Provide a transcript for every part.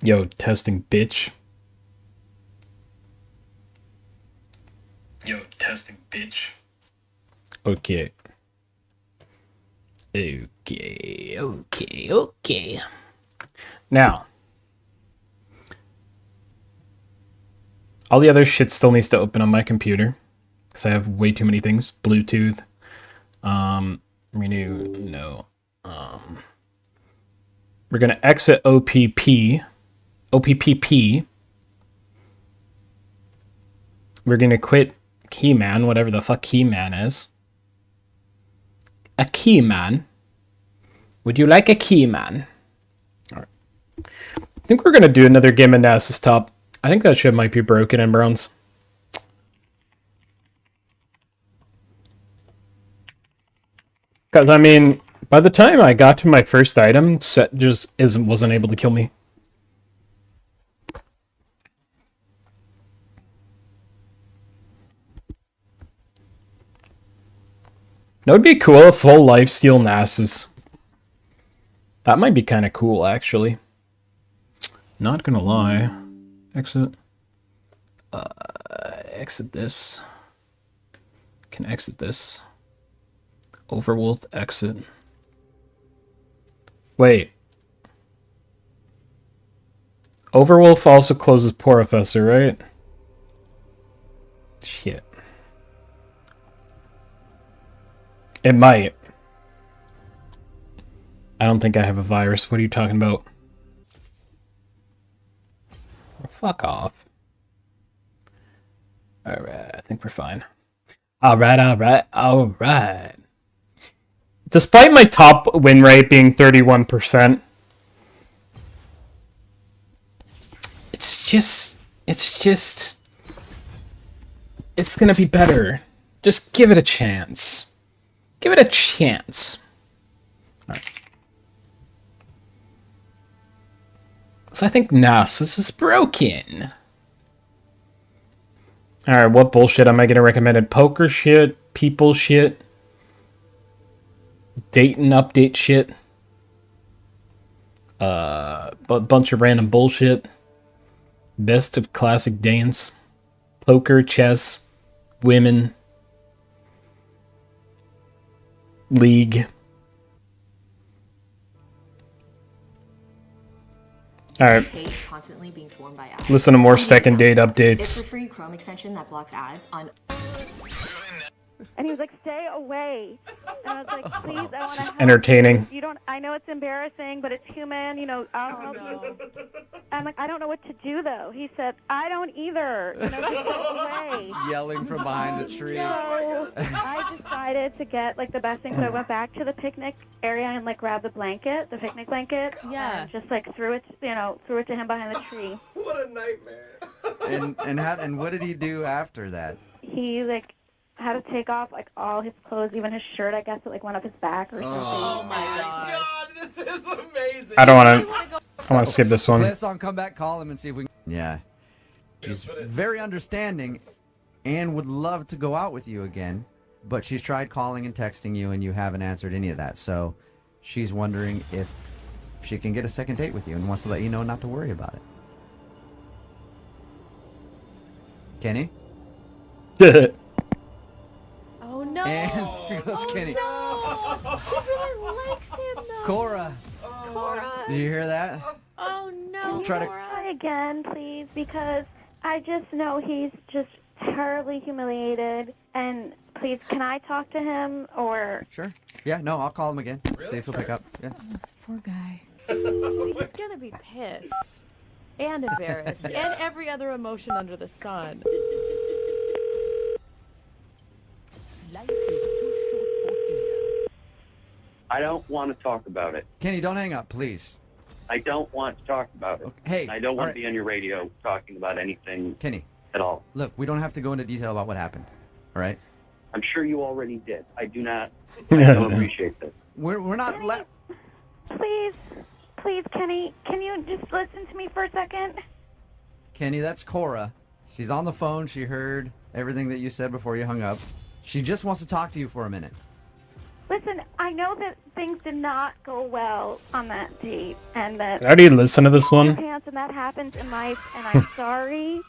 Yo, testing, bitch. Yo, testing, bitch. Okay. Okay. Now, all the other shit still needs to open on my computer. Because I have way too many things. Bluetooth. Renew. No. We're going to exit OPP. OPPP. We're going to quit Keyman, whatever the fuck Keyman is. A Keyman. Would you like a Keyman? Alright. I think we're going to do another game of Nasus Top. I think that shit might be broken in bronze. Because, I mean, by the time I got to my first item, Set just wasn't able to kill me. That would be cool, a full lifesteal Nasus. That might be kind of cool, actually. Not gonna lie. Exit. Exit this. Can exit this. Overwolf exit. Wait. Overwolf also closes Professor, right? Shit. It might. I don't think I have a virus. What are you talking about? Oh, fuck off. Alright, I think we're fine. Alright. Despite my top win rate being 31%, it's gonna be better. Just give it a chance. Give it a chance. Alright. So I think Nasus is broken. Alright, what bullshit am I gonna recommend? Poker shit? People shit? Date and update shit? Bunch of random bullshit. Best of classic dance. Poker, chess, women. League. Alright. Constantly being swarmed by ads. Listen to more second date updates. It's a free Chrome extension that blocks ads on. And he was like, "Stay away." And I was like, "Please, I want to." This is entertaining. You don't. I know it's embarrassing, but it's human. You know, I'll help you. I'm like, I don't know what to do though. He said, "I don't either." You know, just go away. Yelling from behind the tree. So I decided to get like the best thing. So I went back to the picnic area and like grabbed the blanket, the picnic blanket. Yeah. And just like threw it to him behind the tree. What a nightmare. And what did he do after that? He like had to take off like all his clothes, even his shirt. I guess it like went up his back or something. Oh my god. God, this is amazing. I don't want to skip this one. Play a song, come back, call him, and see if we can. Yeah. She's very understanding and would love to go out with you again, but she's tried calling and texting you, and you haven't answered any of that. So she's wondering if she can get a second date with you and wants to let you know not to worry about it. Kenny? Oh no. And here goes Kenny. No. She really likes him though. Cora! Cora. Did you hear that? Oh no. Try to- Cora. Try again, please, because I just know he's just terribly humiliated. And please, can I talk to him or? Sure. Yeah, no, I'll call him again. See if he'll pick up. Yeah. This poor guy. Dude, he's gonna be pissed. And embarrassed. And every other emotion under the sun. Life is too short for fear. I don't want to talk about it. Kenny, don't hang up, please. I don't want to talk about it. Hey, I don't want all to be on your radio talking about anything Kenny, at all. look, we don't have to go into detail about what happened. All right? I'm sure you already did. I don't appreciate this. We're not Please, Kenny, can you just listen to me for a second? Kenny, that's Cora. She's on the phone. She heard everything that you said before you hung up. She just wants to talk to you for a minute. Listen, I know that things did not go well on that date, and that I already listened to this one. pants and that happens in life, and I'm sorry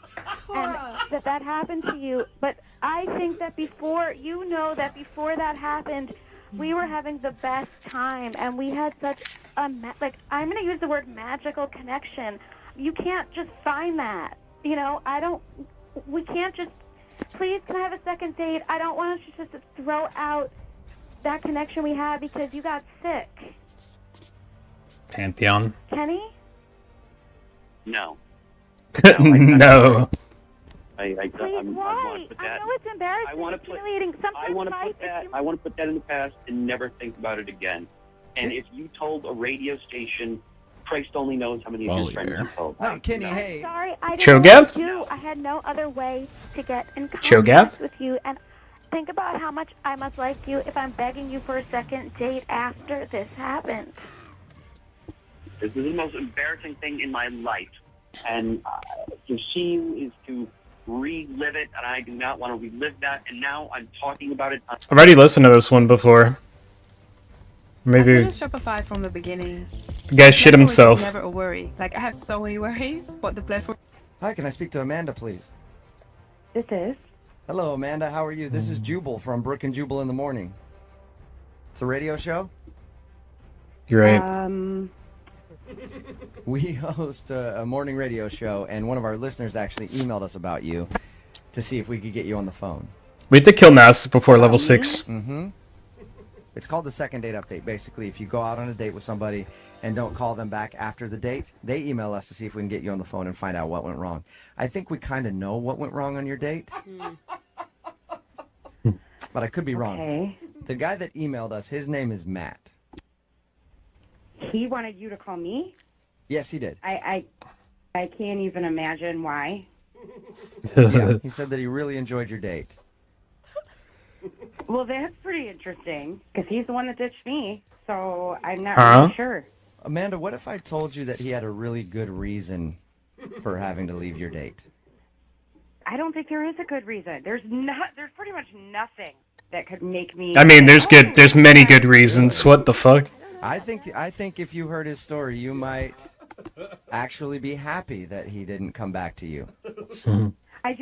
and that happened to you. But I think that before that happened, we were having the best time, and we had such a I'm going to use the word magical connection. You can't just find that. You know, we can't just, please, can I have a second date? I don't want us just to throw out that connection we had because you got sick. Pantheon. Kenny? No. No. Please, why? I know it's embarrassing. I want to put that in the past and never think about it again. And if you told a radio station, Christ only knows how many of your friends you told. Oh, Kenny, hey. Sorry, I didn't know what to do. I had no other way to get in contact with you. And think about how much I must like you if I'm begging you for a second date after this happened. This is the most embarrassing thing in my life. And to see you is to relive it, and I do not want to relive that. And now I'm talking about it. I've already listened to this one before. Maybe. I've been in Shopify from the beginning. The guy shit himself. It's never a worry. Like, I have so many worries, but the platform... Hi, can I speak to Amanda, please? This is? Hello, Amanda. How are you? This is Jubal from Brook and Jubal in the Morning. It's a radio show? You're right. We host a morning radio show, and one of our listeners actually emailed us about you to see if we could get you on the phone. We have to kill Nass before level 6. Mm-hmm. It's called the second date update. Basically, if you go out on a date with somebody and don't call them back after the date, they email us to see if we can get you on the phone and find out what went wrong. I think we kind of know what went wrong on your date. But I could be wrong. The guy that emailed us, his name is Matt. He wanted you to call me? Yes, he did. I can't even imagine why. Yeah, he said that he really enjoyed your date. Well, that's pretty interesting, because he's the one that ditched me, so I'm not really sure. Amanda, what if I told you that he had a really good reason for having to leave your date? I don't think there is a good reason. There's pretty much nothing that could make me... I mean, there's many good reasons. What the fuck? I think if you heard his story, you might actually be happy that he didn't come back to you. I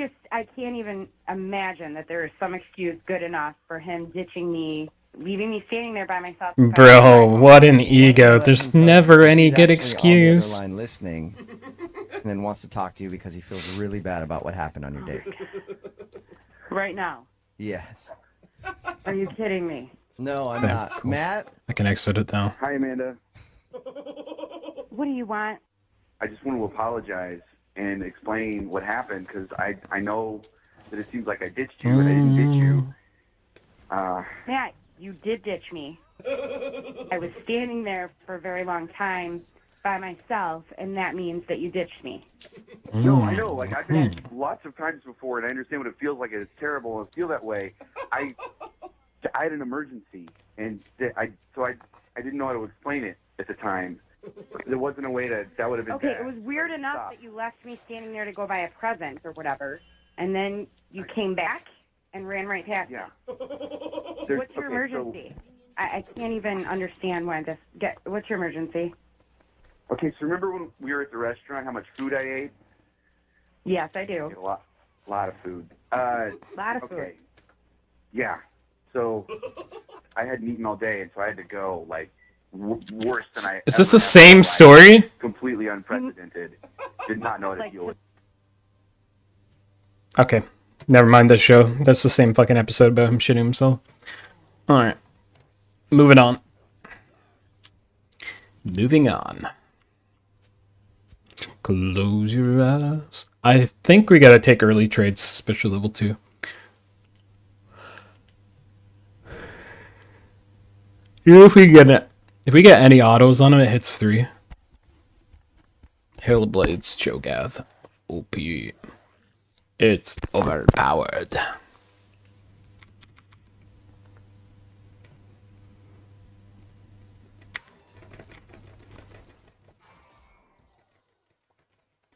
can't even imagine that there is some excuse good enough for him ditching me, leaving me standing there by myself. Bro, what an ego. There's never any good excuse. On the other line listening, and then wants to talk to you because he feels really bad about what happened on your date. Right now? Yes. Are you kidding me? No, I'm not. Cool. Matt? I can exit it now. Hi, Amanda. What do you want? I just want to apologize and explain what happened, because I know that it seems like I ditched you, but I didn't ditch you. Matt, you did ditch me. I was standing there for a very long time by myself, and that means that you ditched me. No, I know. Like, I've been lots of times before, and I understand what it feels like. It's terrible and feel that way. I had an emergency, and I didn't know how to explain it at the time. There wasn't a way that would have been okay, bad. It was weird enough that you left me standing there to go buy a present or whatever, and then you came back and ran right past me. What's your emergency? I can't even understand why this... What's your emergency? Okay, so remember when we were at the restaurant, how much food I ate? Yes, I do. A lot of food. Lot of food. Yeah. So I hadn't eaten all day, and so I had to go, like, worse than I... Is this the same story? Completely unprecedented. Did not know how to deal with it. Okay. Never mind this show. That's the same fucking episode about him shitting himself. Alright. Moving on. Moving on. Close your eyes. I think we gotta take early trades, especially level 2. If we get any autos on him, it hits 3. Hailblades, Cho'Gath, OP. It's overpowered.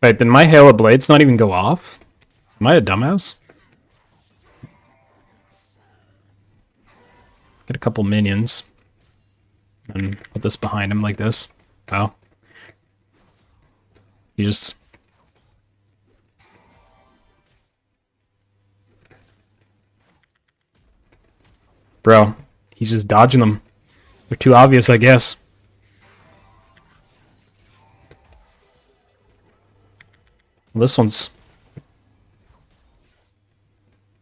Wait, did my Hail of Blades not even go off? Am I a dumbass? Get a couple minions. And put this behind him like this. Oh. He just... Bro, he's just dodging them. They're too obvious, I guess. Well, this one's...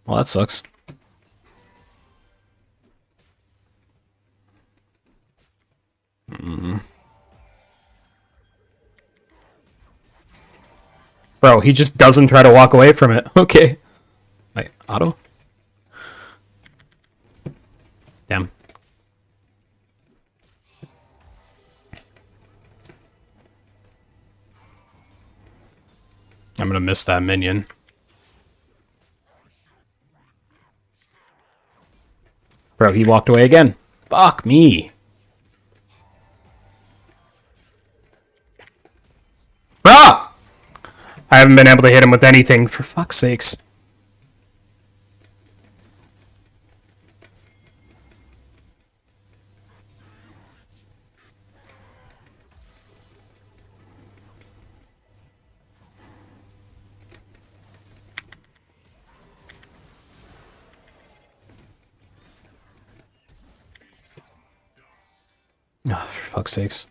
Well, that sucks. Bro, he just doesn't try to walk away from it. Okay. Wait, auto? Damn. I'm gonna miss that minion. Bro, he walked away again. Fuck me. Bro! I haven't been able to hit him with anything, for fuck's sakes. Oh, for fuck's sakes.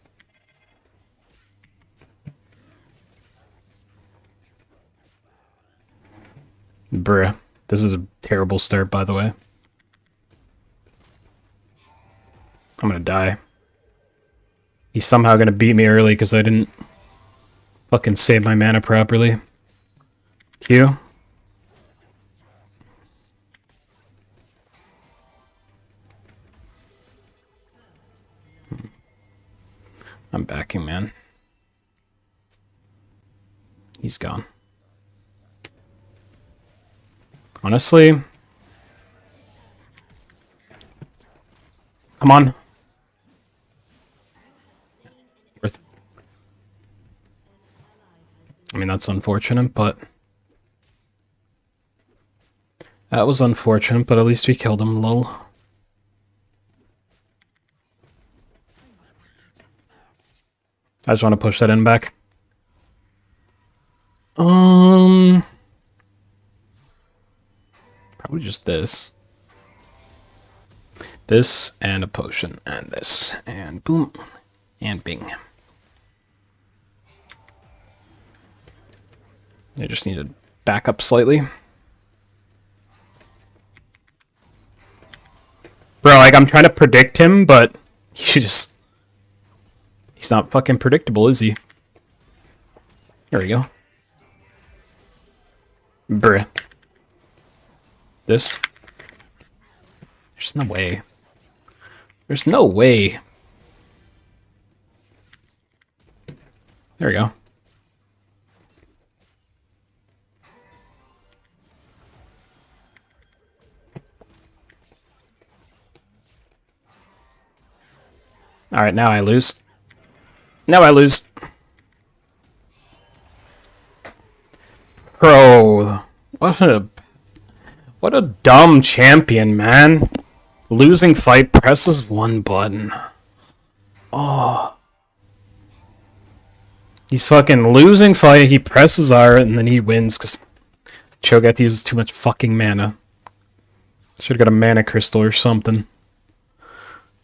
Bruh. This is a terrible start, by the way. I'm gonna die. He's somehow gonna beat me early because I didn't fucking save my mana properly. Q. I'm backing, man. He's gone. Honestly. Come on. Worth. I mean, that's unfortunate, but... That was unfortunate, but at least we killed him, lol. I just want to push that in back. Probably just this. This, and a potion, and this, and boom, and bing. I just need to back up slightly. Bro, like, I'm trying to predict him, but he just... He's not fucking predictable, is he? There we go. Bruh. This. There's no way. There's no way. There we go. Alright, now I lose. Now I lose. Bro, what a dumb champion, man. Losing fight presses one button. Oh. He's fucking losing fight, he presses R, and then he wins because Cho'Gath uses too much fucking mana. Should've got a mana crystal or something.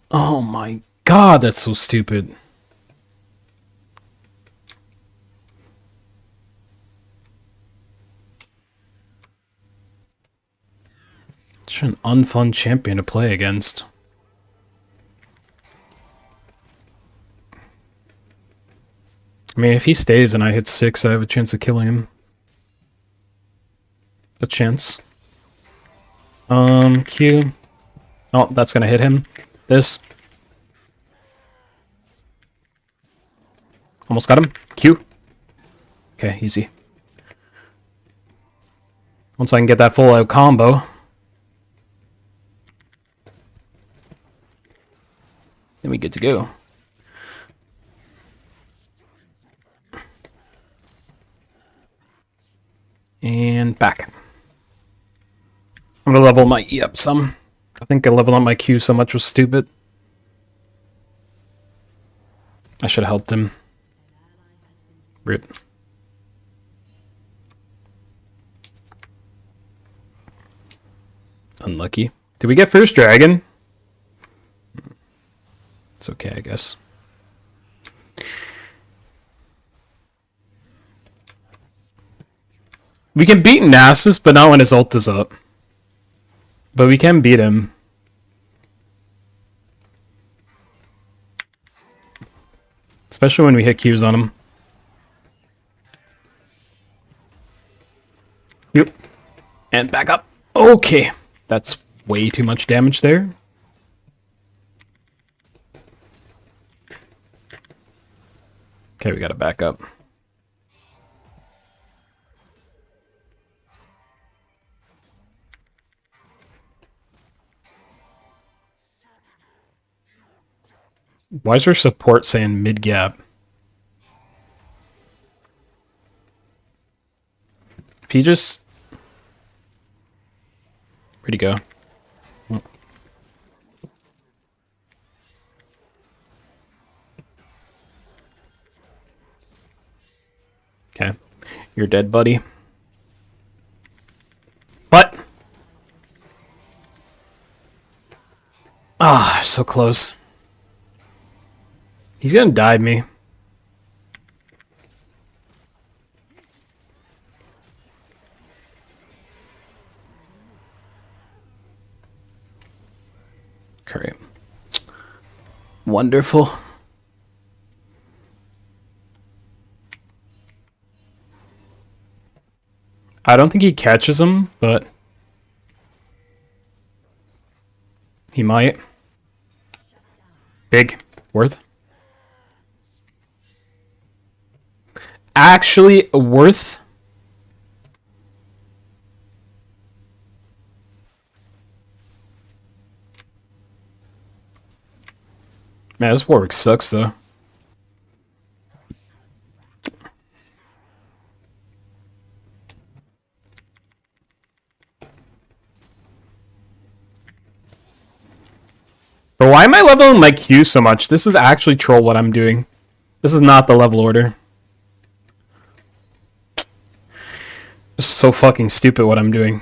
Oh my god, that's so stupid. Such an unfun champion to play against. I mean, if he stays and I hit 6, I have a chance of killing him. A chance. Q. Oh, that's gonna hit him. This. Almost got him. Q. Okay, easy. Once I can get that full out combo. Then we get to go. And back. I'm gonna level my E up some. I think I leveled up my Q so much was stupid. I should have helped him. Rip. Unlucky. Did we get first dragon? It's okay, I guess. We can beat Nasus, but not when his ult is up. But we can beat him. Especially when we hit Qs on him. Yep. And back up. Okay. That's way too much damage there. Okay, we gotta back up. Why is our support saying mid-gap? If he just... Where'd he go? Oh. Okay. You're dead, buddy. What? Ah, so close. He's gonna dive me. Okay. Wonderful. I don't think he catches him, but he might. Big. Worth. Actually worth. Man, this Warwick sucks though. But why am I leveling my Q so much? This is actually troll what I'm doing. This is not the level order. It's so fucking stupid what I'm doing.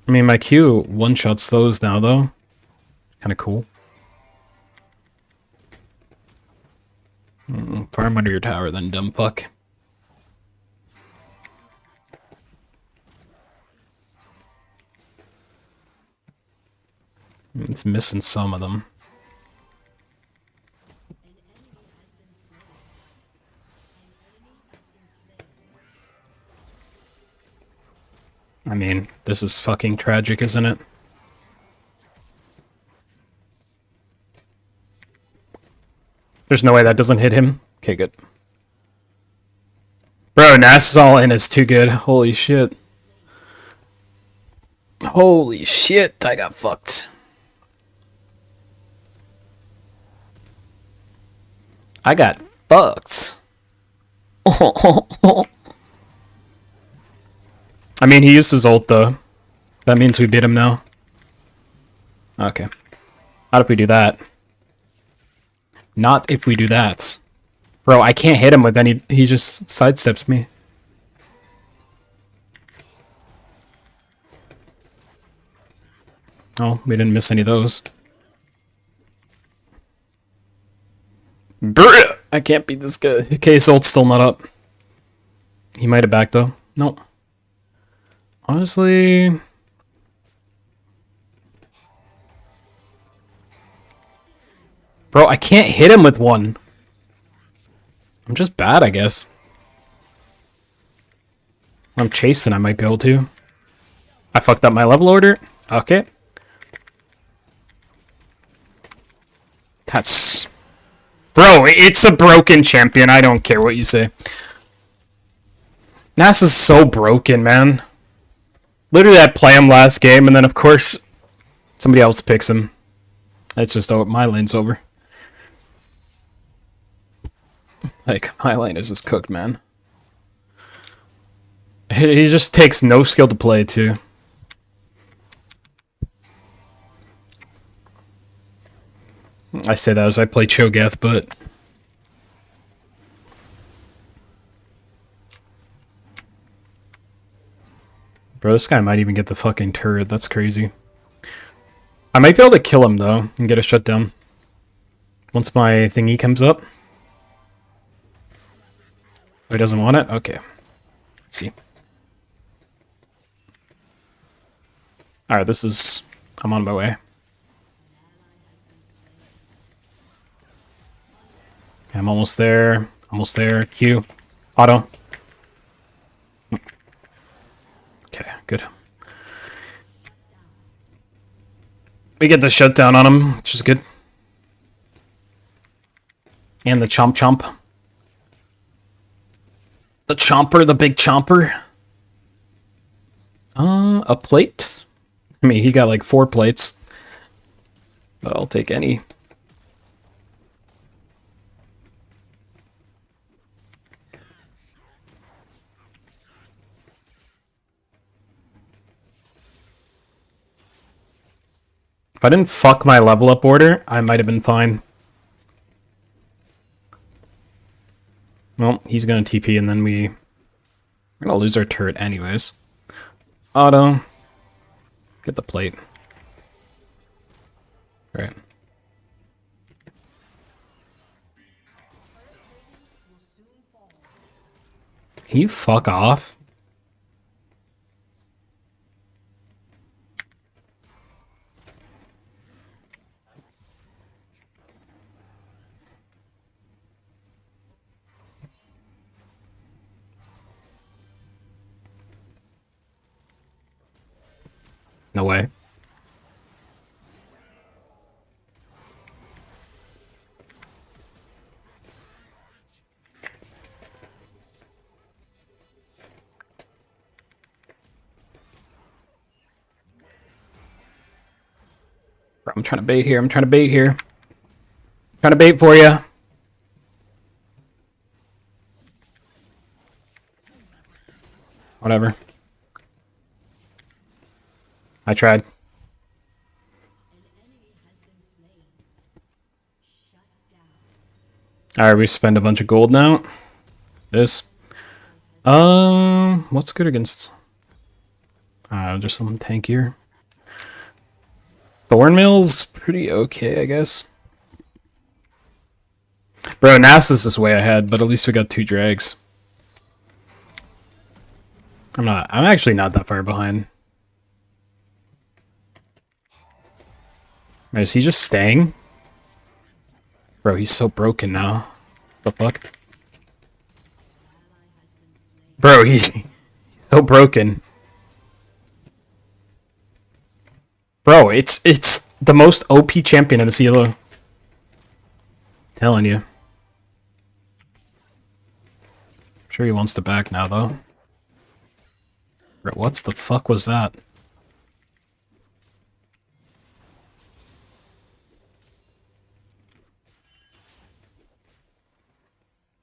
I mean, my Q one-shots those now, though. Kinda cool. Farm under your tower, then, dumb fuck. It's missing some of them. I mean, this is fucking tragic, isn't it? There's no way that doesn't hit him. Okay, good. Bro, Nasus all in is too good. Holy shit. Holy shit, I got fucked. I got fucked. I mean, he used his ult, though. That means we beat him now. Okay. Not if we do that. Not if we do that. Bro, I can't hit him with any... He just sidesteps me. Oh, we didn't miss any of those. Brr! I can't beat this guy. Okay, his ult's still not up. He might have backed, though. Nope. Honestly... Bro, I can't hit him with one. I'm just bad, I guess. I'm chasing, I might be able to. I fucked up my level order. Okay. That's... Bro, it's a broken champion. I don't care what you say. Nasus is so broken, man. Literally, I play him last game, and then, of course, somebody else picks him. It's just, oh, my lane's over. Like, my lane is just cooked, man. He just takes no skill to play, too. I say that as I play Cho'Gath, but... Bro, this guy might even get the fucking turret. That's crazy. I might be able to kill him, though, and get a shutdown. Once my thingy comes up. Oh, he doesn't want it? Okay. Let's see. Alright, this is... I'm on my way. I'm almost there. Almost there. Q. Auto. Okay, good. We get the shutdown on him, which is good. And the chomp chomp. The chomper, the big chomper. A plate? I mean, he got like 4 plates. But I'll take any. If I didn't fuck my level up order, I might have been fine. Well, he's gonna TP and then we're gonna lose our turret anyways. Auto. Get the plate. Great. Can you fuck off? No way. I'm trying to bait here. I'm trying to bait here. Trying to bait for you. Whatever. I tried. Alright, we spend a bunch of gold now. This. What's good against... just something tankier. Thornmill's pretty okay, I guess. Bro, Nasus is way ahead, but at least we got 2 drags. I'm actually not that far behind. Is he just staying? Bro, he's so broken now. The fuck? Bro, he's so broken. Bro, it's the most OP champion in the CLO. Telling you. I'm sure he wants to back now, though. Bro, what's the fuck was that?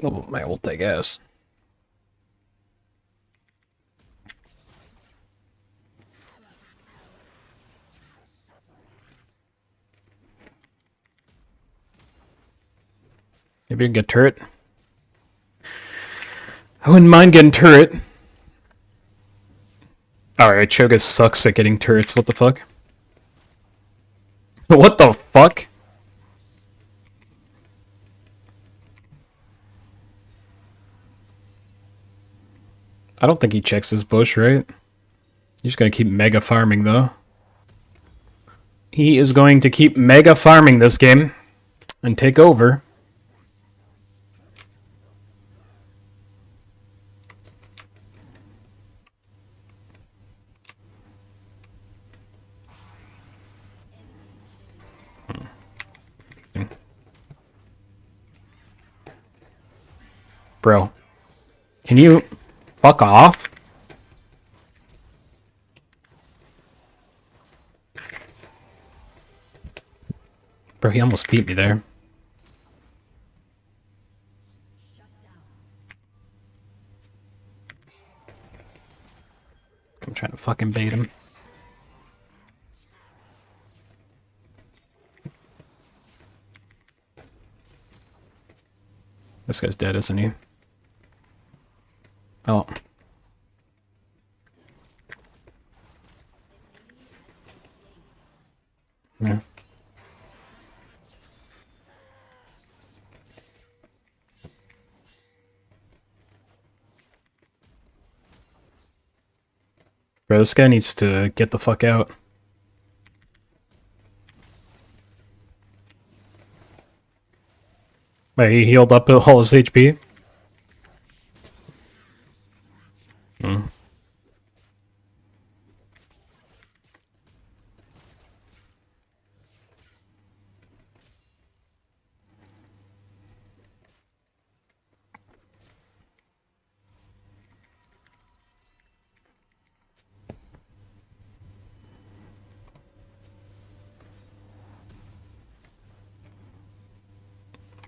Oh, my ult, I guess. Maybe we can get turret. I wouldn't mind getting turret. Alright, Cho'Gath sucks at getting turrets. What the fuck? What the fuck? I don't think he checks his bush, right? He's just gonna keep mega farming, though. He is going to keep mega farming this game and take over. Bro, can you fuck off? Bro, he almost beat me there. I'm trying to fucking bait him. This guy's dead, isn't he? Oh. Bro, this guy needs to get the fuck out. Wait, he healed up all his HP? Hmm.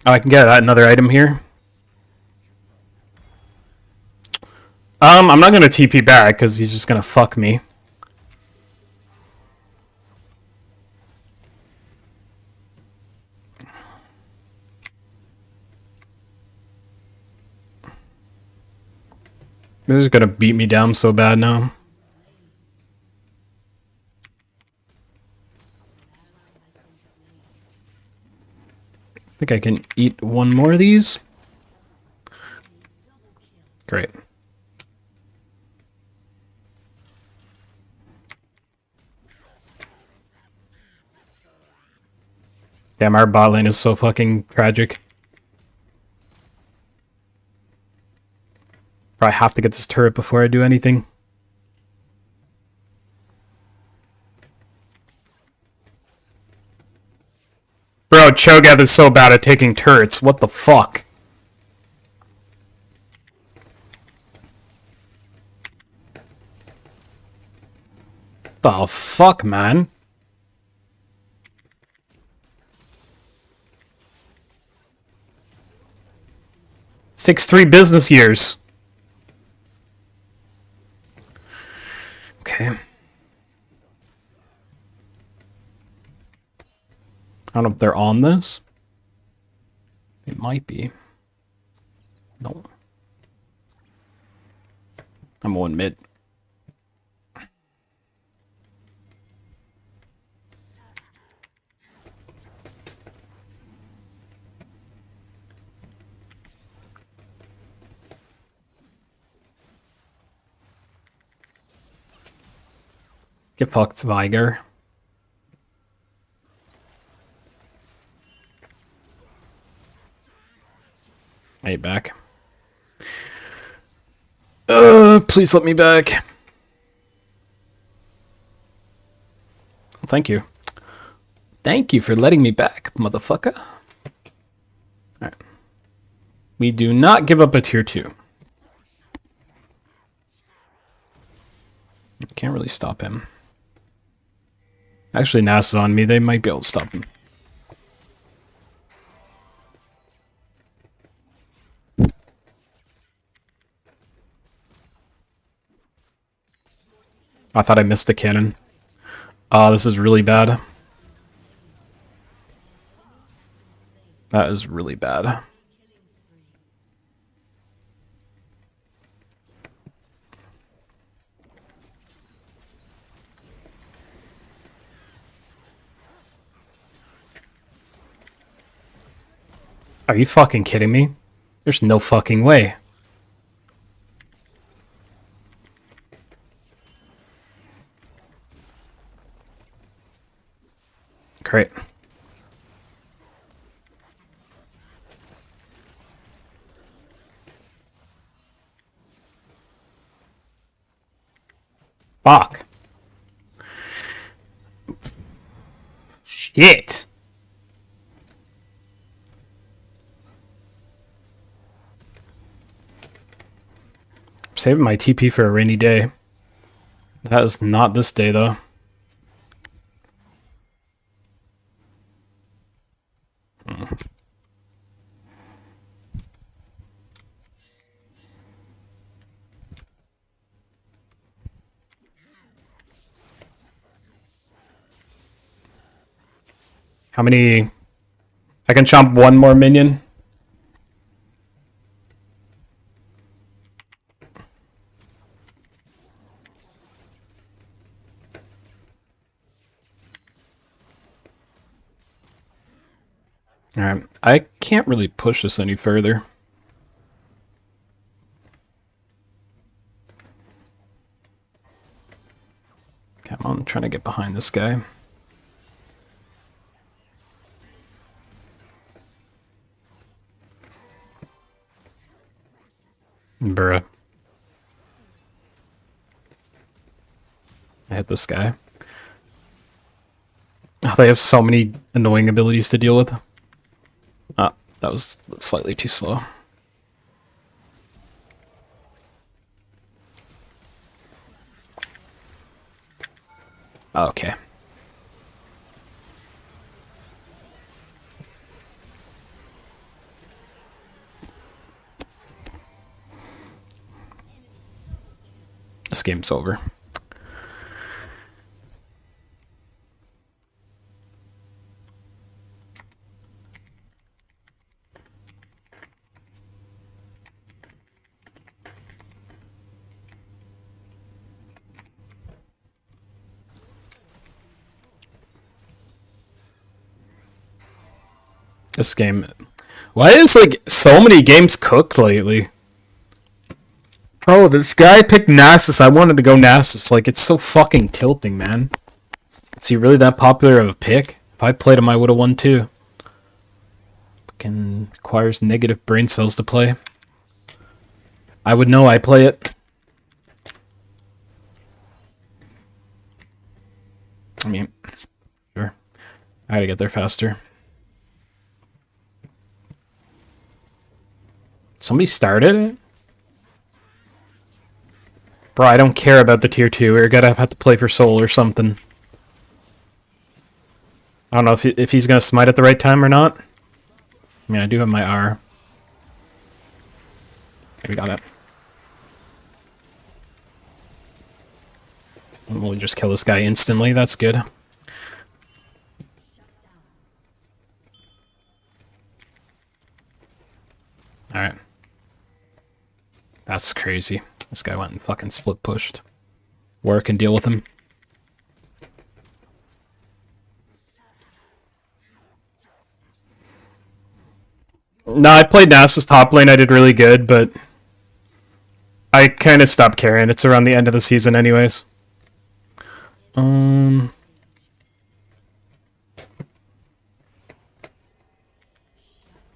Oh, I can get another item here. I'm not gonna TP back because he's just gonna fuck me. This is gonna beat me down so bad now. I think I can eat one more of these. Great. Damn, our bot lane is so fucking tragic. Probably have to get this turret before I do anything. Bro, Cho'Gath is so bad at taking turrets. What the fuck? The fuck, man? Takes 3 business years. Okay. I don't know if they're on this. It might be. No. I'm one mid. Get fucked, Viger. Hey, back. Please let me back. Thank you. Thank you for letting me back, motherfucker. Alright. We do not give up a tier 2. Can't really stop him. Actually, NASA's on me. They might be able to stop him. I thought I missed the cannon. This is really bad. That is really bad. Are you fucking kidding me? There's no fucking way. Great. Fuck. Shit. I'm saving my TP for a rainy day. That is not this day, though. How many? I can chomp one more minion. Alright, I can't really push this any further. I'm trying to get behind this guy. Bruh. I hit this guy. Oh, they have so many annoying abilities to deal with. Ah, that was slightly too slow. Okay. This game's over. This game... Why is, like, so many games cooked lately? Oh, this guy picked Nasus. I wanted to go Nasus. Like, it's so fucking tilting, man. Is he really that popular of a pick? If I played him, I would have won too. Fucking requires negative brain cells to play. I would know I play it. I mean, sure. I gotta get there faster. Somebody started it? Bro, I don't care about the tier 2. We're gonna have to play for soul or something. I don't know if he's gonna smite at the right time or not. I mean, I do have my R. Okay, we got it. We'll just kill this guy instantly. That's good. Alright. That's crazy. This guy went and fucking split pushed. Work and deal with him. No, I played Nasus top lane. I did really good, but I kind of stopped caring. It's around the end of the season anyways.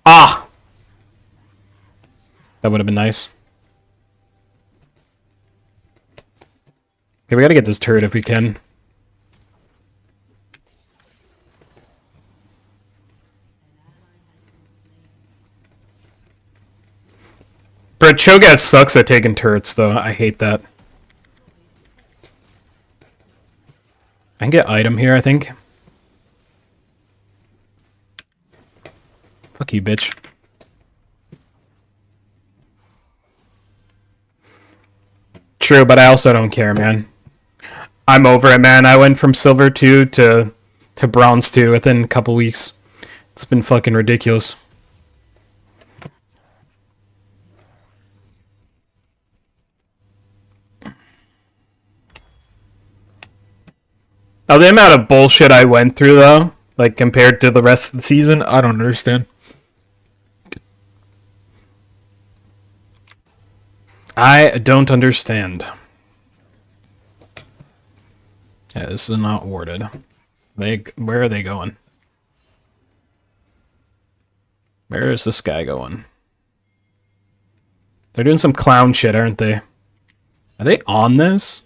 Ah! That would have been nice. Okay, we gotta get this turret if we can. Bro, Cho'Gath sucks at taking turrets, though. I hate that. I can get item here, I think. Fuck you, bitch. True, but I also don't care, man. I'm over it, man. I went from silver 2 to bronze 2 within a couple weeks. It's been fucking ridiculous. Now, the amount of bullshit I went through, though, like, compared to the rest of the season, I don't understand. I don't understand. Yeah, this is not warded. Where are they going? Where is this guy going? They're doing some clown shit, aren't they? Are they on this?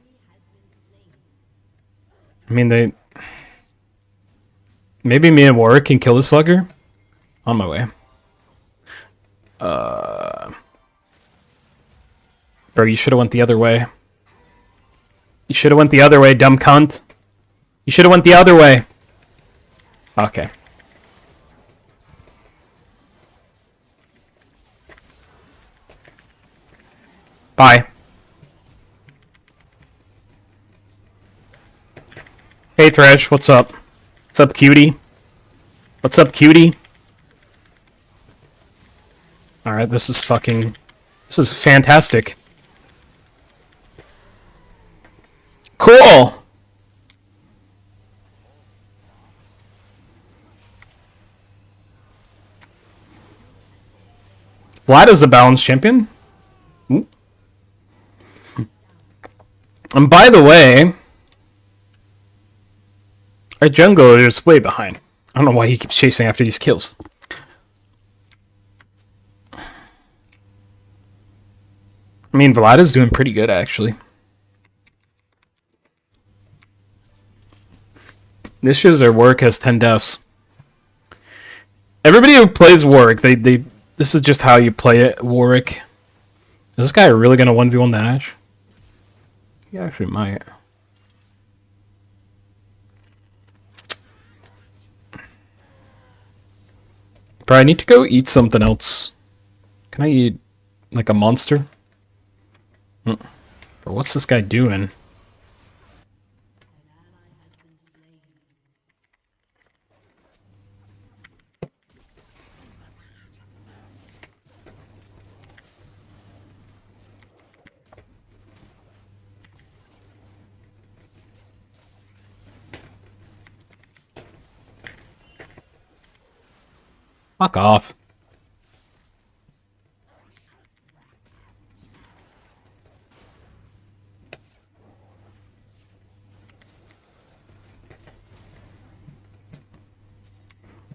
I mean, they... Maybe me and Warwick can kill this fucker? On my way. Bro, you should have went the other way. You should have went the other way, dumb cunt. You should have went the other way. Okay. Bye. Hey Thresh, what's up? What's up, cutie? What's up, cutie? Alright, this is fucking... This is fantastic. Cool! Vlad is a balanced champion? Ooh. And by the way... Our jungle is way behind. I don't know why he keeps chasing after these kills. I mean, Vlad is doing pretty good, actually. This shows their Warwick has 10 deaths. Everybody who plays Warwick, this is just how you play it, Warwick. Is this guy really going to 1v1 the Ashe? He actually might. Bro, I need to go eat something else. Can I eat, like, a monster? Bro, what's this guy doing? Fuck off.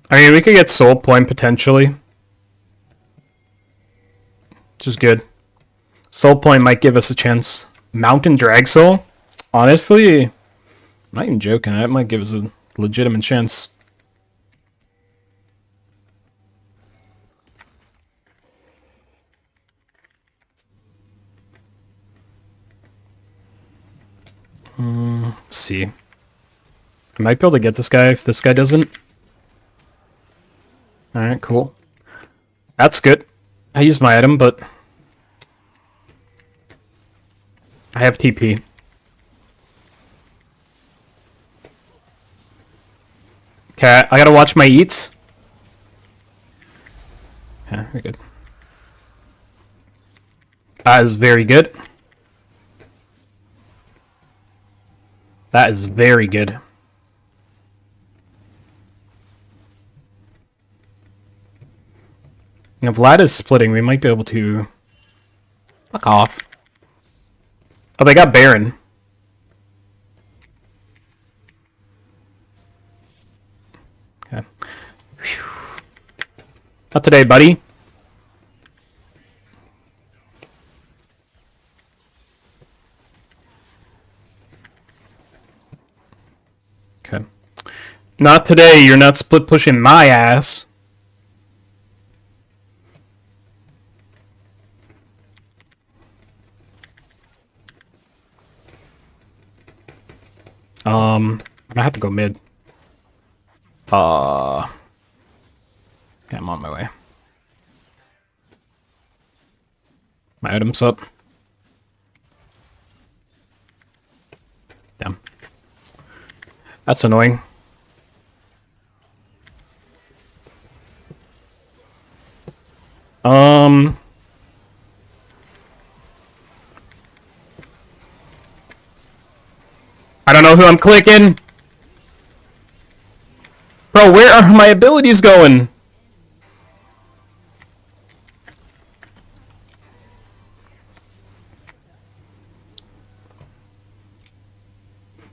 I mean, we could get soul point potentially. Which is good. Soul point might give us a chance. Mountain drag soul? Honestly, I'm not even joking. That might give us a legitimate chance. Let's see. I might be able to get this guy if this guy doesn't. Alright, cool. That's good. I used my item, but I have TP. Okay, I gotta watch my eats. Yeah, we're good. That is very good. That is very good. If Vlad is splitting, we might be able to... Fuck off. Oh, they got Baron. Okay. Whew. Not today, buddy. Okay. Not today, you're not split pushing my ass. I have to go mid. Yeah, I'm on my way. My item's up. Damn. That's annoying. I don't know who I'm clicking. Bro, where are my abilities going?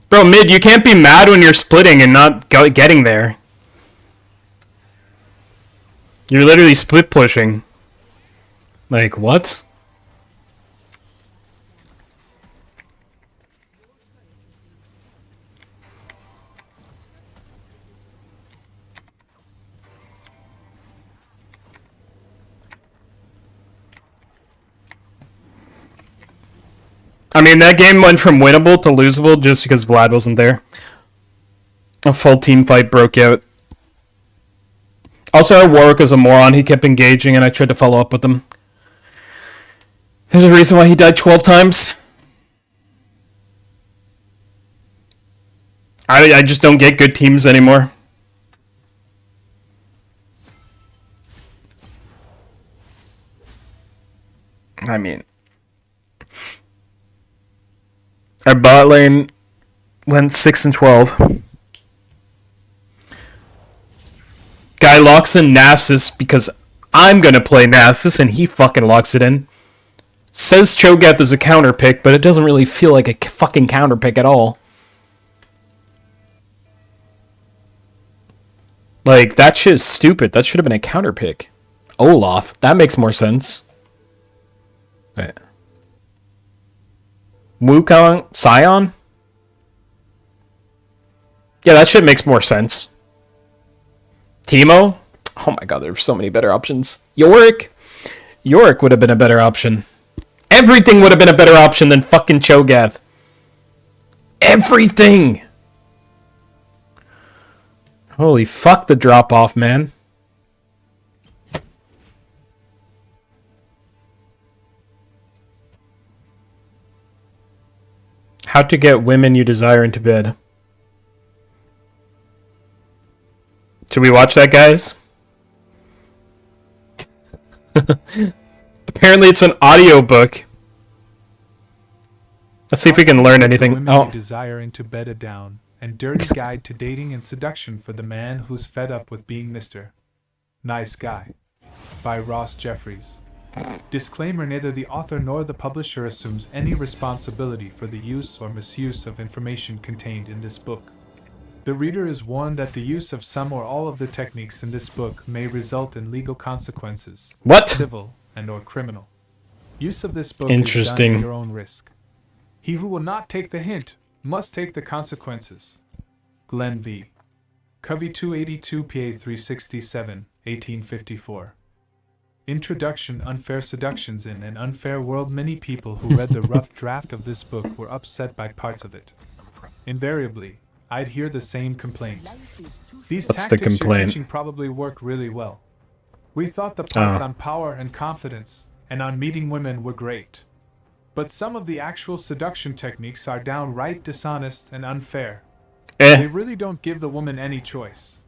Bro, mid, you can't be mad when you're splitting and not getting there. You're literally split pushing. Like, what? I mean, that game went from winnable to losable just because Vlad wasn't there. A full team fight broke out. Also, our Warwick was a moron. He kept engaging, and I tried to follow up with him. There's a reason why he died 12 times. I just don't get good teams anymore. I mean... Our bot lane went 6 and 12. Guy locks in Nasus because I'm gonna play Nasus and he fucking locks it in. Says Cho'Gath is a counter pick, but it doesn't really feel like a fucking counter pick at all. Like, that shit's stupid. That should have been a counter pick. Olaf. That makes more sense. Wait. Wukong? Scion? Yeah, that shit makes more sense. Teemo? Oh my god, there's so many better options. Yorick? Yorick would have been a better option. Everything would have been a better option than fucking Cho'Gath. Everything! Holy fuck the drop-off, man. How to get women you desire into bed. Should we watch that, guys? Apparently it's an audiobook. Let's see if we can learn anything. Women Oh. you desire into bed a down, and dirty guide to dating and seduction for the man who's fed up with being Mr. Nice Guy. By Ross Jeffries. Disclaimer: neither the author nor the publisher assumes any responsibility for the use or misuse of information contained in this book. The reader is warned that the use of some or all of the techniques in this book may result in legal consequences, What? civil and or criminal. Use of this book Interesting. is done at your own risk. He who will not take the hint must take the consequences. Glenn V. Covey 282 PA 367, 1854. Introduction: Unfair Seductions. In an unfair world, many people who read the rough draft of this book were upset by parts of it. Invariably, I'd hear the same complaint. These What's the tactics you're complaint? teaching probably work really well. We thought the parts Oh. on power and confidence and on meeting women were great. But some of the actual seduction techniques are downright dishonest and unfair. They really don't give the woman any choice.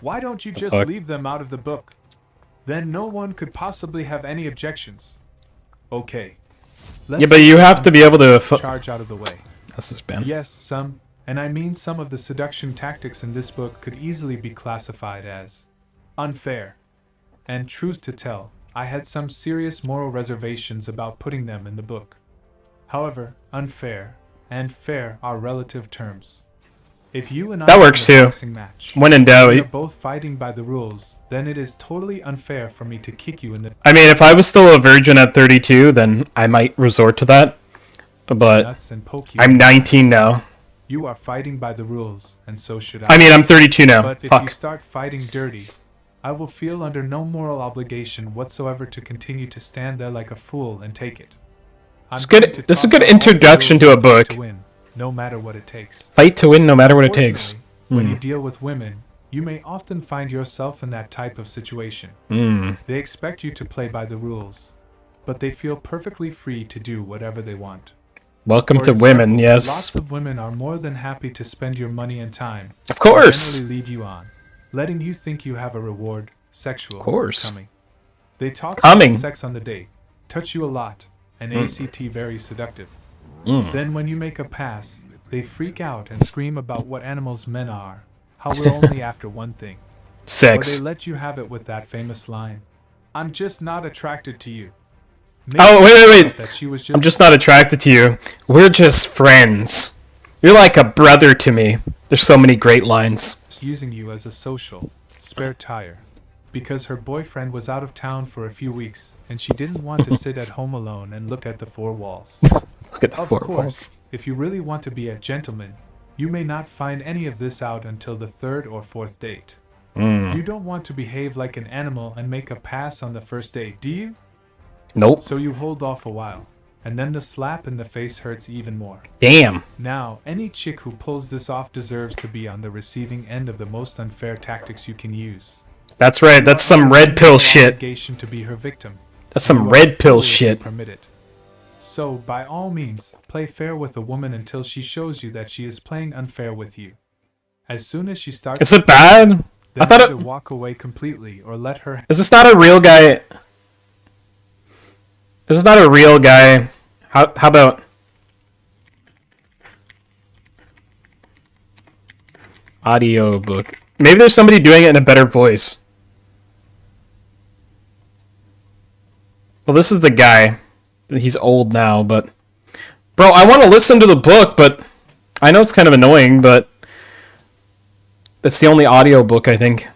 Why don't you just Fuck. leave them out of the book? Then no one could possibly have any objections. Okay. Yeah, but you have to be able to... charge out of the way. That's a spam. Yes, some, and I mean some of the seduction tactics in this book could easily be classified as unfair. And truth to tell, I had some serious moral reservations about putting them in the book. However, unfair and fair are relative terms. If you and I That are works in a too. boxing match, When in doubt. we are both fighting by the rules, then it is totally unfair for me to kick you in the I mean, if I was still a virgin at 32, then I might resort to that. But nuts and poke you. I'm 19 now. You are fighting by the rules, and so should I. I mean, I'm 32 now. But if Fuck. you start fighting dirty, I will feel under no moral obligation whatsoever to continue to stand there like a fool and take it. It's good. going to This is a toss good out all the introduction rules to a and fight book. to win, no matter what it takes. Fight to win no matter what it takes. Unfortunately, when you Hmm. deal with women, you may often find yourself in that type of situation. Hmm. They expect you to play by the rules, but they feel perfectly free to do whatever they want. Welcome For to women, example, yes. Lots of women are more than happy to spend your money and time. Of course. And generally lead you on, letting you think you have a reward, sexual, Of course. coming. They talk Coming. about sex on the date, touch you a lot, and Mm. ACT very seductive. Mm. Then when you make a pass, they freak out and scream about what animals men are, how we're only after one thing. Sex. Or they let you have it with that famous line, "I'm just not attracted to you." Oh, wait. That she was I'm just not attracted to you. We're just friends. You're like a brother to me. There's so many great lines. using you as a social spare tire because her boyfriend was out of town for a few weeks and she didn't want to sit at home alone and look at the four walls. Look at the Of four course, walls. if you really want to be a gentleman, you may not find any of this out until the third or fourth date. Mm. You don't want to behave like an animal and make a pass on the first date, do you? Nope. So you hold off a while, and then the slap in the face hurts even more. Damn. Now, any chick who pulls this off deserves to be on the receiving end of the most unfair tactics you can use. That's right. That's some red pill shit. Obligation to be her victim. That's some You are red pill fully shit. permitted. So, by all means, play fair with a woman until she shows you that she is playing unfair with you. As soon as she starts, Is it bad? I then thought either it. walk away completely or let her. Is this not a real guy? This is not a real guy. How about audio book? Maybe there's somebody doing it in a better voice. Well, this is the guy. He's old now, but bro, I want to listen to the book, but I know it's kind of annoying, but it's the only audio book I think.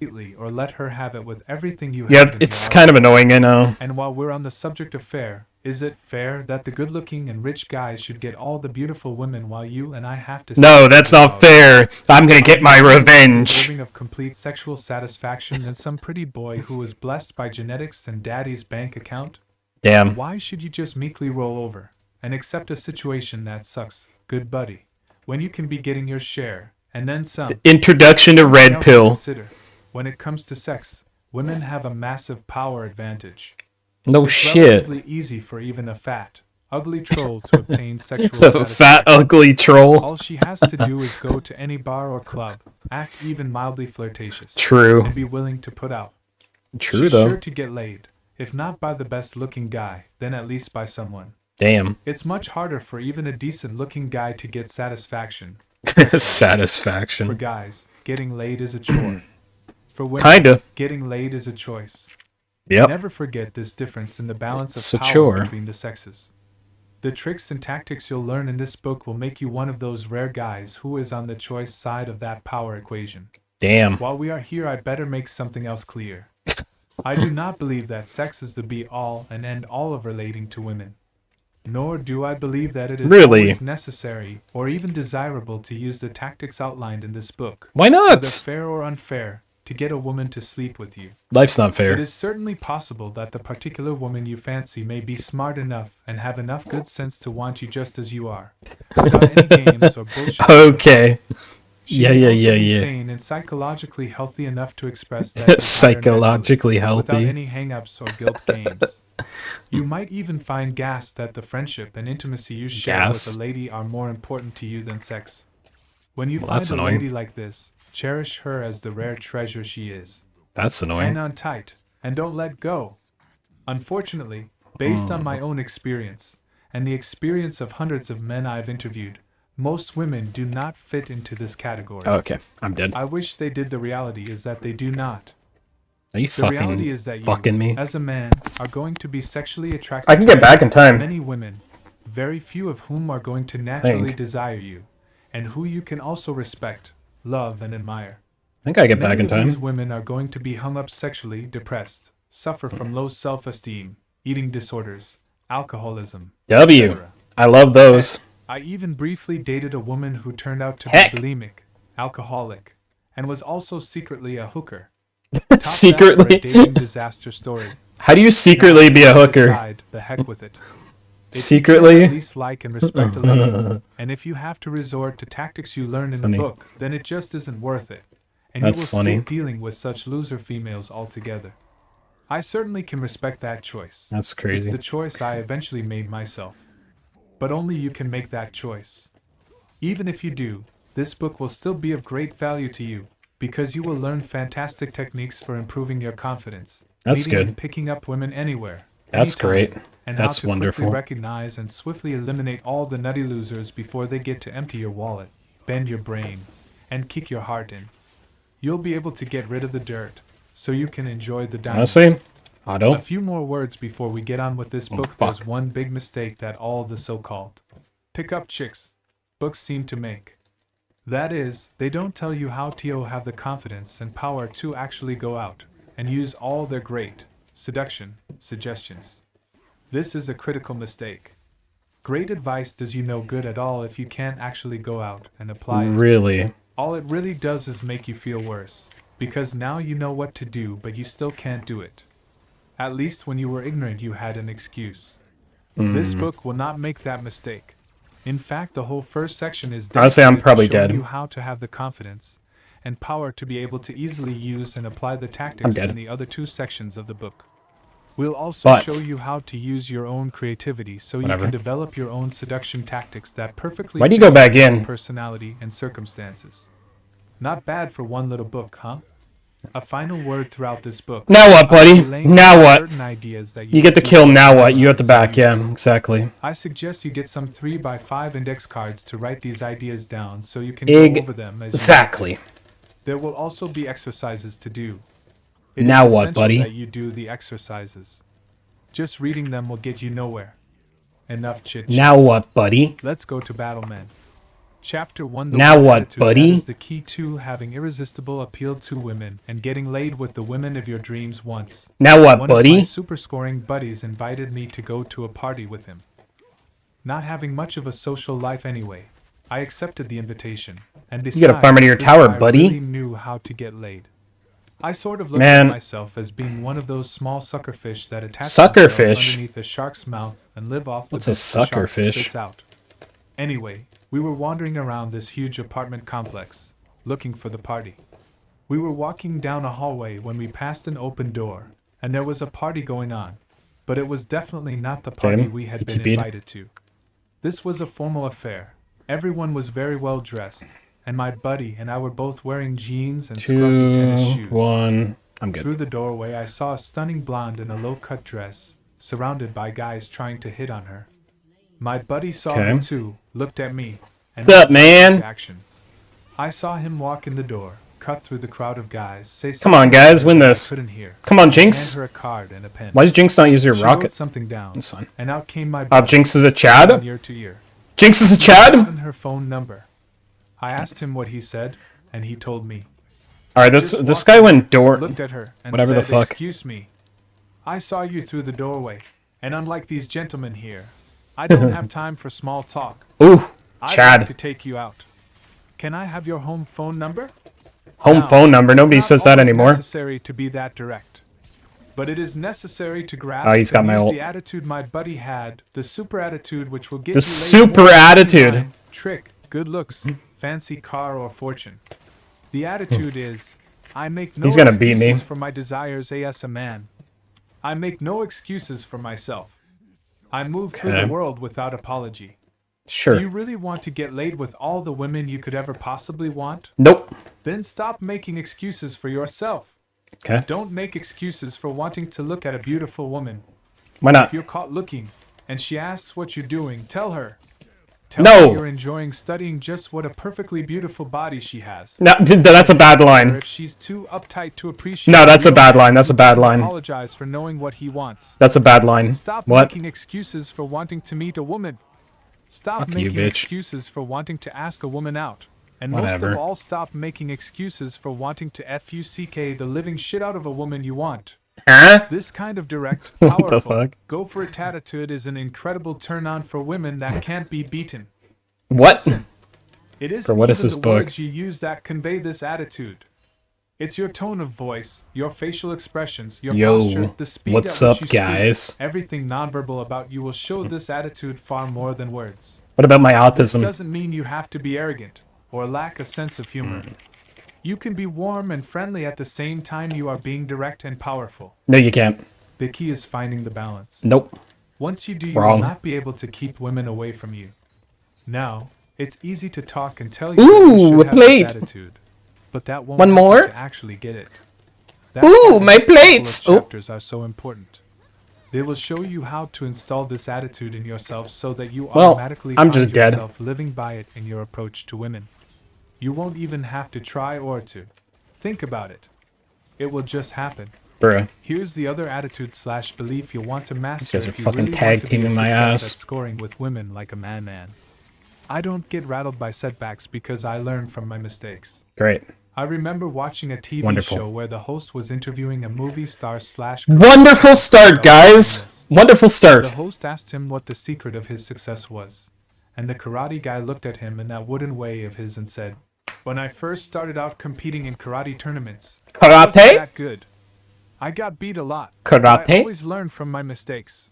completely or let her have it with everything you have. Yep, it's kind of annoying, I know. And while we're on the subject of fair, is it fair that the good-looking and rich guys should get all the beautiful women while you and I have to? No, that's not fair. I'm gonna get my revenge. Deserving of complete sexual satisfaction than some pretty boy who was blessed by genetics and daddy's bank account? Damn. Why should you just meekly roll over and accept a situation that sucks, good buddy, when you can be getting your share and then some? Introduction to Red Pill. Consider, when it comes to sex, women have a massive power advantage. No it's shit. Relatively easy for even a fat, ugly troll to obtain sexual A satisfaction. fat, ugly troll. All she has to do is go to any bar or club, act even mildly flirtatious. True. And be willing to put out. True, She's though. sure to get laid. If not by the best-looking guy, then at least by someone. Damn. It's much harder for even a decent-looking guy to get satisfaction. Satisfaction. For guys, getting laid is a chore. For women, Kinda. getting laid is a choice. Yep. Never forget this difference in the balance It's a of power chore. between the sexes. The tricks and tactics you'll learn in this book will make you one of those rare guys who is on the choice side of that power equation. Damn. While we are here, I better make something else clear. I do not believe that sex is the be-all and end-all of relating to women. Nor do I believe that it is Really? always necessary or even desirable to use the tactics outlined in this book. Why not? Whether fair or unfair, to get a woman to sleep with you. Life's not fair. It is certainly possible that the particular woman you fancy may be smart enough and have enough good sense to want you just as you are, without any games or bullshit. Okay. She may also be sane and psychologically healthy enough to express that Psychologically without healthy. any hang-ups or guilt games. You might even find gasp that the friendship and intimacy you share with a lady are more important to you than sex. When you find a lady like this, cherish her as the rare treasure she is. That's annoying. Hang on tight, and don't let go. Unfortunately, based on my own experience, and the experience of hundreds of men I've interviewed, most women do not fit into this category. Okay, I'm dead. I wish they did. The reality is that they do not. Are you The reality is that fucking you, me? as a man, are going to be sexually attracted I can to get back in time. many women, very few of whom are going to naturally Think. desire you, and who you can also respect, love, and admire. I think I get back Many in of time. these women are going to be hung up sexually, depressed, suffer from low self-esteem, eating disorders, alcoholism, W. etc. I love those. I even briefly dated a woman who turned out to Heck. be bulimic, alcoholic, and was also secretly a hooker. Top Secretly? that for a dating disaster story. How do you secretly Now, be a hooker? decide, the heck with it. If Secretly? you at least like and respect a lady, and if you have to resort to tactics you learn in Funny. the book, then it just isn't worth it. And That's you will funny. skip dealing with such loser females altogether. I certainly can respect that choice. That's crazy. It's the choice I eventually made myself. But only you can make that choice. Even if you do, this book will still be of great value to you, because you will learn fantastic techniques for improving your confidence. That's meeting good. and picking up women anywhere. That's anytime, great. And That's how to wonderful. quickly recognize and swiftly eliminate all the nutty losers before they get to empty your wallet, bend your brain, and kick your heart in. You'll be able to get rid of the dirt, so you can enjoy the diamonds. Honestly, I don't. A few more words before we get on with this book. There's one big mistake that all the so-called pick-up chicks books seem to make. That is, they don't tell you how to have the confidence and power to actually go out and use all their great seduction suggestions. This is a critical mistake. Great advice does you no good at all if you can't actually go out and apply it. Really? All it really does is make you feel worse, because now you know what to do, but you still can't do it. At least when you were ignorant, you had an excuse. This book will not make that mistake. In fact, the whole first section is Honestly, I'm dedicated to probably showing dead. you how to have the confidence and power to be able to easily use and apply the I'm tactics dead. in the other two sections of the book. We'll also But- show you how to use your own creativity so Whatever. you can develop your own seduction tactics that perfectly Why do you fit go back your in? personality and circumstances. Not bad for one little book, huh? A final word throughout this book. Now what, buddy? I'll be laying Now out what? certain ideas that You get the can kill, do now to what? You at the memorize back, and yeah, use. exactly. I suggest you get some 3x5 index cards to write these ideas down so you can go over them as you Exactly. There will also be exercises to do. It Now is what, essential buddy? that you do the exercises. Just reading them will get you nowhere. Enough chit-chat. Now what, buddy? Let's go to battle, men. Chapter 1. The Now one what, attitude that buddy? is the key to having irresistible appeal to women and getting laid with the women of your dreams once. Now what, One of my buddy? super scoring buddies invited me to go to a party with him. Not having much of a social life anyway, I accepted the invitation. And besides, You gotta farm into your this tower, guy buddy. really knew how to get laid. I sort of looked Man. at myself as being one of those small suckerfish that attach Suckerfish? themselves underneath a shark's mouth and live off the What's a bits the shark suckerfish? spits out. Anyway, we were wandering around this huge apartment complex, looking for the party. We were walking down a hallway when we passed an open door, and there was a party going on, but it was definitely not the party we had been Keep it. invited to. This was a formal affair. Everyone was very well dressed, and my buddy and I were both wearing jeans and scruffy tennis 2, shoes. 1. I'm good. Through the doorway, I saw a stunning blonde in a low-cut dress, surrounded by guys trying to hit on her. My buddy saw Okay. her too, looked at me, and What's up, went man? into action. I saw him walk in the door, cut through the crowd of guys, say Come on, something guys, to her win that I this. couldn't hear, Come on, and Jinx. hand her a card and a pen. Why does Jinx not use your She rocket? wrote something down, That's fine. and out came my Oh, buddy, Jinx is a smiling Chad? ear to ear. Jinx is a He Chad? had her phone number. I asked him what he said, and he told me. Alright, this Just this walked guy in, went door. looked at her, and Whatever said, the fuck. "Excuse me, I saw you through the doorway, and unlike these gentlemen here, I don't have time for small talk. Ooh, I'd Chad. like to take you out. Can I have your home phone number?" Home Now, phone number. it's Nobody not says that always anymore. necessary to be that direct, but it is necessary to grasp Oh, he's got and my use ult. the attitude my buddy had, the super attitude which will get The you laid super more than attitude. time, trick, good looks, fancy car, or fortune. The attitude is, I make no He's gonna beat me. excuses for my desires as a man. I make no excuses for myself. I move through Okay. the world without apology. Sure. Do you really want to get laid with all the women you could ever possibly want? Nope. Then stop making excuses for yourself. Okay. Don't make excuses for wanting to look at a beautiful woman. Why not? If you're caught looking and she asks what you're doing, tell her. Tell No. her you're enjoying studying just what a perfectly beautiful body she has. No, that's a bad Or line. if she's too uptight to appreciate No, that's a you, bad line. That's a bad you line. apologize for knowing what he wants. That's a bad line. Stop What? making excuses for wanting to meet a woman. Stop Fuck you, making bitch. excuses for wanting to ask a woman out. And most Whatever. of all, stop making excuses for wanting to fuck the living shit out of a woman you want. Huh? This kind of direct, What the powerful, fuck? go for it attitude is an incredible turn on for women that can't be beaten. What? Listen, it isn't For what is even this the book? words you use that convey this attitude. It's your tone of voice, your facial expressions, your Yo, posture, the speed what's at which up, you speak. guys? Everything nonverbal about you will show this attitude far more than words. What about my This autism? doesn't mean you have to be arrogant or lack a sense of humor. You can be warm and friendly at the same time you are being direct and powerful. No, you can't. The key is finding the balance. Nope. Once you do, you Wrong. will not be able to keep women away from you. Now, it's easy to talk and tell you that Ooh, you should a have plate. this attitude, but that won't One help you more? to actually get it. That's Ooh, why the my next couple of plates. Oh. chapters are so important. They will show you how to install this attitude in yourself so that you Well, automatically I'm find just dead. yourself living by it in your approach to women. You won't even have to try or to think about it. It will just happen. Bruh. Here's the other attitude / belief you'll want to master guys are if you fucking really tag want to be a teaming my success ass. at scoring with women like a man. I don't get rattled by setbacks because I learn from my mistakes. Great. I remember watching a TV Wonderful. show where the host was interviewing a movie star / Wonderful start, guys. Wonderful start. The host asked him what the secret of his success was, and the karate guy looked at him in that wooden way of his and said, "When I first started out competing in karate tournaments, I wasn't Karate? that good. I got beat a lot. but I Karate? always learned from my mistakes.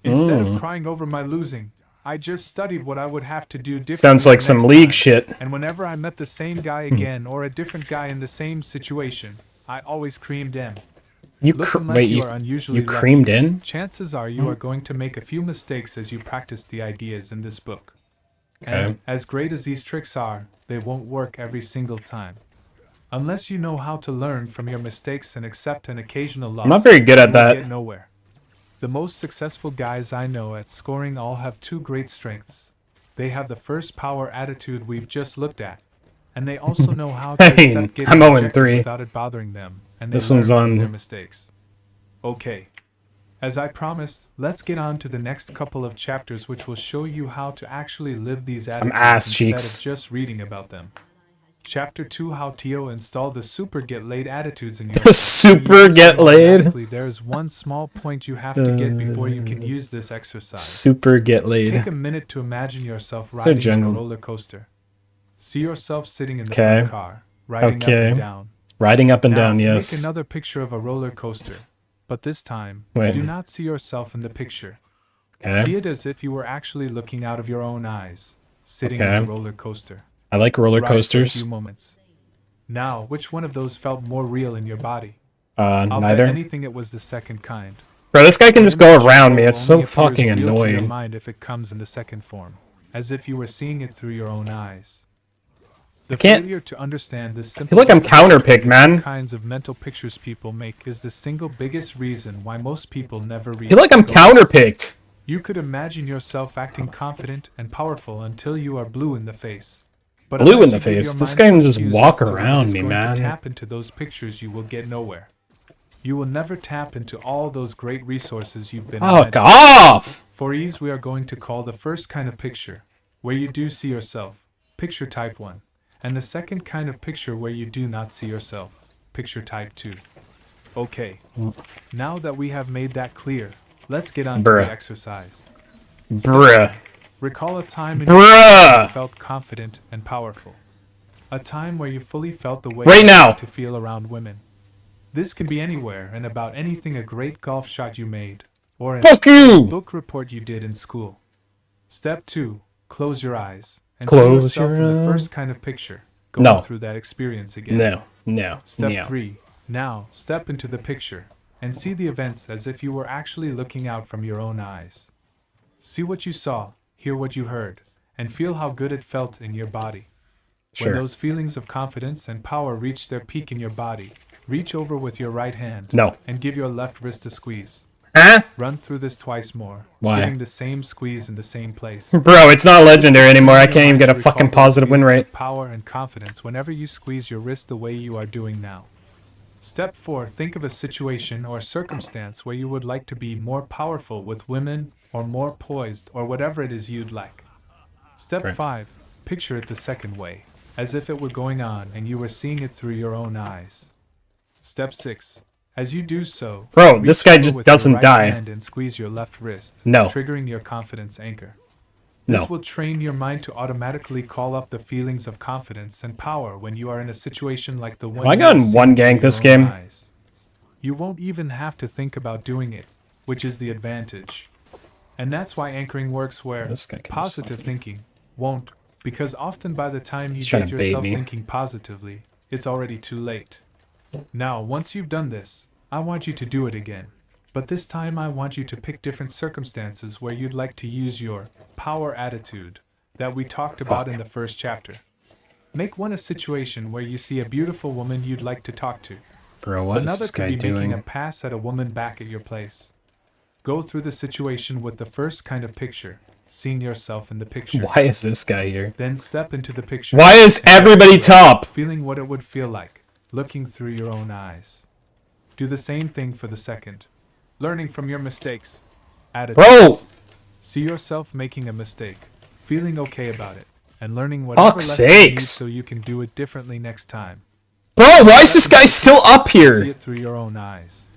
Instead Mm. of crying over my losing, I just studied what I would have to do differently. Sounds like the some next league time. shit. And whenever I met the same guy again or a different guy in the same situation, I always creamed in. You Look, cr- unless wait, you you are unusually you creamed lucky, in? chances are you are going to make a few mistakes as you practice the ideas in this book. And Okay. as great as these tricks are, they won't work every single time. Unless you know how to learn from your mistakes and accept an occasional loss, I'm not very good at you will that. get nowhere. The most successful guys I know at scoring all have two great strengths. They have the first power attitude we've just looked at, and they also know how to Hey, accept getting I'm 0-3. rejected without it bothering them, and they This learn one's from on- their mistakes. Okay. As I promised, let's get on to the next couple of chapters which will show you how to actually live these attitudes ass instead cheeks. of just reading about them. Chapter 2: How Tio installed the super get laid attitudes in your Super get laid. There's one small point you have to get before you can use this exercise. Super get laid. Take a minute to imagine yourself riding on a roller coaster. See yourself sitting in the front car, riding up and down. Riding up and Now, down, yes. Make another picture of a roller coaster. But this time, do not see yourself in the picture. See it as if you were actually looking out of your own eyes, sitting in the roller coaster. I like roller coasters. For a few moments. Now, which one of those felt more real in your body? Neither. Bet anything it was the second kind. Bro, this guy can just go around me. It's so fucking real to your annoying. mind if it comes in the second form, as if you were seeing it through your own eyes. The failure to understand this simple I feel like I'm counterpicked, man. kinds of mental pictures people make is the single biggest reason why most people never read. I feel like I'm counterpicked. You could imagine yourself acting confident and powerful until you are blue in the face. But blue in the face? This guy can just walk around me, man. To tap into those pictures, you will get nowhere. You will never tap into all those great resources you've been. Fuck off! For ease, we are going to call the first kind of picture, where you do see yourself, picture type 1. And the second kind of picture where you do not see yourself, picture type 2. Okay, now that we have made that clear, let's get on to the exercise. Recall a time in your life you felt confident and powerful. A time where you fully felt the way you like to feel around women. This can be anywhere and about anything: a great golf shot you made, or a book report you did in school. Step 2, close your eyes. And see yourself in the first kind of picture, going through that experience again. No. Step 3. Now, step into the picture, and see the events as if you were actually looking out from your own eyes. See what you saw, hear what you heard, and feel how good it felt in your body. When those feelings of confidence and power reach their peak in your body, reach over with your right hand, and give your left wrist a squeeze. Run through this twice more, getting the same squeeze in the same place. Bro, it's not legendary anymore. I can't even get a fucking positive win rate. Power and confidence whenever you squeeze your wrist the way you are doing now. Step 4, think of a situation or circumstance where you would like to be more powerful with women, or more poised, or whatever it is you'd like. Step 5, picture it the second way, as if it were going on and you were seeing it through your own eyes. Step 6, as you do so, bro, this guy just doesn't die. And squeeze your left wrist, triggering your confidence anchor. This will train your mind to automatically call up the feelings of confidence and power when you are in a situation like the one. I got in one gank this game. You won't even have to think about doing it, which is the advantage. And that's why anchoring works where positive thinking won't, because often by the time you get yourself thinking positively, it's already too late. Now, once you've done this, I want you to do it again. But this time I want you to pick different circumstances where you'd like to use your power attitude that we talked about in the first chapter. Make one a situation where you see a beautiful woman you'd like to talk to. Bro, what is this guy doing? Another could be making a pass at a woman back at your place. Go through the situation with the first kind of picture, seeing yourself in the picture. Why is this guy here? Then step into the picture. Why is everybody top? Feeling what it would feel like, looking through your own eyes. Do the same thing for the second. Learning from your mistakes. Attitude. Bro! See yourself making a mistake, feeling okay about it, and learning whatever lesson you need so you can do it differently next time. Bro, why is this guy still up here? See it through your own eyes.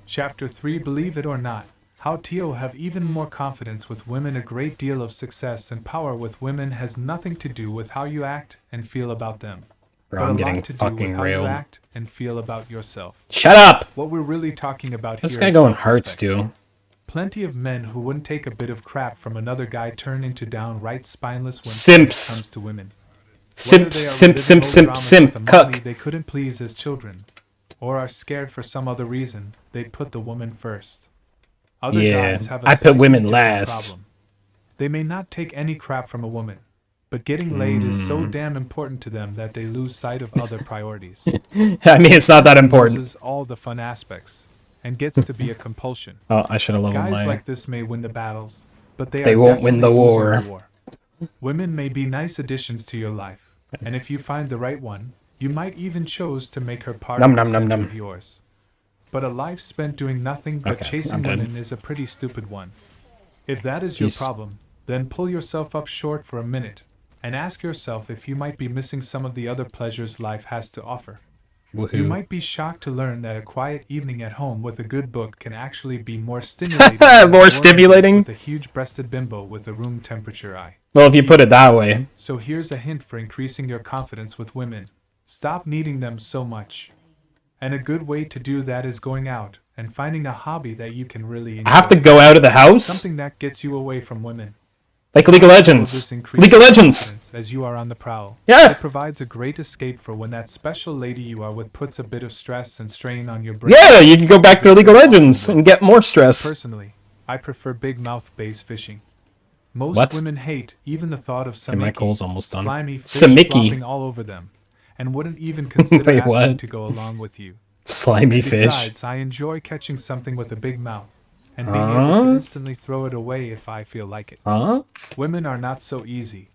Chapter 3, believe it or not, how Tio have even more confidence with women. A great deal of success and power with women has nothing to do with how you act and feel about them. Bro, I'm getting fucking railed. You act and feel about yourself. Shut up! What we're really talking about this here guy is going hearts too. Plenty of men who wouldn't take a bit of crap from another guy turn into downright spineless when simps. It comes to women. Simp, cuck. They couldn't please as children, or are scared for some other reason, they put the woman first. Other guys have a I put women last. Problem. They may not take any crap from a woman, but getting laid is so damn important to them that they lose sight of other priorities. I mean, it's not that important. Loses all the fun aspects, and gets to be a compulsion. Oh, I should have leveled Guys my... like this may win the battles, but they won't win the war. Women may be nice additions to your life, and if you find the right one, you might even choose to make her part of yours. but a life spent doing nothing but Okay, chasing I'm dead. women is a pretty stupid one. If that is your problem, then pull yourself up short for a minute and ask yourself if you might be missing some of the other pleasures life has to offer. Woohoo. You might be shocked to learn that a quiet evening at home with a good book can actually be more stimulating than More a stimulating? with a huge-breasted bimbo with a room temperature eye. Well, if you put it that way. So here's a hint for increasing your confidence with women. Stop needing them so much. And a good way to do that is going out and finding a hobby that you can really enjoy. I have to go out of the house? Something that gets you away from women. Like League of Legends. League of Legends! As you are on the prowl. Yeah! It provides a great escape for when that special lady you are with puts a bit of stress and strain on your brain. Yeah, you can go back to League of Legends and get more stress. Personally, I prefer big mouth bass fishing. Most women hate even the thought of my samiki, goal's almost done. slimy fish Samiki. flopping all over them, and wouldn't even consider Wait, asking what? to go along with you. Slimy fish. Besides, I enjoy catching something with a big mouth and being able to instantly throw it away if I feel like it. Women are not so easy.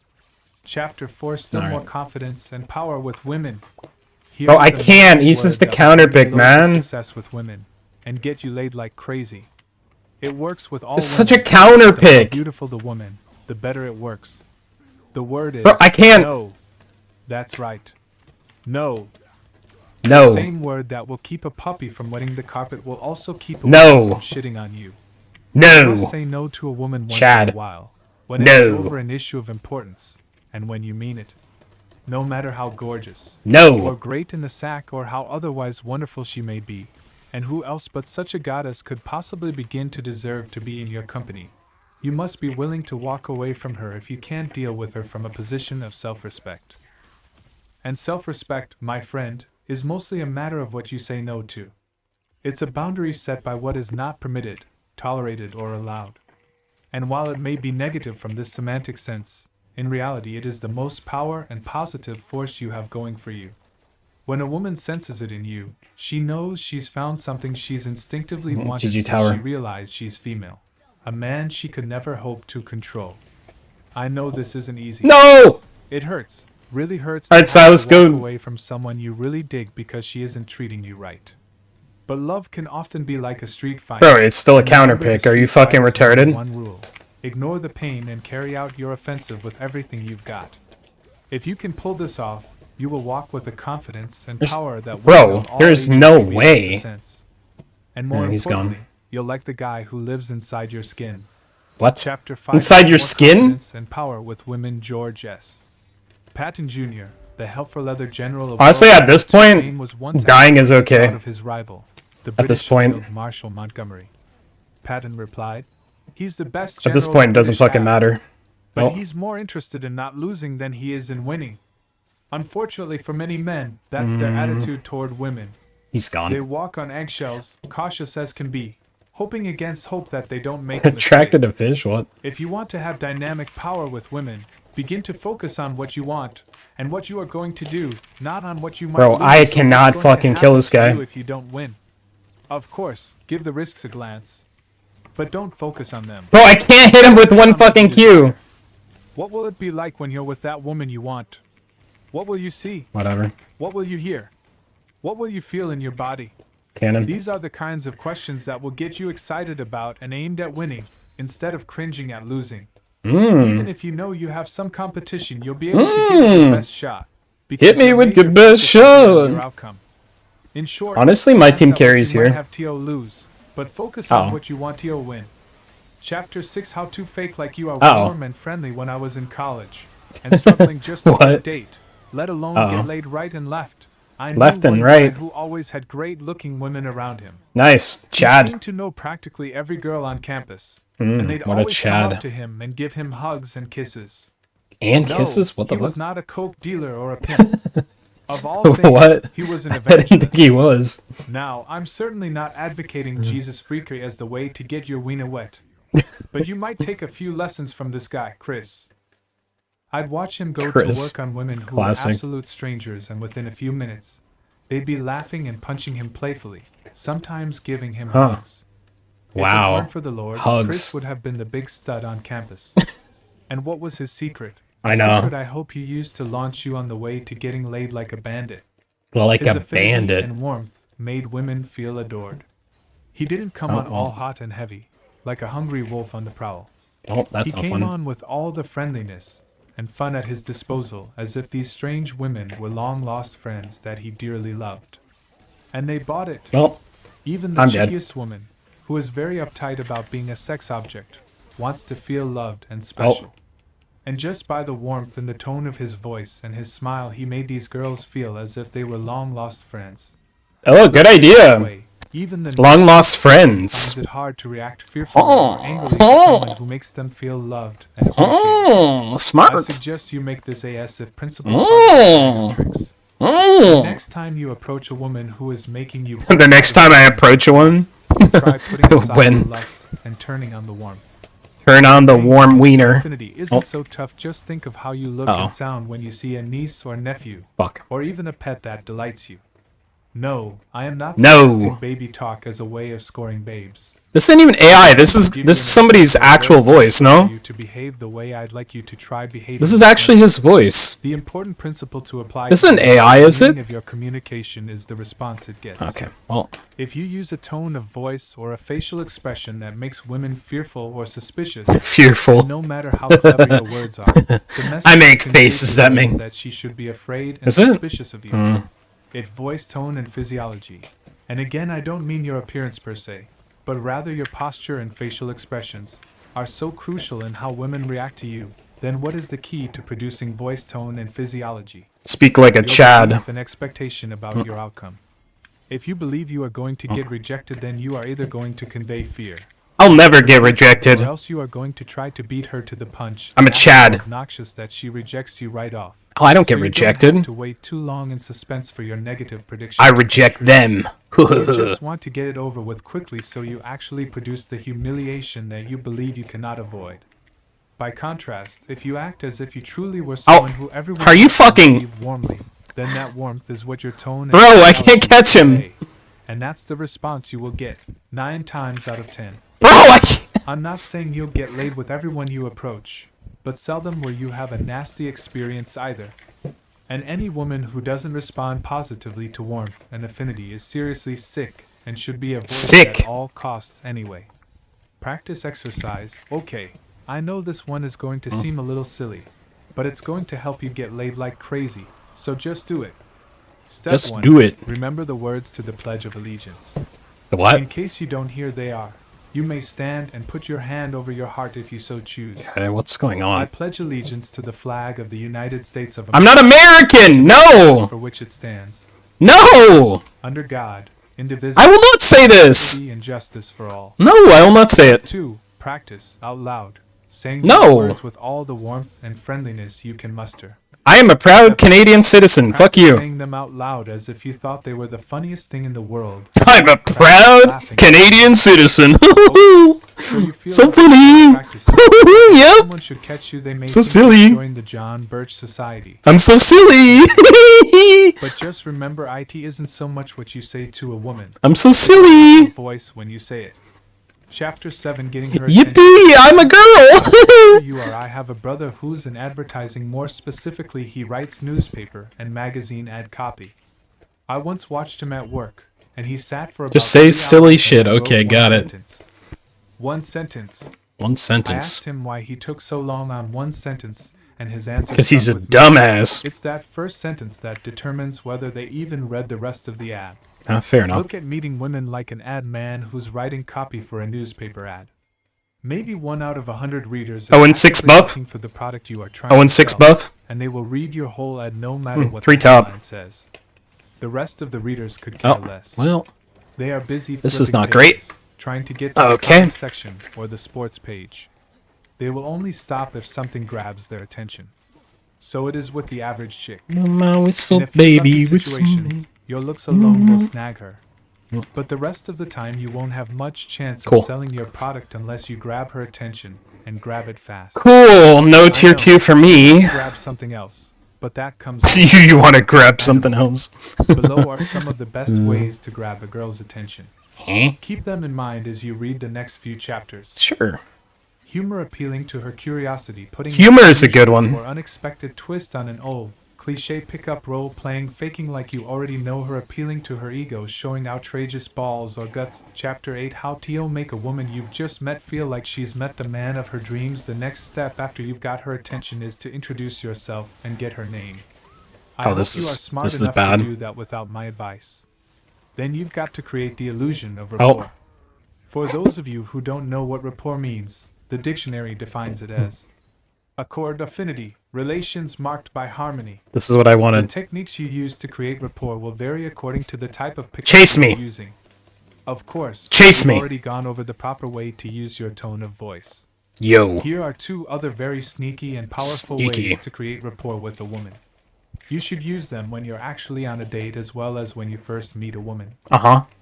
Chapter 4: Still more confidence and power with women. Here Bro, is I a can't. magic He's just word a that will counter bring pick, loads of man. Success with women and get you laid like crazy. It works with all It's women. such a counter The more pick. beautiful the woman, the better it works. The word is Bro, I can't. no. That's right. No. No. The same word that will keep a puppy from wetting the carpet will also keep a No. woman from shitting on you. No. You must say no to a woman once Chad. in a while, when No. it is over an issue of importance, and when you mean it. No matter how gorgeous, No. or great in the sack, or how otherwise wonderful she may be, and who else but such a goddess could possibly begin to deserve to be in your company? You must be willing to walk away from her if you can't deal with her from a position of self-respect. And self-respect, my friend, is mostly a matter of what you say no to. It's a boundary set by what is not permitted, tolerated, or allowed. And while it may be negative from this semantic sense, in reality it is the most power and positive force you have going for you. When a woman senses it in you, she knows she's found something she's instinctively wanted GG since Tower. she realized she's female. A man she could never hope to control. I know this isn't easy. No! It hurts. Really hurts Alright, to have Silas, to walk go. away from someone you really dig because she isn't treating you right. But love can often be like a street fight. Bro, it's still a counter Remember the pick. Are you street fucking fighter's number retarded? one rule. Ignore the pain and carry out your offensive with everything you've got. If you can pull this off, you will walk with a confidence and power that Bro, women of all there's ages no may be able way. to sense. And more He's gone. importantly, you'll like the guy who lives inside your skin. What? Chapter 5: Inside your More skin? Confidence and Power with Women. George S. Patton Jr., the helpful leather general of Honestly, World at this War II point, fame, was once dying is asked okay. about of his rival, the At this British point. Field Marshal Montgomery. Patton replied, "He's the best At general this point, it the doesn't British fucking have, matter. but Oh. he's more interested in not losing than he is in winning." Unfortunately for many men, that's their attitude toward women. He's gone. They walk on eggshells, cautious as can be, hoping against hope that they don't make a mistake. Attracted to fish? What? If you want to have dynamic power with women, begin to focus on what you want and what you are going to do, not on what you might Bro, lose I or what's cannot going to fucking kill happen this to guy. you if you don't win. Of course, give the risks a glance, but don't focus on them. Bro, I can't hit him with one Focus on what fucking you Q. desire. What will it be like when you're with that woman you want? What will you see? Whatever. What will you hear? What will you feel in your body? Cannon. These are the kinds of questions that will get you excited about and aimed at winning, instead of cringing at losing. Even if you know you have some competition, you'll be able to give it your best shot. Hit me your with your major best focus will be on your shot. outcome. In short, Honestly, my glance team at what carries you might here. have Tio lose, but focus on Oh. what you want Tio win. Chapter 6: How to fake like you are Oh. warm and friendly when I was in college, and struggling just to get a What? date, let alone Uh-oh. get laid right and left. I Left knew and one guy right. who always had great-looking women around him. Nice. He Chad. seemed to know practically every girl on campus, and they'd what a always come Chad. up to him and give him hugs and kisses. And No, kisses? What the he was fuck? not a coke dealer or a pimp. Of all things, What? he was an I didn't think evangelist. he was. Now, I'm certainly not advocating Jesus freakery as the way to get your wiener wet. But you might take a few lessons from this guy, Chris. I'd watch him go Chris. to work on women who Classic. were absolute strangers, and within a few minutes, they'd be laughing and punching him playfully, sometimes giving him Huh. hugs. If it Wow. weren't for the Lord, Hugs. Chris would have been the big stud on campus. And what was his secret? I A know. secret I hope you used to launch you on the way to getting laid like a bandit. Like His a affinity bandit. and warmth made women feel adored. He didn't come on all hot and heavy, like a hungry wolf on the prowl. Oh, that's he not came fun. on with all the friendliness and fun at his disposal, as if these strange women were long-lost friends that he dearly loved. And they bought it. Well, even the I'm dead. cheekiest woman, who is very uptight about being a sex object, wants to feel loved and special. And just by the warmth and the tone of his voice and his smile, he made these girls feel as if they were long-lost friends. Oh, good idea. Even the Long-lost friends. finds it hard to react fearfully or angrily to someone who makes them feel loved and appreciated. Oh, smart. I suggest you make this a if principle part of your tricks. The next time you approach a woman who is making you The next time I approach a woman, try putting aside when the lust and turning on the warmth. turn on the warm wiener. Infinity isn't so tough. Just think of how you look and sound when you see a niece or nephew, or even a pet that delights you. No, I am not suggesting baby talk as a way of scoring babes. This isn't even AI. This is somebody's actual voice, no? You to behave the way I'd like you to try behaving. This is actually his voice. The important principle to apply. This isn't AI, is it? Of your communication is the response it gets. Okay. Well, if you use a tone of voice or a facial expression that makes women fearful or suspicious, fearful. No matter how clever your words are, the I make faces that make. That she should be afraid and suspicious of you. It's voice tone and physiology. And again, I don't mean your appearance per se, but rather your posture and facial expressions are so crucial in how women react to you. Then what is the key to producing voice tone and physiology? Speak like a Chad. With an expectation about your outcome. If you believe you are going to get rejected, then you are either going to convey fear. I'll never get rejected. Or else you are going to try to beat her to the punch. I'm a Chad. Obnoxious that she rejects you right off. Oh, I don't get rejected. You don't have to wait too long in suspense for your negative prediction. I reject them. You just want to get it over with quickly, so you actually produce the humiliation that you believe you cannot avoid. By contrast, if you act as if you truly were someone who everyone are you fucking warmly, then that warmth is what your tone. Bro, I can't catch him. And that's the response you will get 9 times out of 10. Bro, I can't. I'm not saying you'll get laid with everyone you approach, but seldom will you have a nasty experience either. And any woman who doesn't respond positively to warmth and affinity is seriously sick and should be avoided at all costs anyway. Practice exercise. Okay, I know this one is going to seem a little silly, but it's going to help you get laid like crazy, so just do it. Step 1. Do it. Remember the words to the Pledge of Allegiance. The what? In case you don't hear, they are. You may stand and put your hand over your heart if you so choose. Okay, what's going on? I pledge allegiance to the flag of the United States of America. I'm not American! No! For which it stands. No! Under God, indivisible. I will not say this! And justice for all. No, I will not say it. 2. Practice out loud. Saying no words with all the warmth and friendliness you can muster. I am a proud Canadian citizen. Fuck you. Saying them out loud as if you thought they were the funniest thing in the world. I'm a proud Canadian citizen. So funny. Yep. Someone should catch you. They may so silly. Join the John Birch Society. I'm so silly. But just remember, it isn't so much what you say to a woman. I'm so silly. Voice when you say it. Chapter 7, getting her Yippee! I'm a girl! You are. I have a brother who's in advertising. More specifically, he writes newspaper and magazine ad copy. I once watched him at work, and he sat for about just say silly shit. Okay, got it. One sentence. One sentence. I asked him why he took so long on one sentence, and his answer. Because he's a dumbass. It's that first sentence that determines whether they even read the rest of the ad. Fair enough. Look at meeting women like an ad man who's writing copy for a newspaper ad. Maybe 1 out of 100 readers are 0-6 buff. For the product you are trying 0-6 buff. And they will read your whole ad no matter what 3 the top. headline says. The rest of the readers could care less. Well, they are busy. This is not pages, trying to get to the okay. comment section or the sports page. They will only stop if something grabs their attention. So it is with the average chick. My whistle, baby, whistle. Your looks alone will snag her. But the rest of the time you won't have much chance of selling your product unless you grab her attention and grab it fast. Cool, no tier 2 for me. Grab something else, but that comes you want to grab something else. Below are some of the best ways to grab a girl's attention. Keep them in mind as you read the next few chapters. Sure. Humor appealing to her curiosity, putting humor is a good one. Or unexpected twist on an old cliche pickup role playing, faking like you already know her, appealing to her ego, showing outrageous balls or guts. Chapter 8: How to make a woman you've just met feel like she's met the man of her dreams. The next step after you've got her attention is to introduce yourself and get her name. I hope you are smart enough to do that without my advice. Then you've got to create the illusion of rapport. For those of you who don't know what rapport means, the dictionary defines it as accord, affinity, relations marked by harmony. This is what I wanted. The techniques you use to create rapport will vary according to the type of pickup you're using. Of course, we've already gone over the proper way to use your tone of voice. Yo. Here are 2 other very sneaky and powerful ways to create rapport with a woman. You should use them when you're actually on a date as well as when you first meet a woman.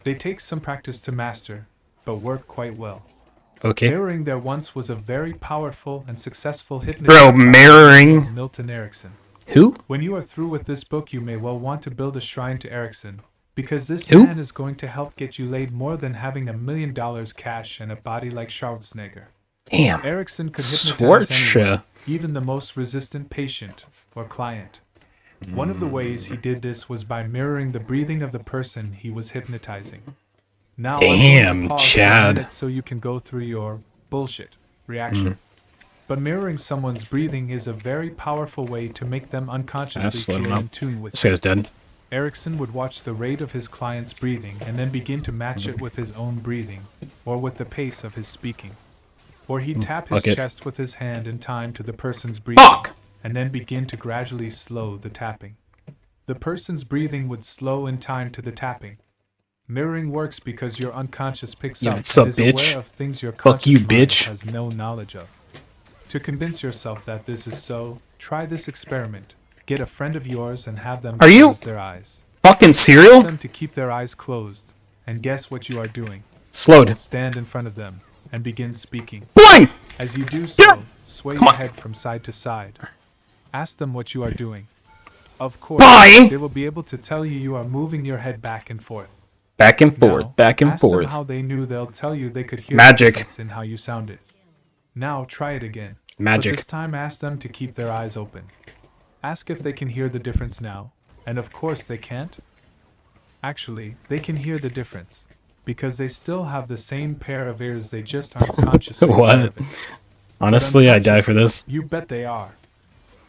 They take some practice to master, but work quite well. Okay. Mirroring there once was a very powerful and successful hypnotist. Mirroring. Milton Erickson. Who? When you are through with this book, you may well want to build a shrine to Erickson, because this man is going to help get you laid more than having $1 million cash and a body like Schwarzenegger. Damn. Erickson could hypnotize anyone, even the most resistant patient or client. One of the ways he did this was by mirroring the breathing of the person he was hypnotizing. Now damn, Chad. So you can go through your bullshit reaction. But mirroring someone's breathing is a very powerful way to make them unconsciously feel in tune with this guy's dead. Erickson would watch the rate of his client's breathing and then begin to match it with his own breathing, or with the pace of his speaking. Or he'd tap his chest with his hand in time to the person's breathing, and then begin to gradually slow the tapping. The person's breathing would slow in time to the tapping. Mirroring works because your unconscious picks up and is aware of things your conscious mind has no knowledge of. To convince yourself that this is so, try this experiment. Get a friend of yours and have them close their eyes. Fucking cereal? Ask them to keep their eyes closed, and guess what you are doing. Slowed. Stand in front of them and begin speaking. Boing! As you do so, sway your head from side to side. Ask them what you are doing. Of course, they will be able to tell you are moving your head back and forth. Back and forth, now, back and ask forth. Them how they knew. They'll tell you they could hear Magic. the difference in how you sounded. Now try it again. Magic. But this time ask them to keep their eyes open. Ask if they can hear the difference now, and of course they can't. Actually, they can hear the difference, because they still have the same pair of ears, they just aren't consciously aware of it. Honestly, I die for this. You bet they are.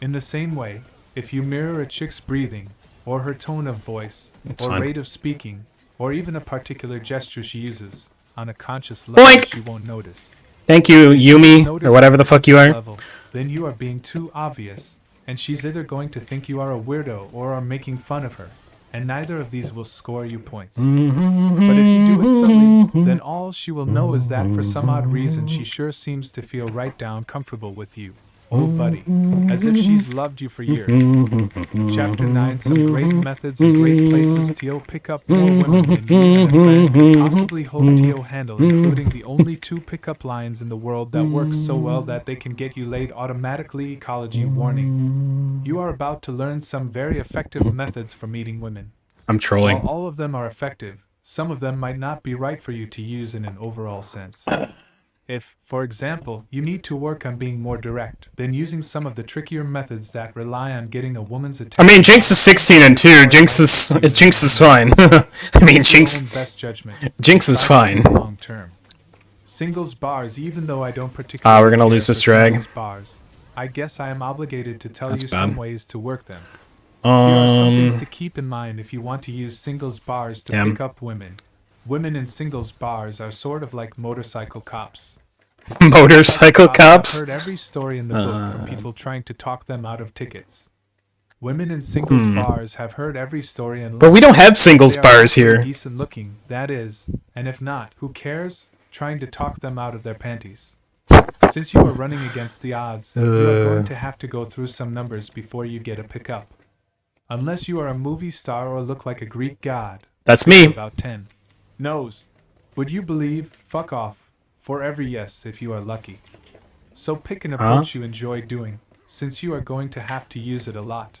In the same way, if you mirror a chick's breathing, or her tone of voice, or rate of speaking, or even a particular gesture she uses, on a conscious level she won't notice. Thank you, Yumi, or whatever the fuck you are. Level, then you are being too obvious, and she's either going to think you are a weirdo or are making fun of her, and neither of these will score you points. But if you do it subtly, then all she will know is that for some odd reason she sure seems to feel right down comfortable with you. Old buddy, as if she's loved you for years. Chapter 9: Some great methods and great places to pick up more women than you and a friend could possibly hope to handle, including the only 2 pickup lines in the world that work so well that they can get you laid automatically. Ecology warning. You are about to learn some very effective methods for meeting women. I'm trolling. While all of them are effective, some of them might not be right for you to use in an overall sense. If, for example, you need to work on being more direct, then using some of the trickier methods that rely on getting a woman's attention. I mean, Jinx is 16 and 2. Jinx is fine. I mean, Jinx is fine. Long term. Singles bars, even though I don't particularly we're gonna lose this drag. Bars, I guess I am obligated to tell you some ways to work them. Here are some things to keep in mind if you want to use singles bars to pick up women. Women in singles bars are sort of like motorcycle cops. Motorcycle cops? I've heard every story in the book from people trying to talk them out of tickets. Women in singles bars have heard every story, and but we don't have singles bars here. Decent looking, that is, and if not, who cares? Trying to talk them out of their panties. Since you are running against the odds, you are going to have to go through some numbers before you get a pickup. Unless you are a movie star or look like a Greek god. That's me. About 10. No's. Would you believe? Fuck off. For every yes if you are lucky. So pick an approach you enjoy doing, since you are going to have to use it a lot.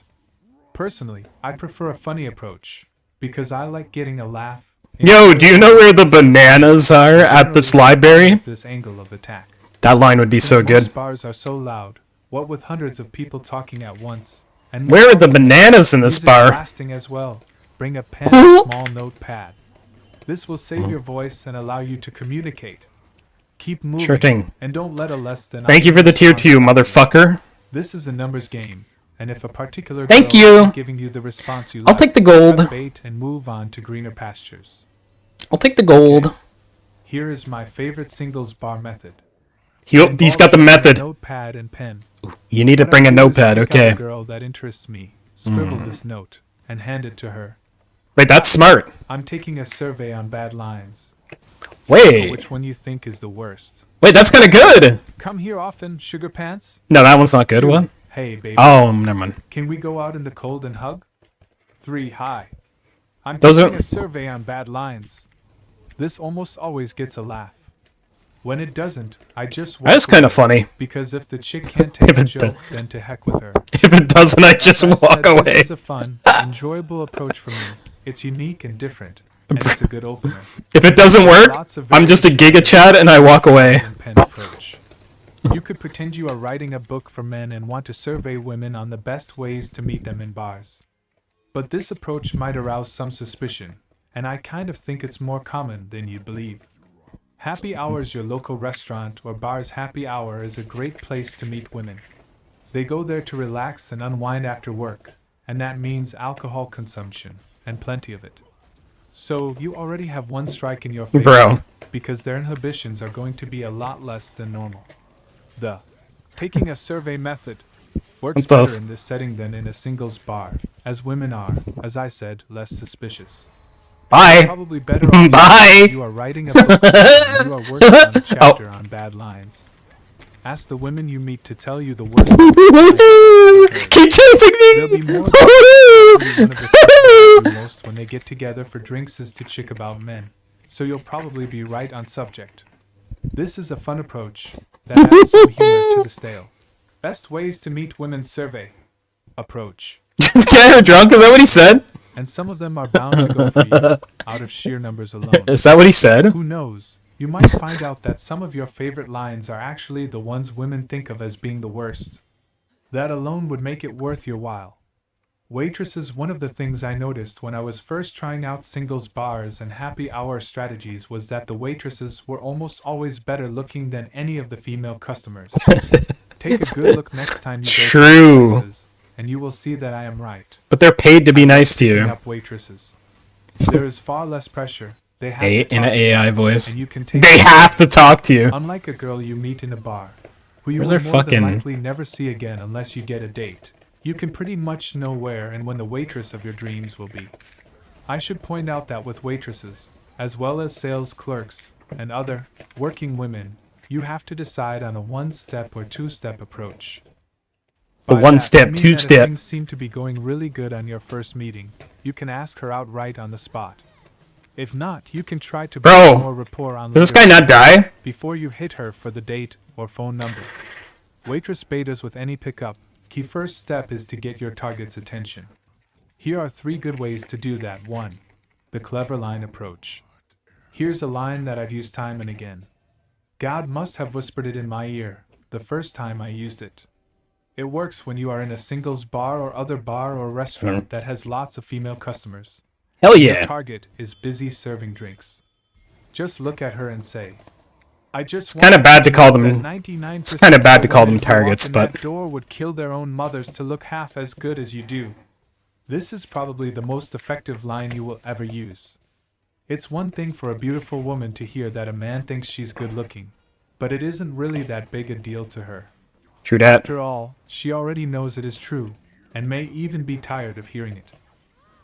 Personally, I prefer a funny approach, because I like getting a laugh. Yo, do you know where the bananas are at this library? This angle of attack. That line would be so good. Most bars are so loud, what with hundreds of people talking at once, And Where are the bananas in this music bar? blasting as well. Bring a pen and small notepad. This will save your voice and allow you to communicate. Keep moving. Sure thing. And don't let a less than Thank you for the tier 2, motherfucker. This is a numbers game, and if a particular Thank girl you. isn't giving you the response you I'll like, take the gold. cut bait and move on to greener pastures. I'll take the gold. Here is my favorite singles bar method. He's got the method. Notepad and pen. You need to What bring I a do is notepad, pick out okay. a girl that interests me, scribble this note, and hand it to her. Wait, that's smart. I'm taking a survey on bad lines. Wait. Circle which one you think is the worst. Wait, that's kind of good. Come here often, sugar pants. No, that one's not good. 2, What? hey, baby. Oh, never mind. Can we go out in the cold and hug? 3, hi. I'm Those taking are- a survey on bad lines. This almost always gets a laugh. When it doesn't, I just walk That's kind of away, funny. because if the chick can't take If a it joke, do- then to heck with her. If it doesn't, I just As I walk said, away. This is a fun, enjoyable approach for me. It's unique and different, and it's a good opener. If it doesn't work, Lots of I'm just a variations giga chat and I walk away. in pen approach. You could pretend you are writing a book for men and want to survey women on the best ways to meet them in bars. But this approach might arouse some suspicion, and I kind of think it's more common than you'd believe. Happy Hour's your local restaurant or bar's happy hour is a great place to meet women. They go there to relax and unwind after work, and that means alcohol consumption, and plenty of it. So you already have one strike in your favor, Bro. because their inhibitions are going to be a lot less than normal. The taking a survey method works What the better in this setting than in a singles bar, as women are, as I said, less suspicious. Bye. Probably better off Bye. you are writing a book and you are working on a chapter on bad lines. Ask the women you meet to tell you the worst. Keep chasing me. They'll be more one of the things they do most when they get together for drinks is to chick about men. So you'll probably be right on subject. This is a fun approach that adds some humor to the stale. Best ways to meet women survey. Approach. Just get her drunk? Is that what he said? And some of them are bound to go for you, out of sheer numbers alone. Is that what he said? Who knows? You might find out that some of your favorite lines are actually the ones women think of as being the worst. That alone would make it worth your while. Waitresses, one of the things I noticed when I was first trying out singles bars and happy hour strategies was that the waitresses were almost always better looking than any of the female customers. Take a good look next time you go True. to places, and you will see that I am right. But they're paid to be nice to Picking you. up waitresses. There is far less pressure. They have to In an talk to you, AI voice. and you can take They it. have to talk to you. Unlike a girl you meet in a bar, who you Where's will our more fucking- than likely never see again unless you get a date, you can pretty much know where and when the waitress of your dreams will be. I should point out that with waitresses, as well as sales clerks and other working women, you have to decide on a one-step or two-step approach. The By one that, I step, mean two that if step. things seem to be going really good on your first meeting, you can ask her outright on the spot. If not, you can try to Bro, build more rapport on Does this later guy not die? before you hit her for the date or phone number. Waitress betas with any pickup, key first step is to get your target's attention. Here are 3 good ways to do that. 1. The clever line approach. Here's a line that I've used time and again. God must have whispered it in my ear the first time I used it. It works when you are in a singles bar or other bar or restaurant that has lots of female customers. Hell Your yeah. target is busy serving drinks. Just look at her and say, I just kinda want bad you to call know them- that 99% it's kinda bad of to call them women who walk targets, in but- that door would kill their own mothers to look half as good as you do. This is probably the most effective line you will ever use. It's one thing for a beautiful woman to hear that a man thinks she's good looking, but it isn't really that big a deal to her. True that. After all, she already knows it is true, and may even be tired of hearing it.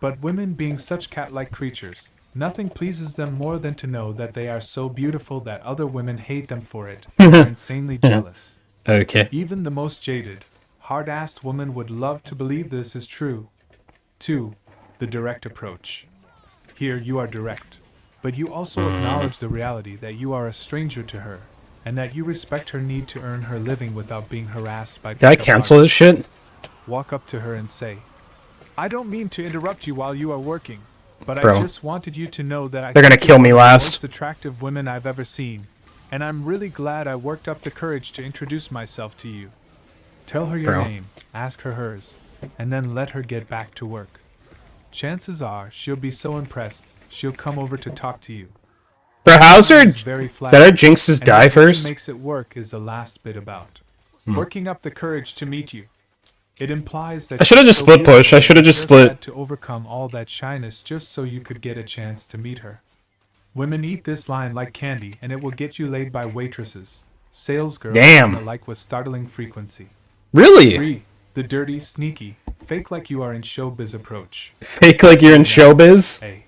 But women being such cat-like creatures, nothing pleases them more than to know that they are so beautiful that other women hate them for it, and are insanely jealous. Okay. Even the most jaded, hard-assed woman would love to believe this is true. 2. The direct approach. Here you are direct, but you also acknowledge the reality that you are a stranger to her, and that you respect her need to earn her living without being harassed by Did I pickup cancel this artists. shit? Walk up to her and say, I don't mean to interrupt you while you are working, but Bro. I just wanted you to know that I They're gonna think kill you're me one of the last. most attractive women I've ever seen, and I'm really glad I worked up the courage to introduce myself to you. Tell her your Bro. name, ask her hers, and then let her get back to work. Chances are she'll be so impressed, she'll come over to talk to you. Bro, how's her... It's very Did our flattering, jinxes and die what first? makes it work is the last bit about working up the courage to meet you. It implies that I should have she's just so split push. I beautiful should have you just split. had to overcome all that shyness just so you could get a chance to meet her. Women eat this line like candy, and it will get you laid by waitresses, sales girls, Damn. and the like with startling frequency. Really? 3. The dirty, sneaky, fake like you are in showbiz approach. Fake like you're in showbiz? A.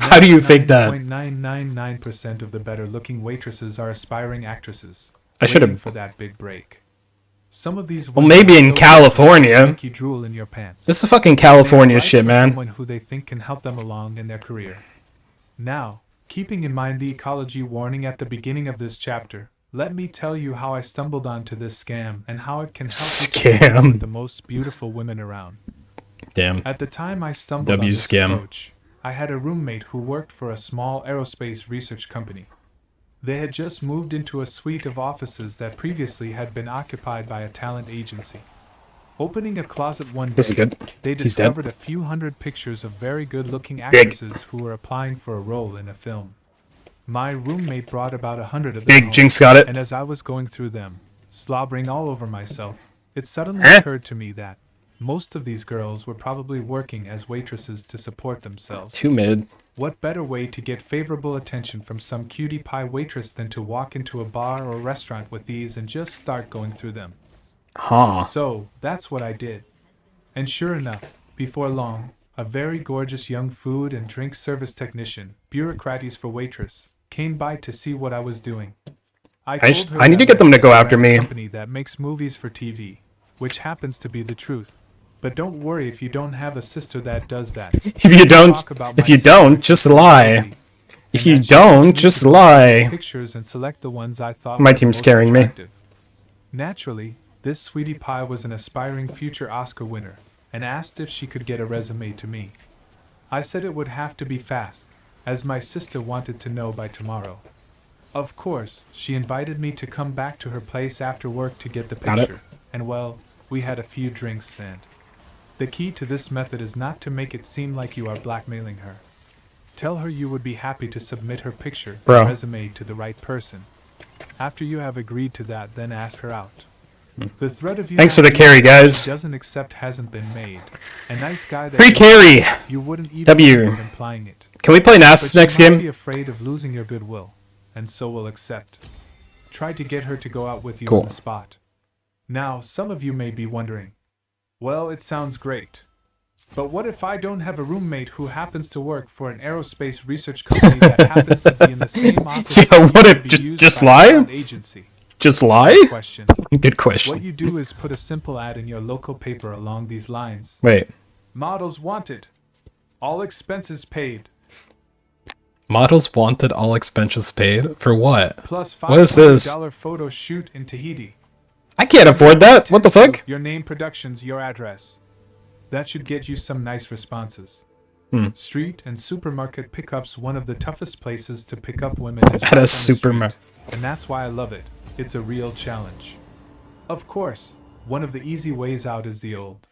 How do you fake that? 99.999% of the better-looking waitresses are aspiring actresses. I should waiting have... for that big break. Some of these Well, women maybe are in so California. make you drool in your pants. This is fucking They California apply shit, for man. Someone who they think can help them along in their career. Now, keeping in mind the ecology warning at the beginning of this chapter, let me tell you how I stumbled onto this scam and how it can help you to sleep Scam. with the most beautiful women around. Damn. At the time I stumbled W on this scam. approach, I had a roommate who worked for a small aerospace research company. They had just moved into a suite of offices that previously had been occupied by a talent agency. Opening a closet one This is day, good. they He's dead. discovered a few hundred pictures of very good-looking actresses who were applying for a role in a film. My roommate brought about 100 of them Big home, Jinx got it. and as I was going through them, slobbering all over myself, it suddenly Eh? occurred to me that most of these girls were probably working as waitresses to support themselves. Too mid. What better way to get favorable attention from some cutie pie waitress than to walk into a bar or restaurant with these and just start going through them? Huh. So, that's what I did. And sure enough, before long, a very gorgeous young food and drink service technician, bureaucrates for waitress, came by to see what I was doing. I need to get them to go after me. A company that makes movies for TV, which happens to be the truth. But don't worry if you don't have a sister that does that. If you don't, just lie. If you don't, just lie. Pictures and select the ones I thought My were the team's most scaring me. attractive. Naturally, this sweetie pie was an aspiring future Oscar winner and asked if she could get a resume to me. I said it would have to be fast, as my sister wanted to know by tomorrow. Of course, she invited me to come back to her place after work to get the Got it. picture, and well, we had a few drinks and... The key to this method is not to make it seem like you are blackmailing her. Tell her you would be happy to submit her picture Bro. and resume to the right person. After you have agreed to that, then ask her out. The threat of you Thanks for the asking carry, if guys. she doesn't accept hasn't been made. A nice guy that Free you- carry. You wouldn't even W. think of implying it. Can we play Nasus But next she might game? be afraid of losing your goodwill, and so will accept. Try to get her to go out with you Cool. on the spot. Now, some of you may be wondering, well, it sounds great. But what if I don't have a roommate who happens to work for an aerospace research company that happens to be in the same office Yeah, that what used if- to be just- used just by lie? an agency? Just lie? Good question. Good question. What you do is put a simple ad in your local paper along these lines. Wait. Models wanted. All expenses paid. Models wanted, all expenses paid? For what? Plus What is this? $500 photo shoot in Tahiti. I can't afford that. What the fuck? Your name, productions, your address. That should get you some nice responses. Hmm. Street and supermarket pickups, one of the toughest places to pick up women is At right a on the street, supermarket. and that's why I love it. It's a real challenge. Of course, one of the easy ways out is the old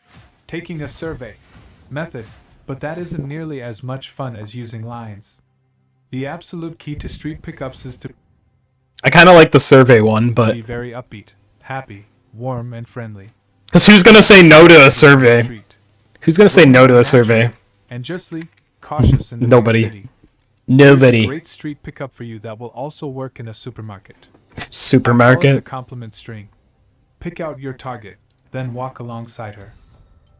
taking a survey method, but that isn't nearly as much fun as using lines. The absolute key to street pickups is to I kind of like the survey one, but... be very upbeat, happy, warm, and friendly. Because who's going to say no to a survey? Who's going to say no to a survey? And justly cautious in the big Nobody. city. Nobody. Here's a great street pickup for you that will also work in a supermarket. Call it the Supermarket? compliment string. Pick out your target, then walk alongside her.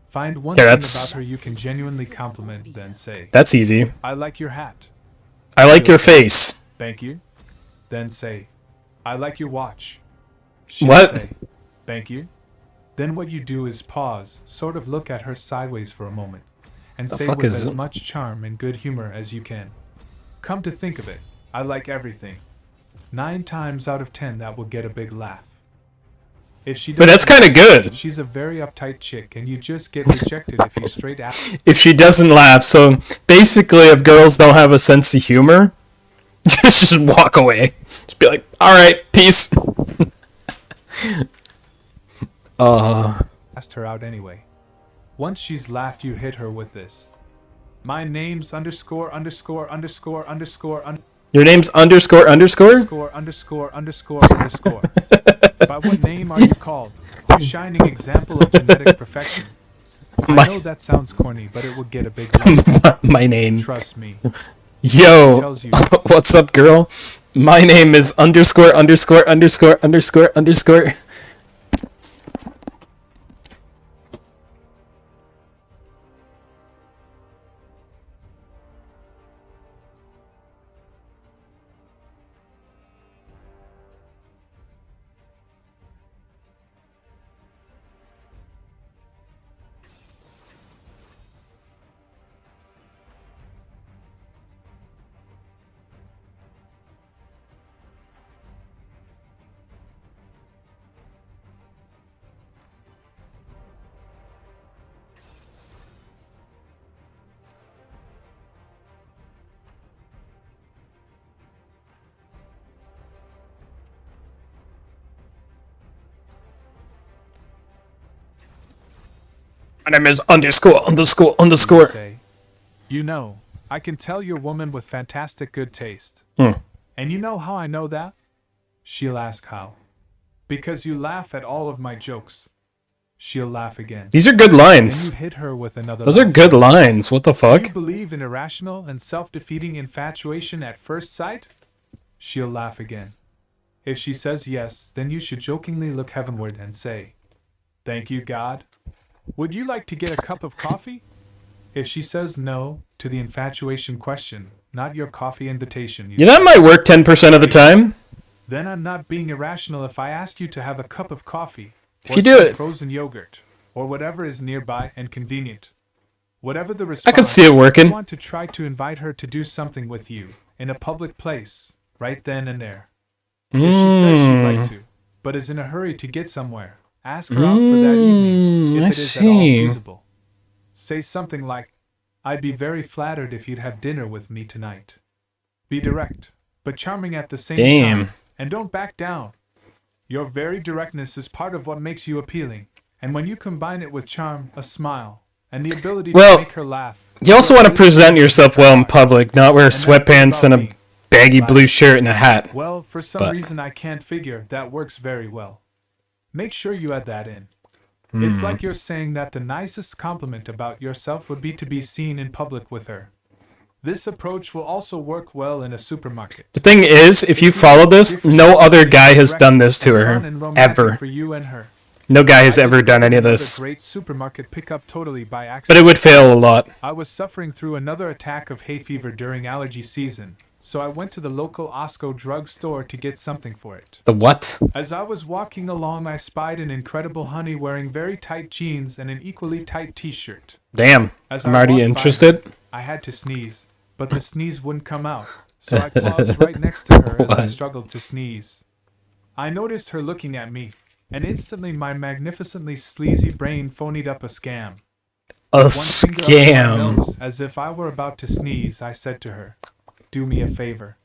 Find one Yeah, thing that's- about her you can genuinely compliment, then say, That's easy. I like your hat. I like She'll your say, face. Thank you. Then say, I like your watch. She'll What? say, thank you. Then what you do is pause, sort of look at her sideways for a moment, and The say fuck with is- as much charm and good humor as you can. Come to think of it, I like everything. 9 times out of 10 that will get a big laugh. If she But that's doesn't- kinda good. She's a very uptight chick and you just get rejected if you straight ask. If she doesn't laugh, so basically if girls don't have a sense of humor, just walk away. Just be like, alright, peace. Asked her out anyway. Once she's laughed, you hit her with this. My name's underscore underscore underscore underscore Your name's underscore underscore? underscore underscore underscore underscore. By what name are you called? A shining example of genetic perfection. I know that sounds corny, but it will get a big laugh. My name. Trust me. Yo, Tells you. what's up, girl? My name is underscore underscore underscore underscore underscore. My name is underscore underscore underscore. Say, you know, I can tell you're a woman with fantastic good taste. Hmm. And you know how I know that? She'll ask how. Because you laugh at all of my jokes. She'll laugh again. These are good lines. Then you hit her with another Those are laugh. good lines. What the fuck? Do you believe in irrational and self-defeating infatuation at first sight? She'll laugh again. If she says yes, then you should jokingly look heavenward and say, "Thank you, God. Would you like to get a cup of coffee?" If she says no to the infatuation question, not your coffee invitation, Yeah, that might work 10% of the time. then I'm not being irrational if I ask you to have a cup of coffee, If or you do some it. frozen yogurt, or whatever is nearby and convenient. Whatever the I response, could see it working. you want to try to invite her to do something with you in a public place, right then and there. If she says she'd like to, but is in a hurry to get somewhere, ask her out for that evening, if I it is at all see. feasible. Say something like, "I'd be very flattered if you'd have dinner with me tonight." Be direct, but charming at the same Damn. time, and don't back down. Your very directness is part of what makes you appealing, and when you combine it with charm, a smile, and the ability Well, to make her laugh, You also want to really present makes yourself her well in heart. public, not wear And that sweatpants thing and about a me, baggy like, blue shirt and a hat. well, for some But- reason I can't figure, that works very well. Make sure you add that in. It's like you're saying that the nicest compliment about yourself would be to be seen in public with her. This approach will also work well in a supermarket. The thing is, if you follow this, no other guy has done this to her. Ever. For you and her. No guy has I ever done discovered any of another this. Great supermarket pickup totally by But accident. it would fail a lot. I was suffering through another attack of hay fever during allergy season, so I went to the local Osco drugstore to get something for it. The what? As I was walking along, I spied an incredible honey wearing very tight jeans and an equally tight t-shirt. Damn. As I'm I already walked by interested. her, I had to sneeze, but the sneeze wouldn't come out, so I paused right next to her as I What? struggled to sneeze. I noticed her looking at me, and instantly my magnificently sleazy brain phonied up a scam. A One finger up my scam. nose, as if I were about to sneeze, I said to her, "Do me a favor.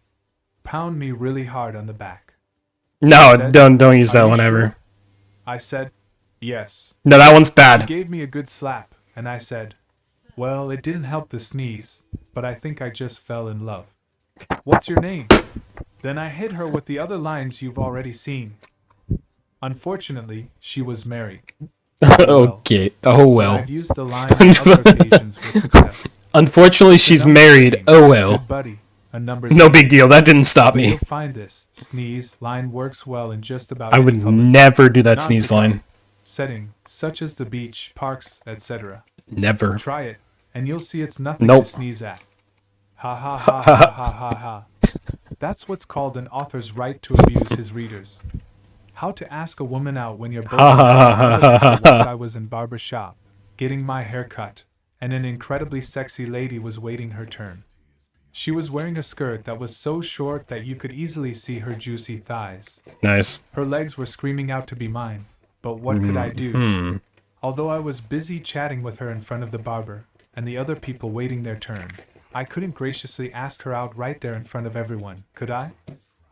Pound me really hard on the back." No, She said, don't use "Are that you one sure?" ever. I said, "Yes." No, that one's She bad. gave me a good slap, and I said, "Well, it didn't help the sneeze, but I think I just fell in love. What's your name?" Then I hit her with the other lines you've already seen. Unfortunately, she was married. Okay. Oh well. I've used the line on other occasions with success. Unfortunately, she's married. Oh well. Good buddy, a number No zero. big deal. That didn't stop But me. You'll find this sneeze line works well in just about I any would public never do that not sneeze pickup line. setting, such as the beach, parks, etc. Never. Try it, and you'll see it's nothing Nope. to sneeze at. Ha ha ha ha ha ha ha. That's what's called an author's right to abuse his readers. How to ask a woman out when you're both Ha ha ha ha ha Once ha. I was in barber shop, getting my hair cut, and an incredibly sexy lady was waiting her turn. She was wearing a skirt that was so short that you could easily see her juicy thighs. Nice. Her legs were screaming out to be mine, but what could I do? Hmm. Although I was busy chatting with her in front of the barber, and the other people waiting their turn, I couldn't graciously ask her out right there in front of everyone, could I?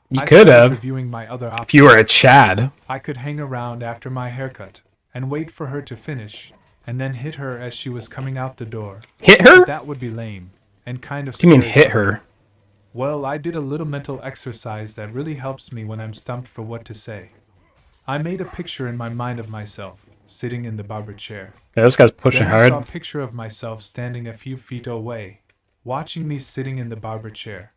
You I could started have. reviewing my other options. If you were a Chad. I could hang around after my haircut, and wait for her to finish, and then hit her as she was coming out the door. Hit her? But that would be lame, and kind of What do you mean scary. hit her? Well, I did a little mental exercise that really helps me when I'm stumped for what to say. I made a picture in my mind of myself, sitting in the barber chair. Yeah, this guy's pushing Then I saw a hard. picture of myself standing a few feet away, watching me sitting in the barber chair.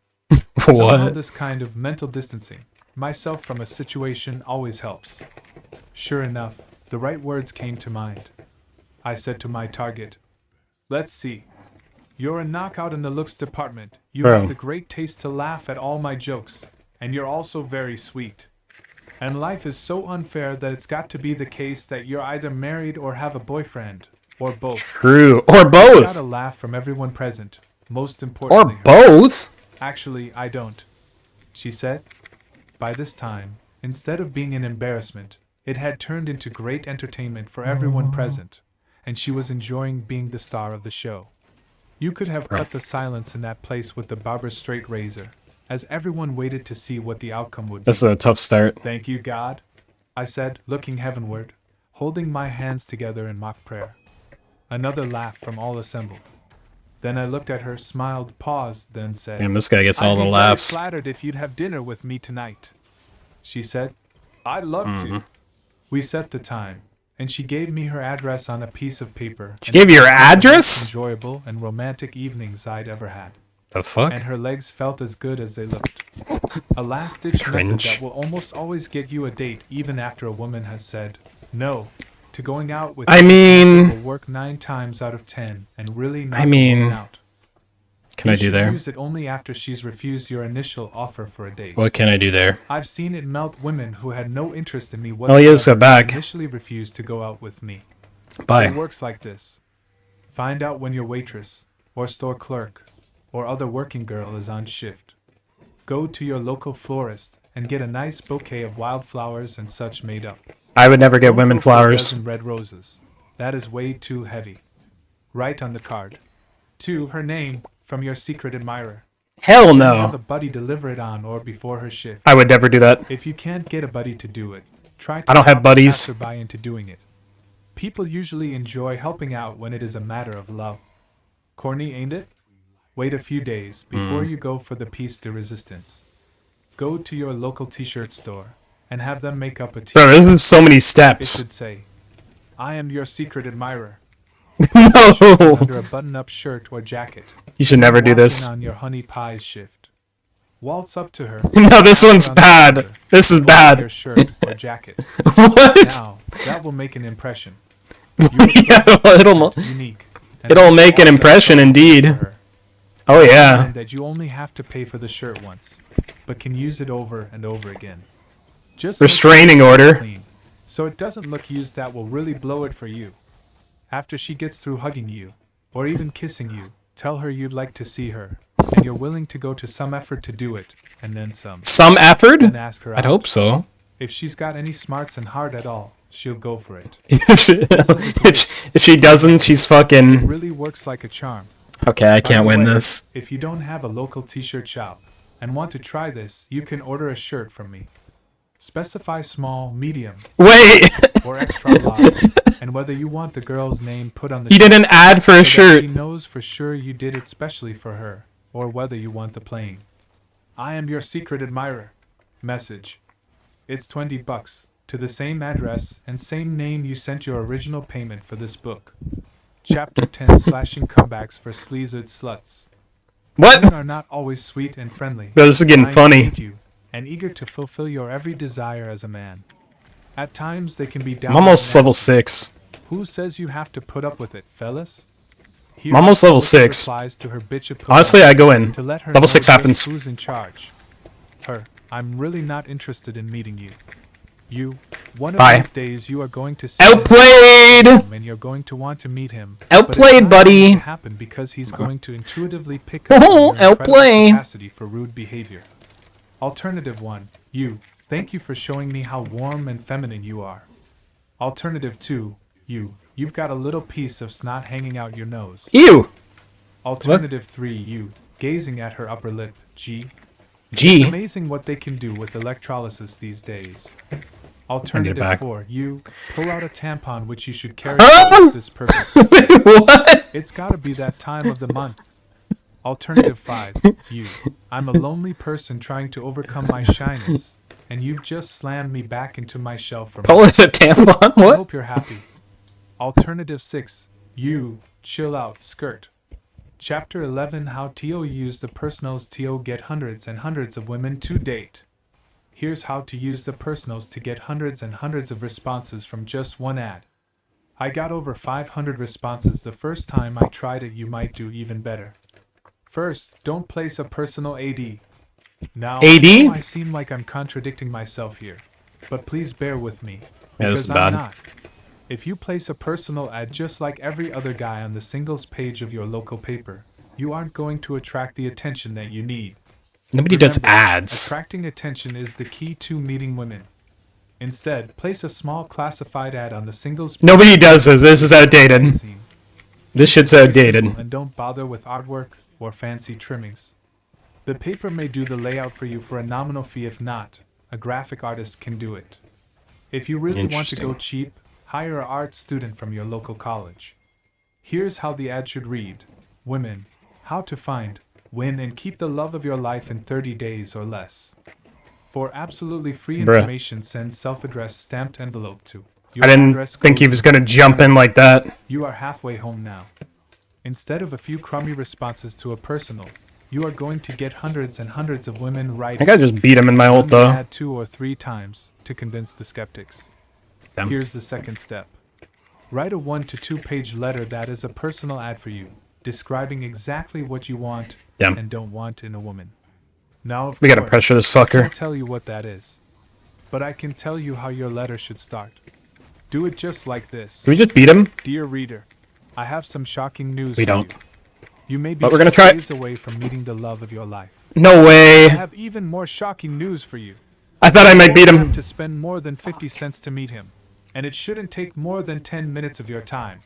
Somehow What? this kind of mental distancing myself from a situation always helps. Sure enough, the right words came to mind. I said to my target, "Let's see. You're a knockout in the looks department. You Bro. have the great taste to laugh at all my jokes, and you're also very sweet. And life is so unfair that it's got to be the case that you're either married or have a boyfriend, or both. True. Or You both. got a laugh from everyone present, most Or importantly her. both. Actually, I don't," she said. By this time, instead of being an embarrassment, it had turned into great entertainment for everyone present, and she was enjoying being the star of the show. You could have cut the silence in that place with the barber's straight razor, as everyone waited to see what the outcome would be. This is a tough start. "Thank you, God," I said, looking heavenward, holding my hands together in mock prayer. Another laugh from all assembled. Then I looked at her, smiled, paused, then said, Damn, this guy gets all "I'd the be laughs. very flattered if you'd have dinner with me tonight." She said, "I'd love to." We set the time, and she gave me her address on a piece of paper. She and gave you her it was one of the most address? Enjoyable and romantic evenings I'd ever had. The fuck? And her legs felt as good as they looked. A last-ditch method Cringe. that will almost always get you a date even after a woman has said no to going out with I you. mean- Will work 9 times out of 10 and really knock I a mean, woman out. can I do You should there? use it only after she's refused your initial offer for a date. What can I do there? I've seen it melt women who had no interest in me Oh, whatsoever. he is a and bag. initially refused to go out with me. Bye. It works like this. Find out when your waitress, or store clerk, or other working girl is on shift. Go to your local florist and get a nice bouquet of wildflowers and such made up. I would never get Don't women go for a flowers. dozen red roses. That is way too heavy. Write on the card. 2. Her name, from your secret admirer. Hell Then have a no. buddy deliver it on or before her shift. I would never do that. If you can't get a buddy to do it, try to I don't have talk a buddies. passerby into doing it. People usually enjoy helping out when it is a matter of love. Corny, ain't it? Wait a few days before you go for the piece de resistance. Go to your local t-shirt store and have them make up a Bro, t-shirt. this is so many It steps. should say, "I am your secret admirer," No. under a button-up shirt or jacket. You should never do Walk in this. on your honey pie's shift. Waltz up to her. No, this one's Put on the bad. shoulder. This is Put on bad. Your shirt or jacket. What? Now, that will make an impression. Yeah, Unique. and it'll make an walk up impression to indeed. her. Oh yeah. And that you only have to pay for the shirt once, but can use it over and over again. Just make sure Restraining it's order. clean, so it doesn't look used. That will really blow it for you. After she gets through hugging you, or even kissing you, tell her you'd like to see her, and you're willing to go to some effort to do it, and then some. Some effort? Then ask her I'd out. hope so. If she's got any smarts and heart at all, she'll go for it. if she doesn't, she's It fucking. really works like a charm. Okay, I By can't the win way, this. If you don't have a local t-shirt shop and want to try this, you can order a shirt from me. Specify small, medium, Wait. or extra large, and whether you want the girl's name put on the He shirt did an ad for so a that shirt. she knows for sure you did it specially for her, or whether you want the plain. "I am your secret admirer" message. It's $20 to the same address and same name you sent your original payment for this book. Chapter 10: Slashing Comebacks for Sleazered Sluts. What? Women are not always sweet and friendly. Bro, this is getting Trying to funny. meet you and eager to fulfill your every desire as a man. At times they can be down. I'm almost level 6. Who says you have to put up with it, fellas? I'm almost level Here 6. replies to her bitch opponent Honestly, I go in. to let her Level know 6 just happens. Who's in charge? Her. I'm really not interested in meeting you. You. One of Bye. these days you are going to see him Outplayed! and you're going to want to meet him. Outplayed, but it's not buddy. going to happen because he's going to intuitively pick up on Oh, your incredible outplay. capacity for rude behavior. Alternative 1. You. Thank you for showing me how warm and feminine you are. Alternative 2. You. You've got a little piece of snot hanging out your nose. Ew. Alternative 3. You. Gazing at her upper lip. G. G. It's amazing what they can do with electrolysis these days. Alternative back. 4, you pull out a tampon which you should carry for just this purpose. What? It's gotta be that time of the month. Alternative 5, you. I'm a lonely person trying to overcome my shyness, and you've just slammed me back into my shell for Pull it a tampon? I What? hope you're happy. Alternative 6, you. Chill out, skirt. Chapter 11, how Tio used the personals Tio get hundreds and hundreds of women to date. Here's how to use the personals to get hundreds and hundreds of responses from just one ad. I got over 500 responses the first time I tried it. You might do even better. First, don't place a personal AD. Now, AD? I know I seem like I'm contradicting myself here, but please bear with me, Yeah, this because is I'm bad. not. If you place a personal ad just like every other guy on the singles page of your local paper, you aren't going to attract the attention that you need. Nobody does Remember, ads. Attracting attention is the key to meeting women. Instead, place a small classified ad on the singles page. Nobody does this. This is outdated. Magazine. This shit's Very outdated. simple, and don't bother with artwork or fancy trimmings. The paper may do the layout for you for a nominal fee. If not, a graphic artist can do it. If you really want to go Interesting. cheap, hire an art student from your local college. Here's how the ad should read. Women, how to find, win, and keep the love of your life in 30 days or less. For absolutely free Bruh. information, send self-addressed stamped envelope to. I didn't think he was gonna jump in like that. You are halfway home now. Instead of a few crummy responses to a personal, you are going to get hundreds and hundreds of women writing. I think I just beat him in my ult, Run the though. ad 2 or 3 times to convince the skeptics. Damn. Here's the second step. Write a 1 to 2 page letter that is a personal ad for you, describing exactly what you want Damn. and don't want in a woman. Now, of We gotta course, pressure this I fucker. can't tell you what that is, but I can tell you how your letter should start. Do it just like this. Did we just beat him? Dear reader, I have some shocking news We for don't. you. You may be But we're gonna just try- days away from meeting the love of your life. No way. I have even more shocking news for you. I thought I might You beat won't him. have to spend more than 50 cents to meet him, and it shouldn't take more than 10 minutes of your time.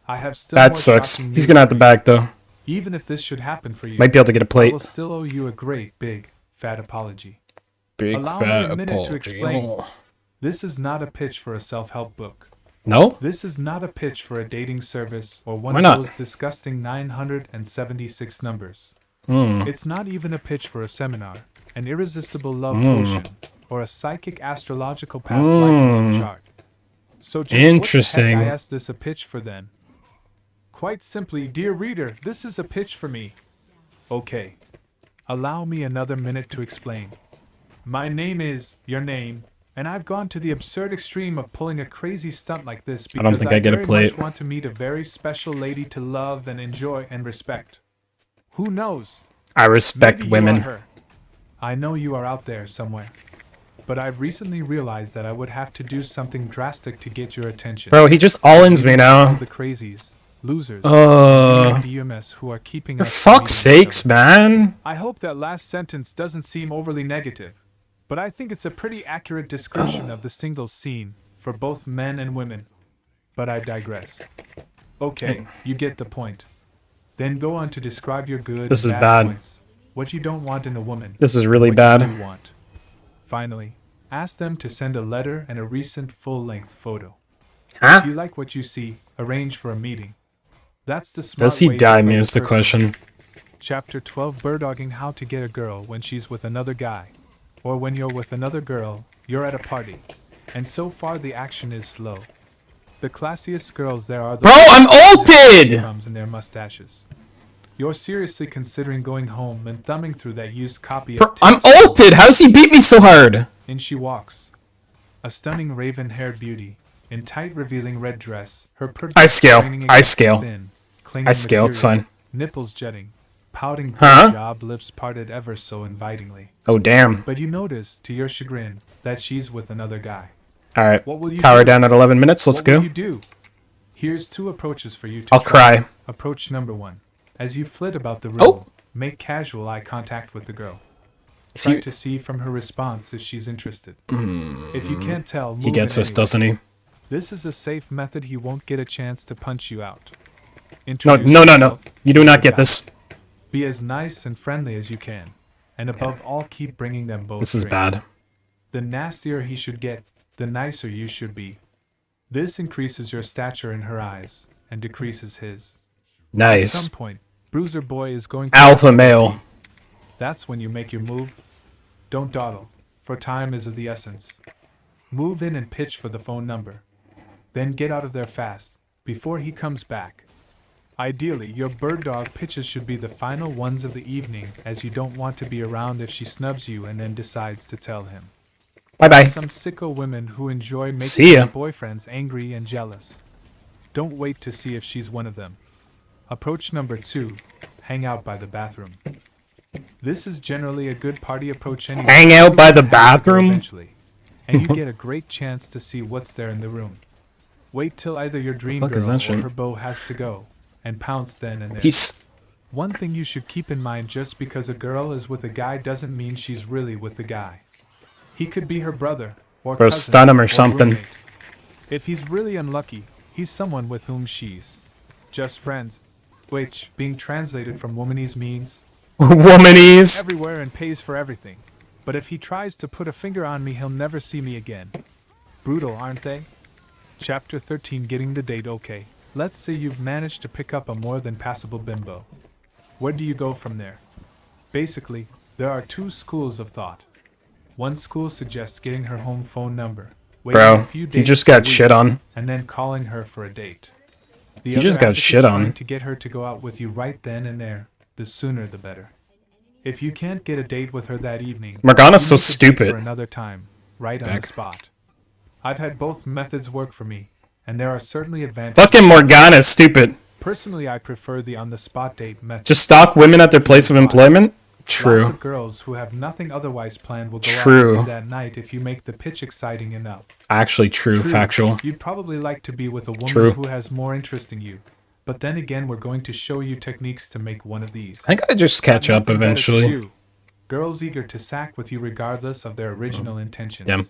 I have still That more sucks. shocking He's news gonna have for to you. back, though. Even if this should happen for you, Might be able to get a I plate. will still owe you a great, big, fat apology. Big Allow fat me a minute to apology. explain. This is not a pitch for a self-help book. No? This is not a pitch for a dating service or one Why of not? those disgusting 976 numbers. Mm. It's not even a pitch for a seminar, an irresistible love Mm. potion, or a psychic astrological past life chart. So just Interesting. what the heck I asked this a pitch for then? Quite simply, dear reader, this is a pitch for me. Okay. Allow me another minute to explain. My name is your name, and I've gone to the absurd extreme of pulling a crazy stunt like this I because don't think I get a very plate. much want to meet a very special lady to love and enjoy and respect. Who knows? I respect Maybe you women. are her. I know you are out there somewhere. But I've recently realized that I would have to do something drastic to get your attention. Bro, he just all-ins me now. The crazies, losers, Uh, and DMS who are keeping For us fuck's from meeting each sakes, other. man. I hope that last sentence doesn't seem overly negative, but I think it's a pretty accurate description of the singles scene for both men and women. But I digress. Okay, you get the point. Then go on to describe your good This and is bad bad. points, what you don't want in a woman. This is really what bad. You do want. Finally, ask them to send a letter and a recent full-length photo. Huh? If you like what you see, arrange for a meeting. That's the smart Does he way to die play me the is the person. question. Chapter 12, Birdogging, how to get a girl when she's with another guy. Or when you're with another girl, you're at a party. And so far the action is slow. The classiest girls there are the Bro, I'm ulted! crumbs in their mustaches. You're seriously considering going home and thumbing through that used copy Bro, of I'm ulted! How's he beat me so hard? In she walks. A stunning raven-haired beauty, in tight revealing red dress, her I scale. straining I against scale. thin, clinging I scale, it's material, fine. Nipples jetting, pouting Huh? job, lips parted ever so invitingly. Oh, damn. But you notice, to your chagrin, that she's with another guy. Alright. What will you Power do? down at 11 minutes. Let's What will go. you do? Here's 2 approaches for you to I'll try. cry. Approach number 1. As you flit about the room, Oh. make casual eye contact with the girl. Is Try he- to see from her response if she's interested. If you can't tell, He move gets in us, anyway. doesn't he? This is a safe method. He won't get a chance to punch you out. No, Introduce no, no, no. yourself You do to not the get guy. this. Be as nice and friendly as you can. And above all, keep bringing them both This is drinks. bad. The nastier he should get, the nicer you should be. This increases your stature in her eyes and decreases his. At Nice. some point, Bruiser Boy is going to Alpha male. That's when you make your move. Don't dawdle, for time is of the essence. Move in and pitch for the phone number. Then get out of there fast, before he comes back. Ideally, your bird dog pitches should be the final ones of the evening, as you don't want to be around if she snubs you and then decides to tell him. Bye-bye. Some sicko women who enjoy making See ya. their boyfriends angry and jealous. Don't wait to see if she's one of them. Approach number 2, hang out by the bathroom. This is generally a good party approach anyway. Hang out by the You have to go bathroom? eventually, and you get a great chance to see what's there in the room. Wait till either your dream fuck is girl that or shit? her beau has to go, and pounce then and there. Peace. One thing you should keep in mind: just because a girl is with a guy doesn't mean she's really with the guy. He could be her brother, or Bro, cousin, stun him or something. roommate. If he's really unlucky, he's someone with whom she's just friends, which, being translated from womanese, means Womanese. everywhere and pays for everything. But if he tries to put a finger on me, he'll never see me again. Brutal, aren't they? Chapter 13, getting the date okay. Let's say you've managed to pick up a more than passable bimbo. Where do you go from there? Basically, there are 2 schools of thought. One school suggests getting her home phone number, waiting Bro, a few he days just to a got week, shit on. and then calling her for a date. The He other just got advocates shit on. trying to get her to go out with you right then and there. The sooner the better. If you can't get a date with her that evening, Morgana's you so make a date stupid. for another time, right on Back. the spot. I've had both methods work for me, and there are certainly advantages. Fucking Morgana's stupid. Personally, I prefer the on-the-spot date method. Just stalk women at their place of employment? Lots True. of girls who have nothing otherwise planned will go out True. with you that night if you make the pitch exciting enough. Actually, true. Factual. You'd probably like to be with a woman True. who has more interest in you. But then again, we're going to show you techniques to make one of these. I think I just catch Got up nothing better to eventually. do. Girls eager to sack with you regardless of their original intentions. Yeah.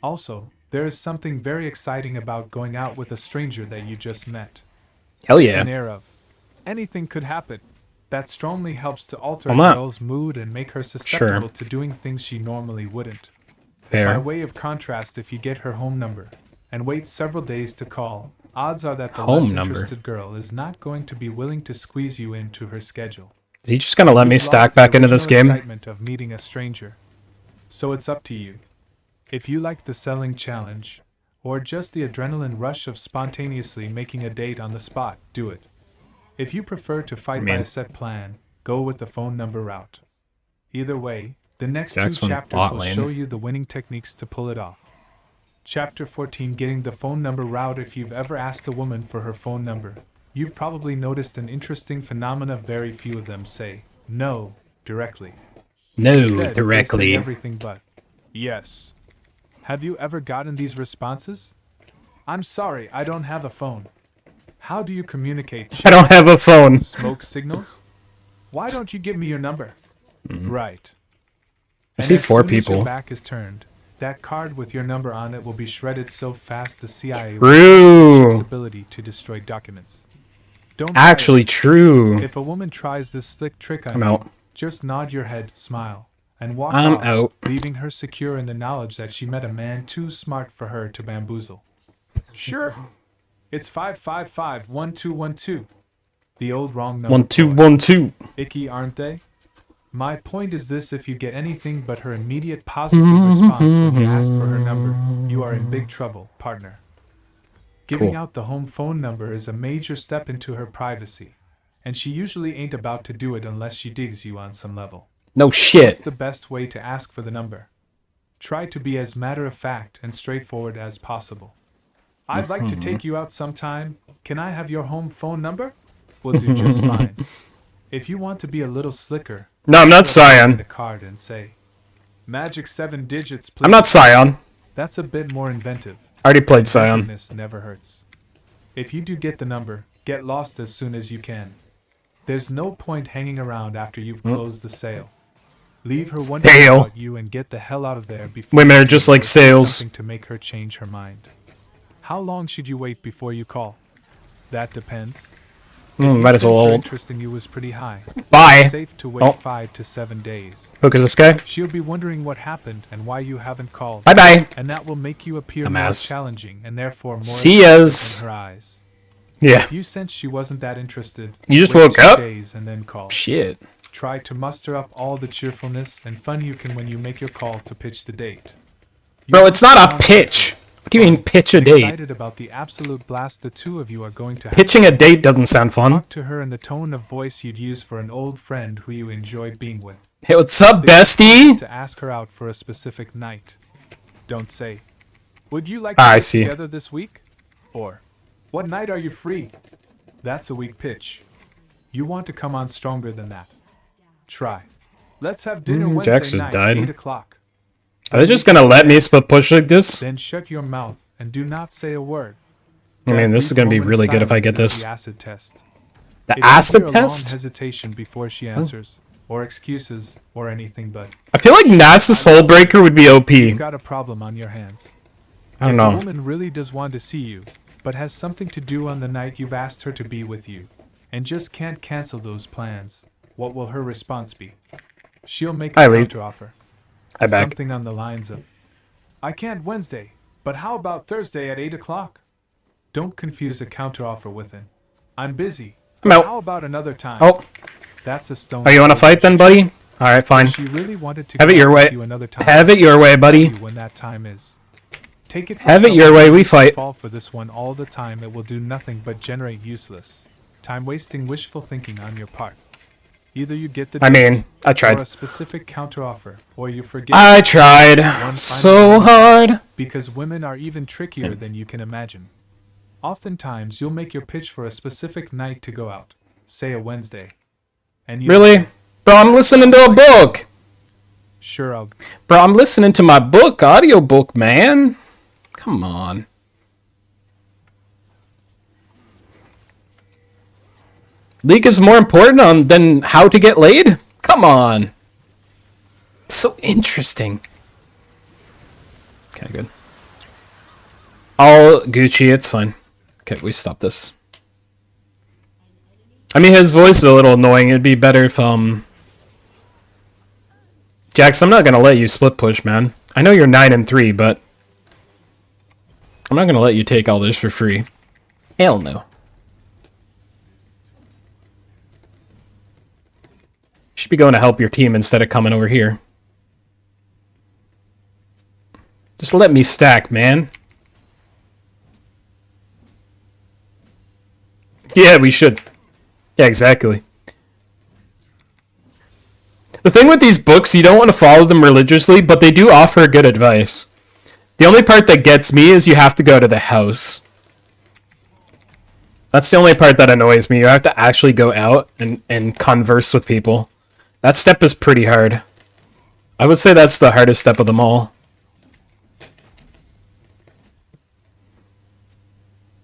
Also, there is something very exciting about going out with a stranger that you just met. Hell It's yeah. an air of anything could happen. That strongly helps to alter Well, a not- girl's mood and make her susceptible to doing things she normally wouldn't. By Fair. way of contrast, if you get her home number and wait several days to call, odds are that the Home less number? interested girl is not going to be willing to squeeze you into her schedule. Is he just gonna let me You've stack lost the back into this original game? excitement of meeting a stranger. So it's up to you. If you like the selling challenge, or just the adrenaline rush of spontaneously making a date on the spot, do it. If you prefer to fight by Man. a set plan, go with the phone number route. Either way, the next Jack's 2 on chapters bot will lane. show you the winning techniques to pull it off. Chapter 14, getting the phone number route. If you've ever asked a woman for her phone number, you've probably noticed an interesting phenomena. Very few of them say no directly. No, Instead, they say directly. everything but yes. Have you ever gotten these responses? I'm sorry, I don't have a phone. How do you communicate? I don't have a phone. Smoke signals? Why don't you give me your number? Right. I And see as 4 soon as your people. back is turned, that card with your number on it will be shredded so fast the CIA will True. have its ability to destroy documents. Don't buy Actually, it. true. If a woman tries this slick trick on I'm you, out. just nod your head, smile, and walk I'm off, out. leaving her secure in the knowledge that she met a man too smart for her to bamboozle. Sure, it's 555-1212. The old wrong number. 1212. Icky, aren't they? My point is this: if you get anything but her immediate positive response when you ask for her number, you are in big trouble, partner. Giving Cool. out the home phone number is a major step into her privacy, and she usually ain't about to do it unless she digs you on some level. No What's shit. the best way to ask for the number? Try to be as matter-of-fact and straightforward as possible. I'd like to take you out sometime. Can I have your home phone number? We'll do just fine. If you want to be a little slicker, No, I'm not write Scion. a card and say, "Magic 7 digits, please." I'm not Scion. That's a bit more inventive. I already played Scion. Inventiveness never hurts. If you do get the number, get lost as soon as you can. There's no point hanging around after you've closed the sale. Leave her wondering Sale. about you and get the hell out of there before Women you are just do like sales. something to make her change her mind. How long should you wait before you call? That depends. Might as well Her hold. interest in you was pretty high. Bye. It's safe to wait Oh. 5 to 7 days. Look, is this guy? She'll be wondering what happened and why you haven't called. Bye-bye. And that will make you appear more Dumbass. challenging and therefore more See attractive yas. in her eyes. Yeah. If you sense she wasn't that interested, You just wait woke 2 up? days and then call. Shit. Try to muster up all the cheerfulness and fun you can when you make your call to pitch the date. Bro, it's not a pitch. What do you mean pitch a date? Excited about the absolute blast the two of you are going to have. Pitching a date doesn't sound fun. Talk to her in the tone of voice you'd use for an old friend who you enjoy being with. Hey, what's up, The key bestie? is to ask her out for a specific night. Don't say, "Would you like I to get see. together this week?" Or, "What night are you free?" That's a weak pitch. You want to come on stronger than that. Try. "Let's have dinner Jax Wednesday just night, died. 8 o'clock." Are they just gonna let me split push like this? Then shut your mouth and do not say a word. I mean, this is gonna be really good if I get this. The acid test. The If you acid hear a long test? hesitation before she answers, or excuses, or anything but. I feel like NASA Soulbreaker would be OP. You've got a problem on your hands. I don't If know. a woman really does want to see you, but has something to do on the night you've asked her to be with you, and just can't cancel those plans, what will her response be? She'll make a I leave. counteroffer. I back. Something on the lines of, "I can't Wednesday, but how about Thursday at 8 o'clock? Don't confuse a counteroffer with an, "I'm busy. I'm out. How about another time?" Oh. That's a stone. Oh, you want to fight then, buddy? Alright, fine. If she really wanted to Have it go your out with way. you another time, Have it your way, buddy. when that time is. Take it from Have it your someone way, who we doesn't fight. Fall for this one all the time. It will do nothing but generate useless, time-wasting wishful thinking on your part. Either you get the I date, mean, I tried. or a specific counteroffer, or you forget. I One tried final so time. hard. Because women are even trickier than you can imagine. Oftentimes, you'll make your pitch for a specific night to go out, say a Wednesday, and you Really? Bro, I'm listening to a book. Sure, I'll. Bro, I'm listening to my book, audiobook, man. Come on. League is more important than how to get laid? Come on. So interesting. Okay, good. All Gucci, it's fine. Okay, we stop this. I mean, his voice is a little annoying. It'd be better if, Jax, I'm not gonna let you split push, man. I know you're 9-3, but I'm not gonna let you take all this for free. Hell no. You should be going to help your team instead of coming over here. Just let me stack, man. Yeah, we should. Yeah, exactly. The thing with these books, you don't want to follow them religiously, but they do offer good advice. The only part that gets me is you have to go to the house. That's the only part that annoys me. You have to actually go out and converse with people. That step is pretty hard. I would say that's the hardest step of them all.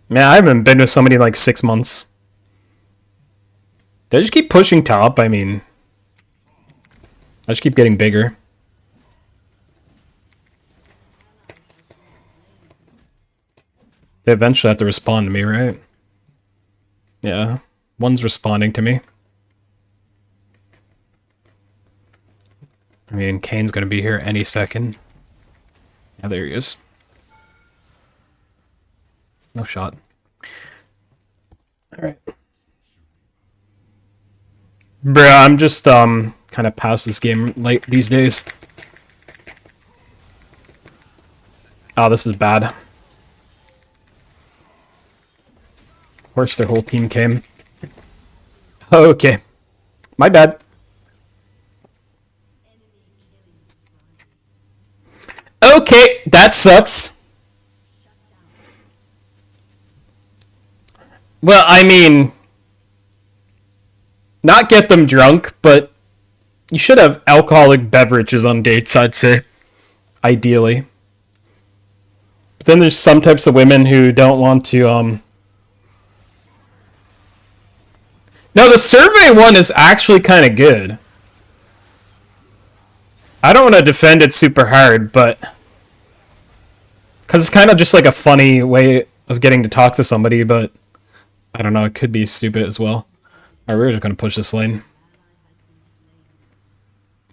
Man, I haven't been with somebody in like 6 months. Did I just keep pushing top? I mean, I just keep getting bigger. They eventually have to respond to me, right? Yeah, one's responding to me. I mean, Kane's gonna be here any second. Yeah, there he is. No shot. Alright. Bruh, I'm just, kind of past this game late these days. Oh, this is bad. Of course, their whole team came. Okay. My bad. Okay, that sucks. Well, I mean, not get them drunk, but you should have alcoholic beverages on dates, I'd say. Ideally. But then there's some types of women who don't want to, No, the survey one is actually kind of good. I don't want to defend it super hard, but... Because it's kind of just like a funny way of getting to talk to somebody, but... I don't know, it could be stupid as well. Alright, we're just gonna push this lane.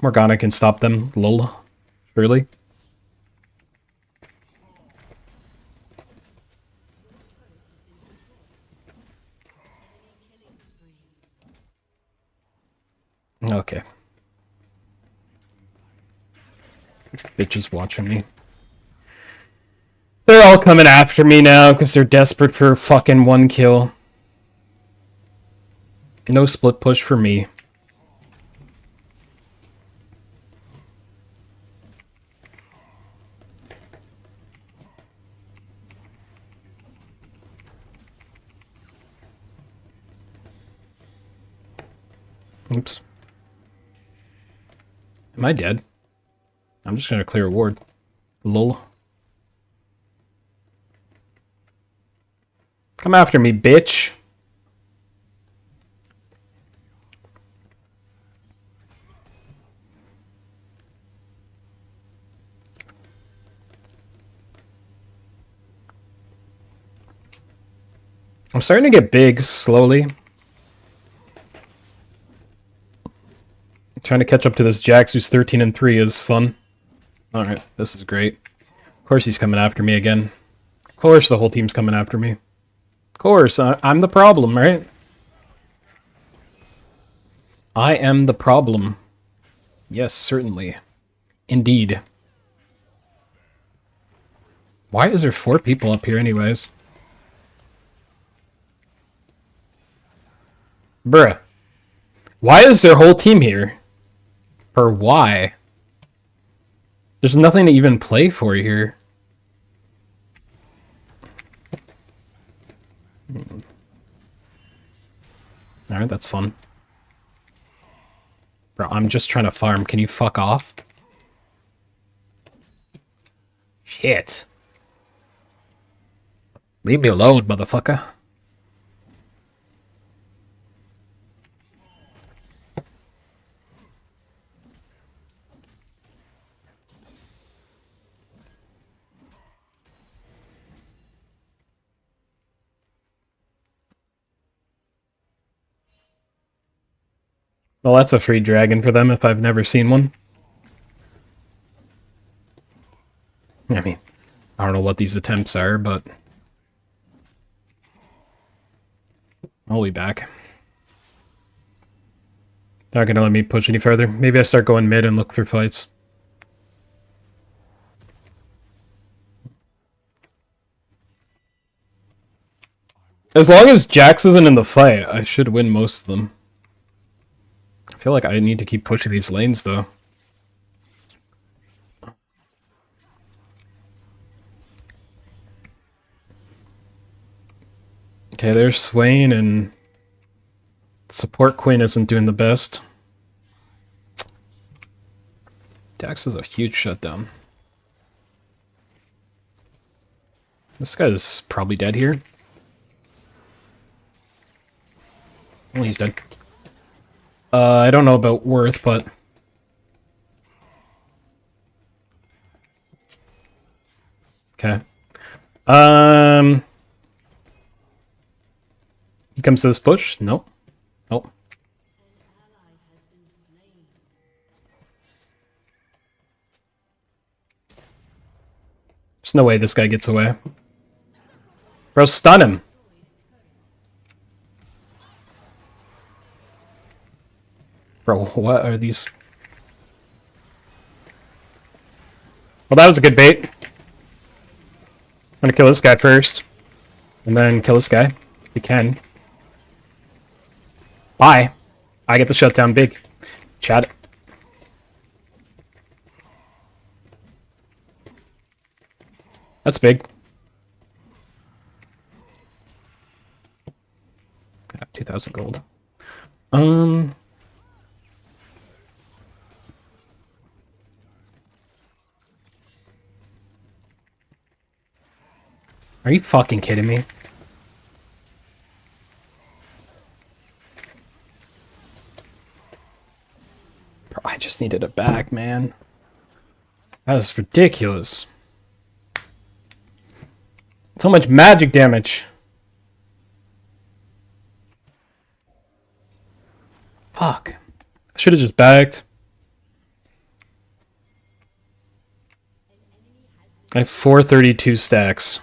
Morgana can stop them, lol. Really? Okay. This bitch is watching me. They're all coming after me now because they're desperate for fucking 1 kill. No split push for me. Oops. Am I dead? I'm just gonna clear a ward. Lol. Come after me, bitch. I'm starting to get big slowly. Trying to catch up to this Jax who's 13-3 is fun. Alright, this is great. Of course he's coming after me again. Of course the whole team's coming after me. Of course, I'm the problem, right? I am the problem. Yes, certainly. Indeed. Why is there 4 people up here anyways? Bruh. Why is their whole team here? For why? There's nothing to even play for here. Alright, that's fun. Bro, I'm just trying to farm. Can you fuck off? Shit. Leave me alone, motherfucker. Well, that's a free dragon for them if I've never seen one. I mean, I don't know what these attempts are, but I'll be back. They're not gonna let me push any further. Maybe I start going mid and look for fights. As long as Jax isn't in the fight, I should win most of them. I feel like I need to keep pushing these lanes, though. Okay, there's Swain, and support Queen isn't doing the best. Dax is a huge shutdown. This guy's probably dead here. Oh, he's dead. I don't know about Worth, but... Okay. He comes to this push? Nope. Oh. There's no way this guy gets away. Bro, stun him! Bro, what are these? Well, that was a good bait. I'm gonna kill this guy first. And then kill this guy. If we can. Bye. I get the shutdown big. Chad. That's big. Got 2,000 gold. Are you fucking kidding me? Bro, I just needed a bag, man. That was ridiculous. So much magic damage. Fuck. I should have just backed. I have 432 stacks.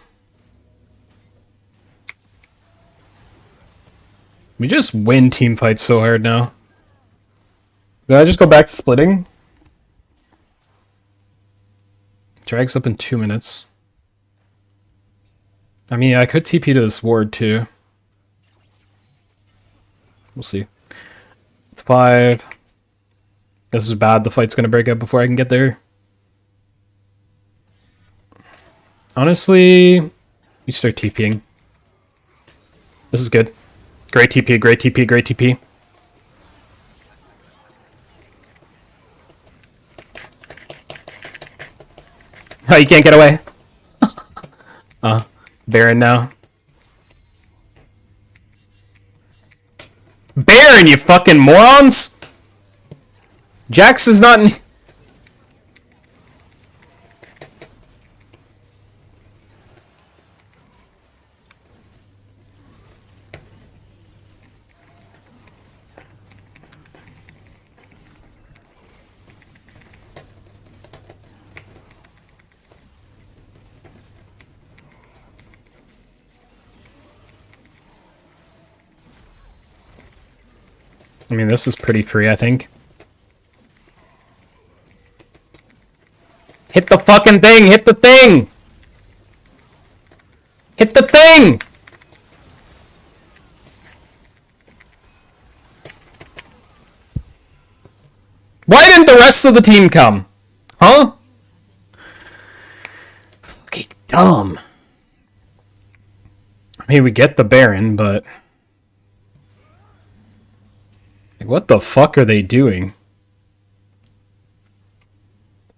We just win team fights so hard now. Did I just go back to splitting? Drags up in 2 minutes. I mean, I could TP to this ward too. We'll see. It's 5. This is bad. The fight's gonna break up before I can get there. Honestly, you start TPing. This is good. Great TP, great TP, great TP. Oh, you can't get away. Baron now. Baron, you fucking morons! Jax is not in... I mean, this is pretty free, I think. Hit the fucking thing! Hit the thing! Hit the thing! Why didn't the rest of the team come? Huh? Fucking dumb. I mean, we get the Baron, but... what the fuck are they doing?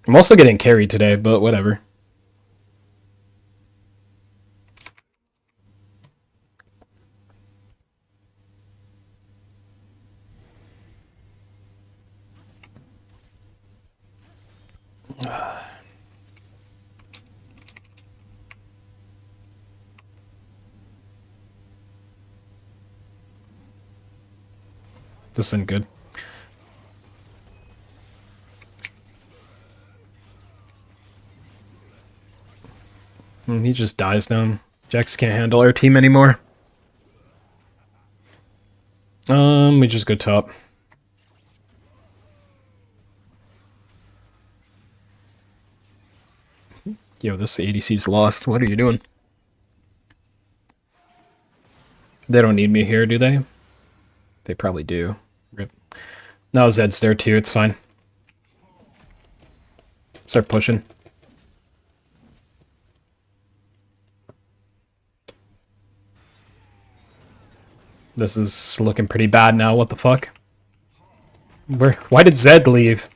I'm also getting carried today, but whatever. This isn't good. He just dies now. Jax can't handle our team anymore. We just go top. Yo, this ADC's lost. What are you doing? They don't need me here, do they? They probably do. Rip. Now Zed's there too, it's fine. Start pushing. This is looking pretty bad now, what the fuck? Why did Zed leave?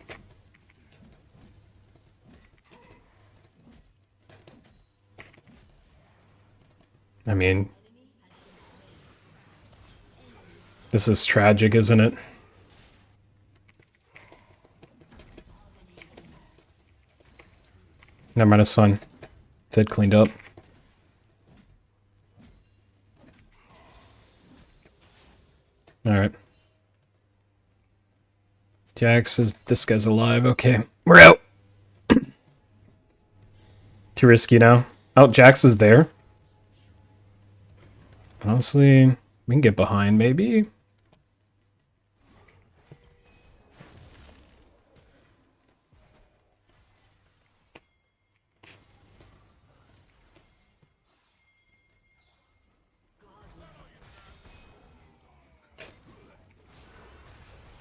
I mean... this is tragic, isn't it? Never mind, it's fun. Zed cleaned up. Alright. Jax is... this guy's alive. Okay. We're out! Too risky now. Oh, Jax is there. Honestly, we can get behind, maybe?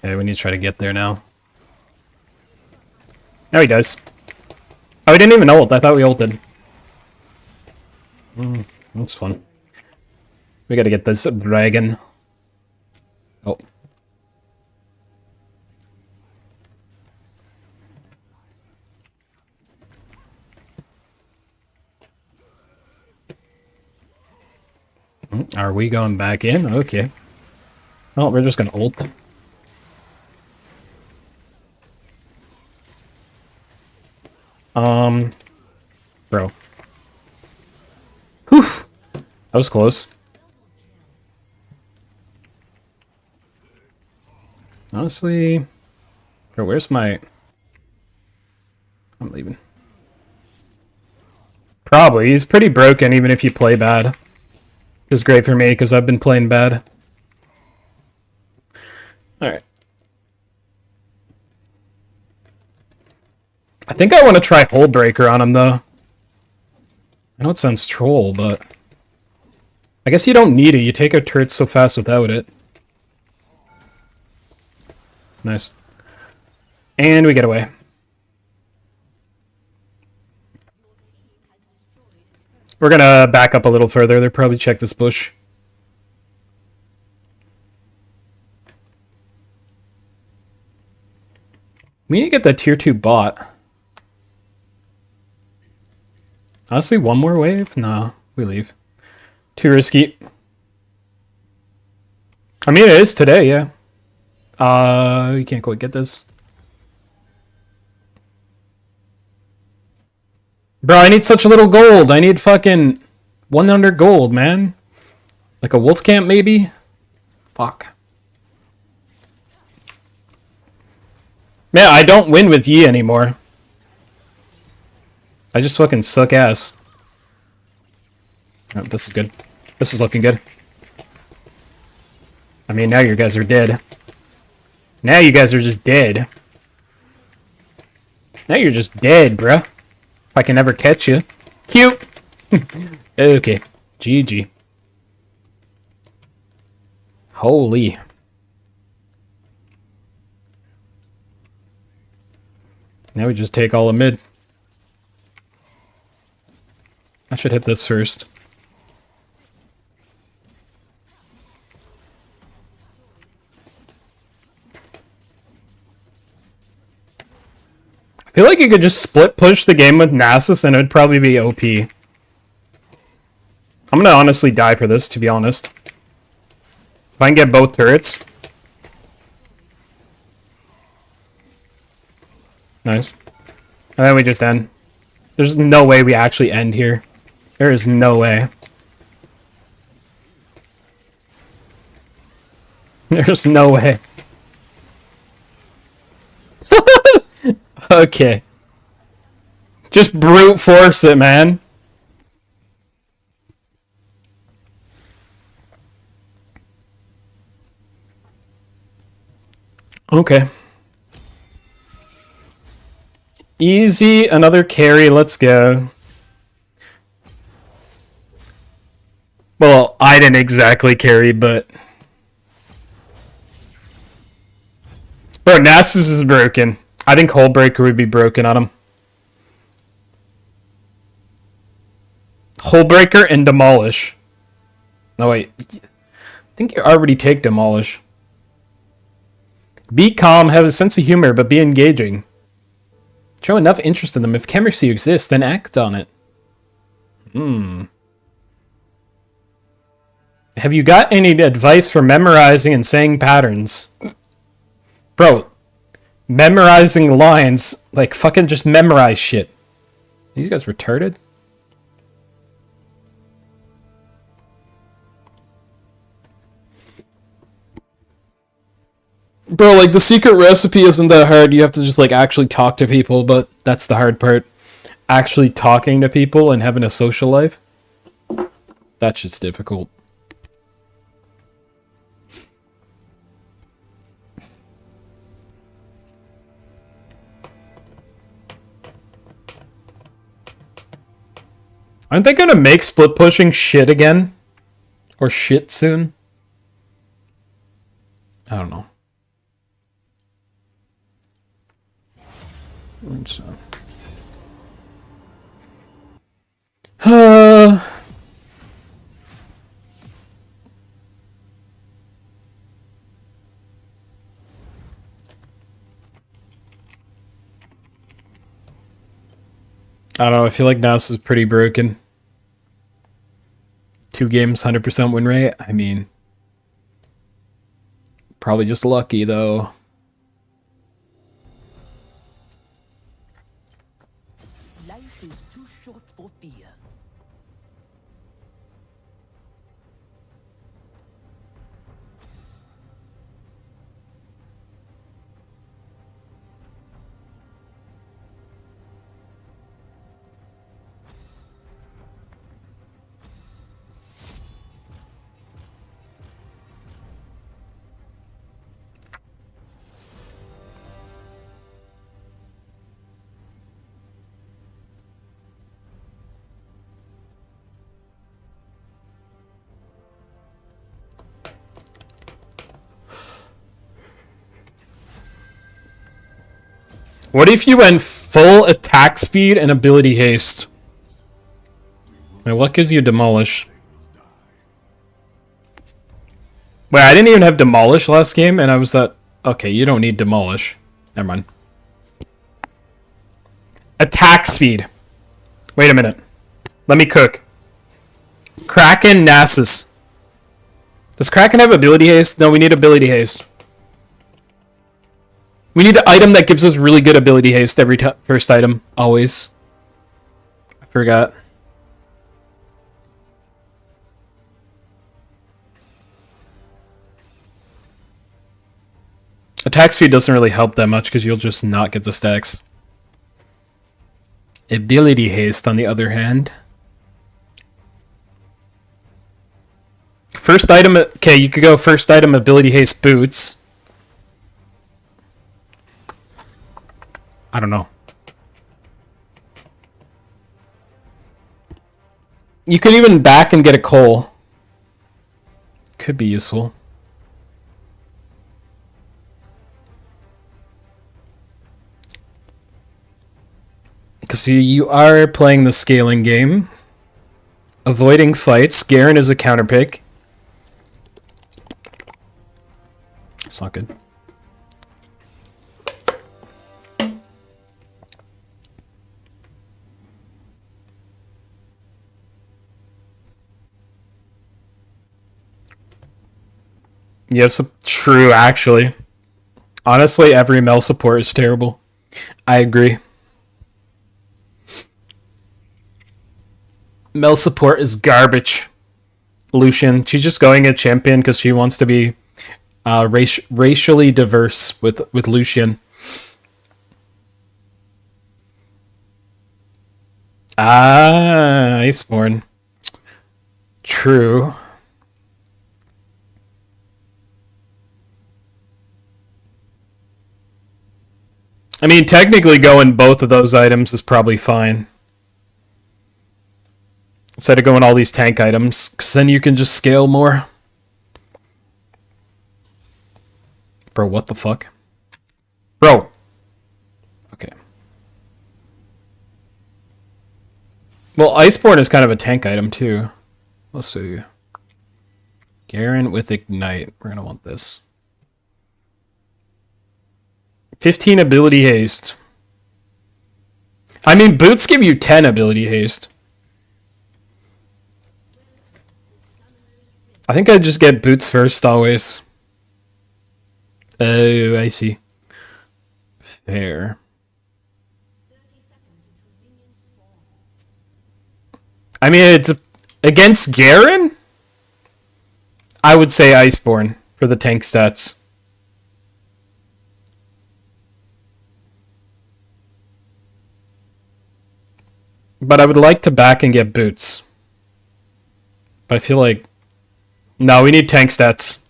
Okay, we need to try to get there now. Oh, he does. Oh, he didn't even ult. I thought we ulted. That's fun. We gotta get this dragon. Oh. Are we going back in? Okay. Oh, we're just gonna ult. Bro. Whew! That was close. Honestly, bro, where's my... I'm leaving. Probably. He's pretty broken even if you play bad. Which is great for me because I've been playing bad. Alright. I think I want to try Hold Breaker on him, though. I know it sounds troll, but... I guess you don't need it. You take out turrets so fast without it. Nice. And we get away. We're gonna back up a little further. They'll probably check this bush. We need to get that tier 2 bot. Honestly, one more wave? Nah, we leave. Too risky. I mean, it is today, yeah. You can't quite get this. Bro, I need such a little gold. I need fucking 100 gold, man. Like a wolf camp, maybe? Fuck. Man, I don't win with Yi anymore. I just fucking suck ass. Oh, this is good. This is looking good. I mean, now you guys are dead. Now you guys are just dead. Now you're just dead, bruh. If I can ever catch you. Cute! Okay. GG. Holy. Now we just take all of mid. I should hit this first. I feel like you could just split push the game with Nasus and it would probably be OP. I'm gonna honestly die for this, to be honest. If I can get both turrets. Nice. And then we just end. There's no way we actually end here. There is no way. There's no way. Okay. Just brute force it, man. Okay. Easy, another carry, let's go. Well, I didn't exactly carry, but... Bro, Nasus is broken. I think Hullbreaker would be broken on him. Hullbreaker and Demolish. No, wait. I think you already take Demolish. Be calm, have a sense of humor, but be engaging. Show enough interest in them. If chemistry exists, then act on it. Have you got any advice for memorizing and saying patterns? Bro, memorizing lines, like fucking just memorize shit. These guys retarded? Bro, like the secret recipe isn't that hard. You have to just like actually talk to people, but that's the hard part. Actually talking to people and having a social life. That's just difficult. Aren't they gonna make split pushing shit again? Or shit soon? I don't know. So. I don't know, I feel like Nasus is pretty broken. 2 games, 100% win rate. I mean, probably just lucky though. Life is too short for fear. What if you went full attack speed and ability haste? Wait, what gives you demolish? Wait, I didn't even have demolish last game, and I was that. Okay, you don't need demolish. Never mind. Attack speed. Wait a minute. Let me cook. Kraken Nasus. Does Kraken have ability haste? No, we need ability haste. We need an item that gives us really good ability haste every first item. Always. I forgot. Attack speed doesn't really help that much because you'll just not get the stacks. Ability haste, on the other hand. First item... Okay, you could go first item ability haste boots. I don't know. You could even back and get a coal. Could be useful. Because you are playing the scaling game. Avoiding fights. Garen is a counter pick. It's not good. You have some... True, actually. Honestly, every Mel support is terrible. I agree. Mel support is garbage. Lucian, she's just going a champion because she wants to be racially diverse with Lucian. Ah, Iceborne. True. I mean, technically going both of those items is probably fine. Instead of going all these tank items, because then you can just scale more. Bro, what the fuck? Bro! Okay. Well, Iceborne is kind of a tank item, too. Let's see. Garen with Ignite. We're gonna want this. 15 ability haste. I mean, boots give you 10 ability haste. I think I'd just get boots first, always. Oh, I see. Fair. I mean, it's against Garen? I would say Iceborne for the tank stats. But I would like to back and get boots. But I feel like... No, we need tank stats.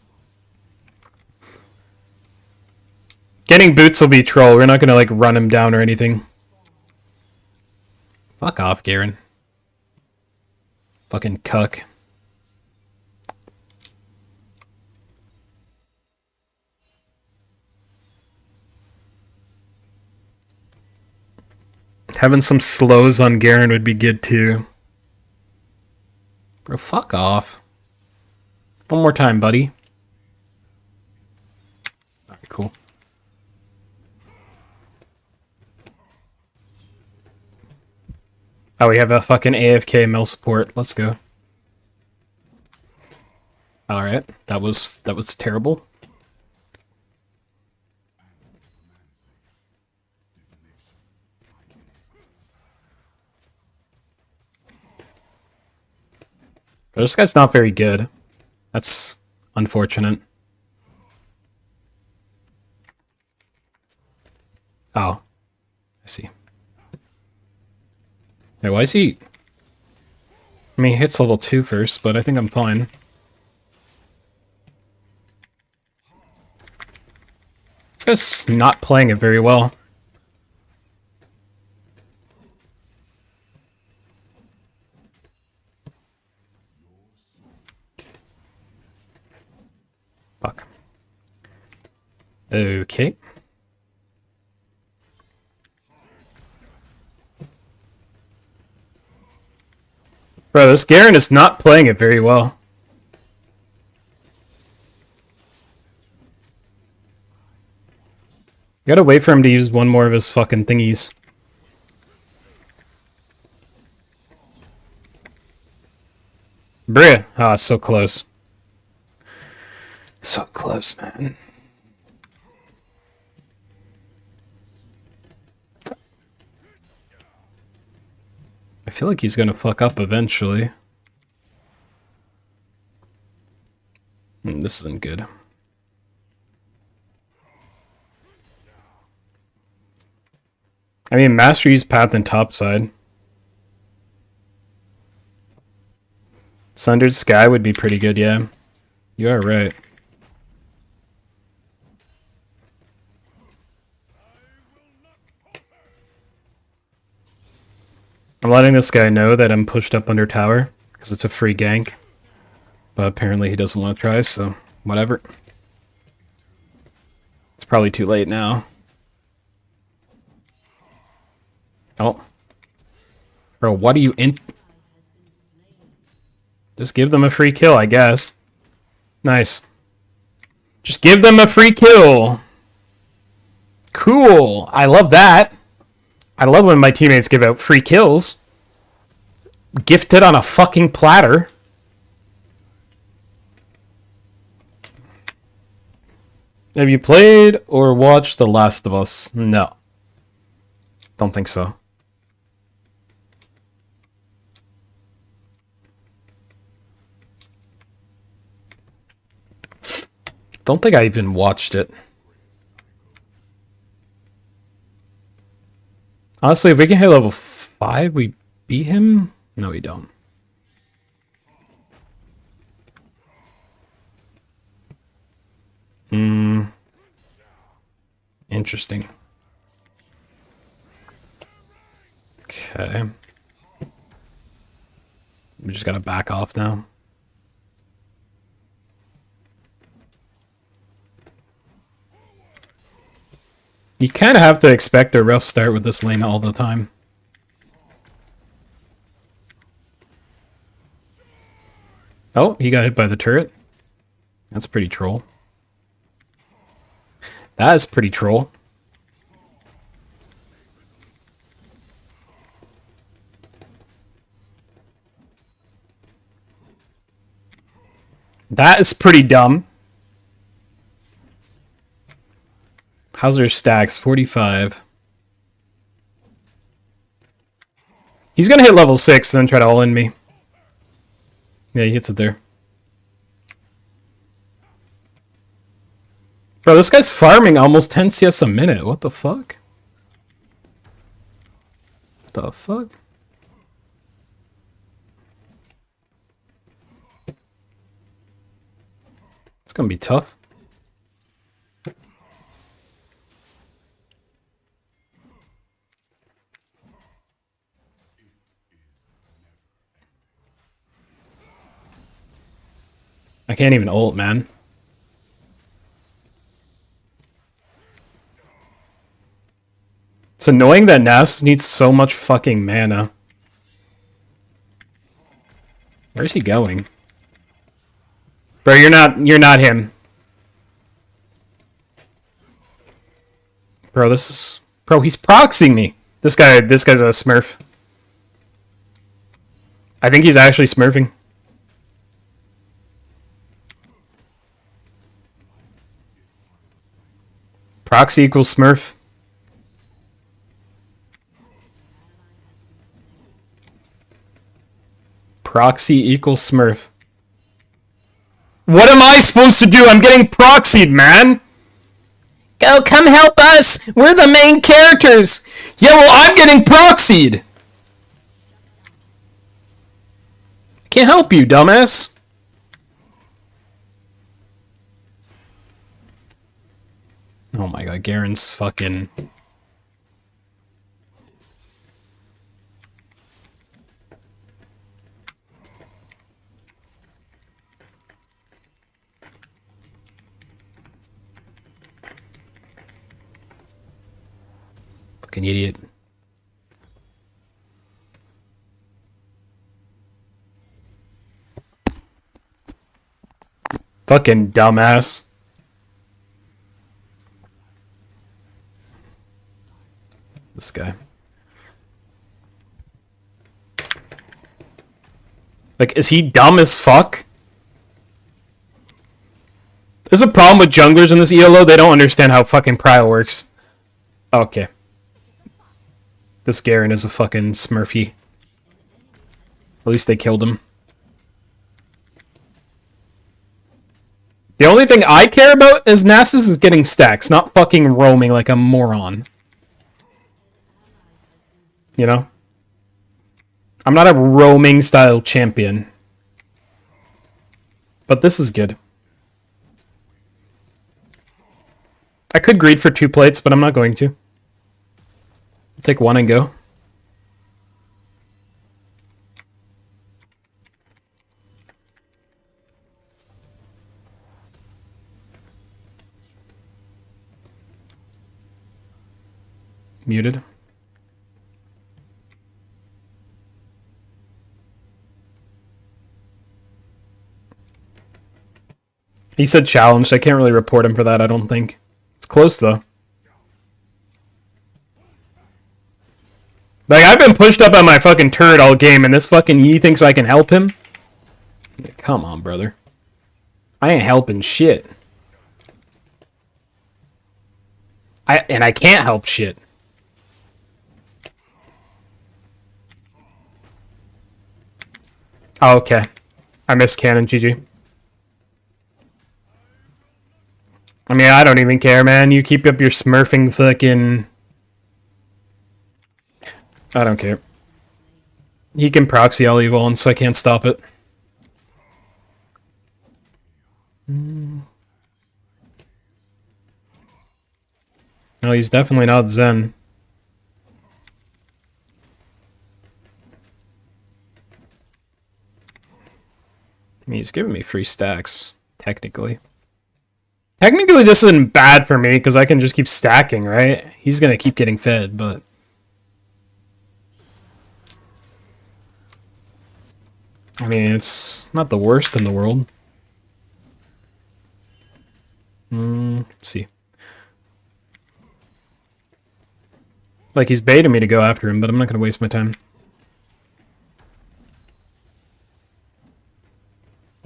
Getting boots will be troll. We're not gonna, like, run him down or anything. Fuck off, Garen. Fucking cuck. Having some slows on Garen would be good, too. Bro, fuck off. One more time, buddy. Alright, cool. Oh, we have a fucking AFK Mel support. Let's go. Alright, that was terrible. This guy's not very good. That's unfortunate. Oh. I see. Hey, why is he... I mean, he hits level 2 first, but I think I'm fine. This guy's not playing it very well. Fuck. Okay. Bro, this Garen is not playing it very well. Gotta wait for him to use one more of his fucking thingies. Bruh. Ah, so close. So close, man. I feel like he's gonna fuck up eventually. This isn't good. I mean, Master Yi's path and topside. Sundered Sky would be pretty good, yeah. You are right. I'm letting this guy know that I'm pushed up under tower, because it's a free gank. But apparently he doesn't want to try, so whatever. It's probably too late now. Oh. Bro, what are you in? Just give them a free kill, I guess. Nice. Just give them a free kill. Cool. I love that. I love when my teammates give out free kills. Gifted on a fucking platter. Have you played or watched The Last of Us? No. Don't think so. Don't think I even watched it. Honestly, if we can hit level 5, we beat him? No, we don't. Interesting. Okay. We just gotta back off now. You kind of have to expect a rough start with this lane all the time. Oh, he got hit by the turret. That's pretty troll. That is pretty troll. That is pretty dumb. How's our stacks? 45. He's gonna hit level 6 and then try to all-in me. Yeah, he hits it there. Bro, this guy's farming almost 10 CS a minute. What the fuck? The fuck? It's gonna be tough. I can't even ult, man. It's annoying that Nasus needs so much fucking mana. Where's he going? Bro, you're not him. Bro, he's proxying me. This guy's a smurf. I think he's actually smurfing. Proxy equals smurf. Proxy equals smurf. What am I supposed to do? I'm getting proxied, man! Go, come help us! We're the main characters! Yeah, well, I'm getting proxied! Can't help you, dumbass! Oh my god, Garen's fucking... Fucking idiot. Fucking dumbass. This guy. Like, is he dumb as fuck? There's a problem with junglers in this ELO. They don't understand how fucking prio works. Okay. This Garen is a fucking smurfy. At least they killed him. The only thing I care about as Nasus is getting stacks, not fucking roaming like a moron. You know? I'm not a roaming style champion. But this is good. I could greed for 2 plates, but I'm not going to. I'll take 1 and go. Muted. He said challenged. I can't really report him for that, I don't think. It's close, though. Like, I've been pushed up on my fucking turret all game, and this fucking Yi thinks I can help him? Come on, brother. I ain't helping shit. I can't help shit. Oh, okay. I missed cannon, GG. I mean, I don't even care, man. You keep up your smurfing fucking... I don't care. He can proxy all evil, and so I can't stop it. No, he's definitely not Zen. I mean, he's giving me free stacks, technically. Technically, this isn't bad for me, because I can just keep stacking, right? He's going to keep getting fed, but... I mean, it's not the worst in the world. Let's see. Like, he's baiting me to go after him, but I'm not going to waste my time.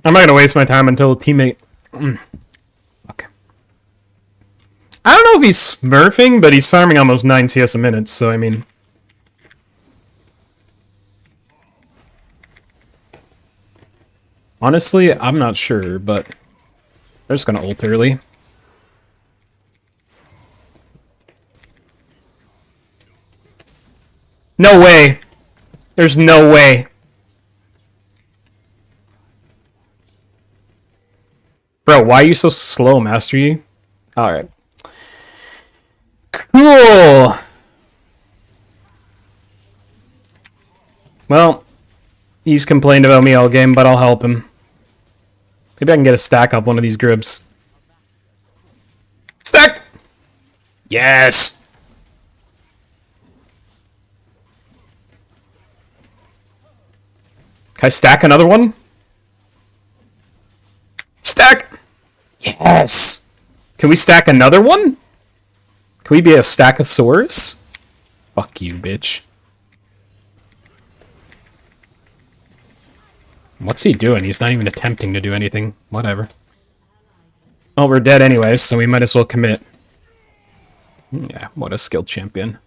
I'm not going to waste my time until a teammate... Okay. I don't know if he's smurfing, but he's farming almost 9 CS a minute, so I mean... Honestly, I'm not sure, but... They're just going to ult early. No way! There's no way. Bro, why are you so slow, Master Yi? Alright. Cool! Well, he's complained about me all game, but I'll help him. Maybe I can get a stack off one of these gribs. Stack! Yes! Can I stack another one? Stack! Yes! Can we stack another one? Can we be a stackosaurus? Fuck you, bitch. What's he doing? He's not even attempting to do anything. Whatever. Oh, we're dead anyways, so we might as well commit. Yeah, what a skilled champion.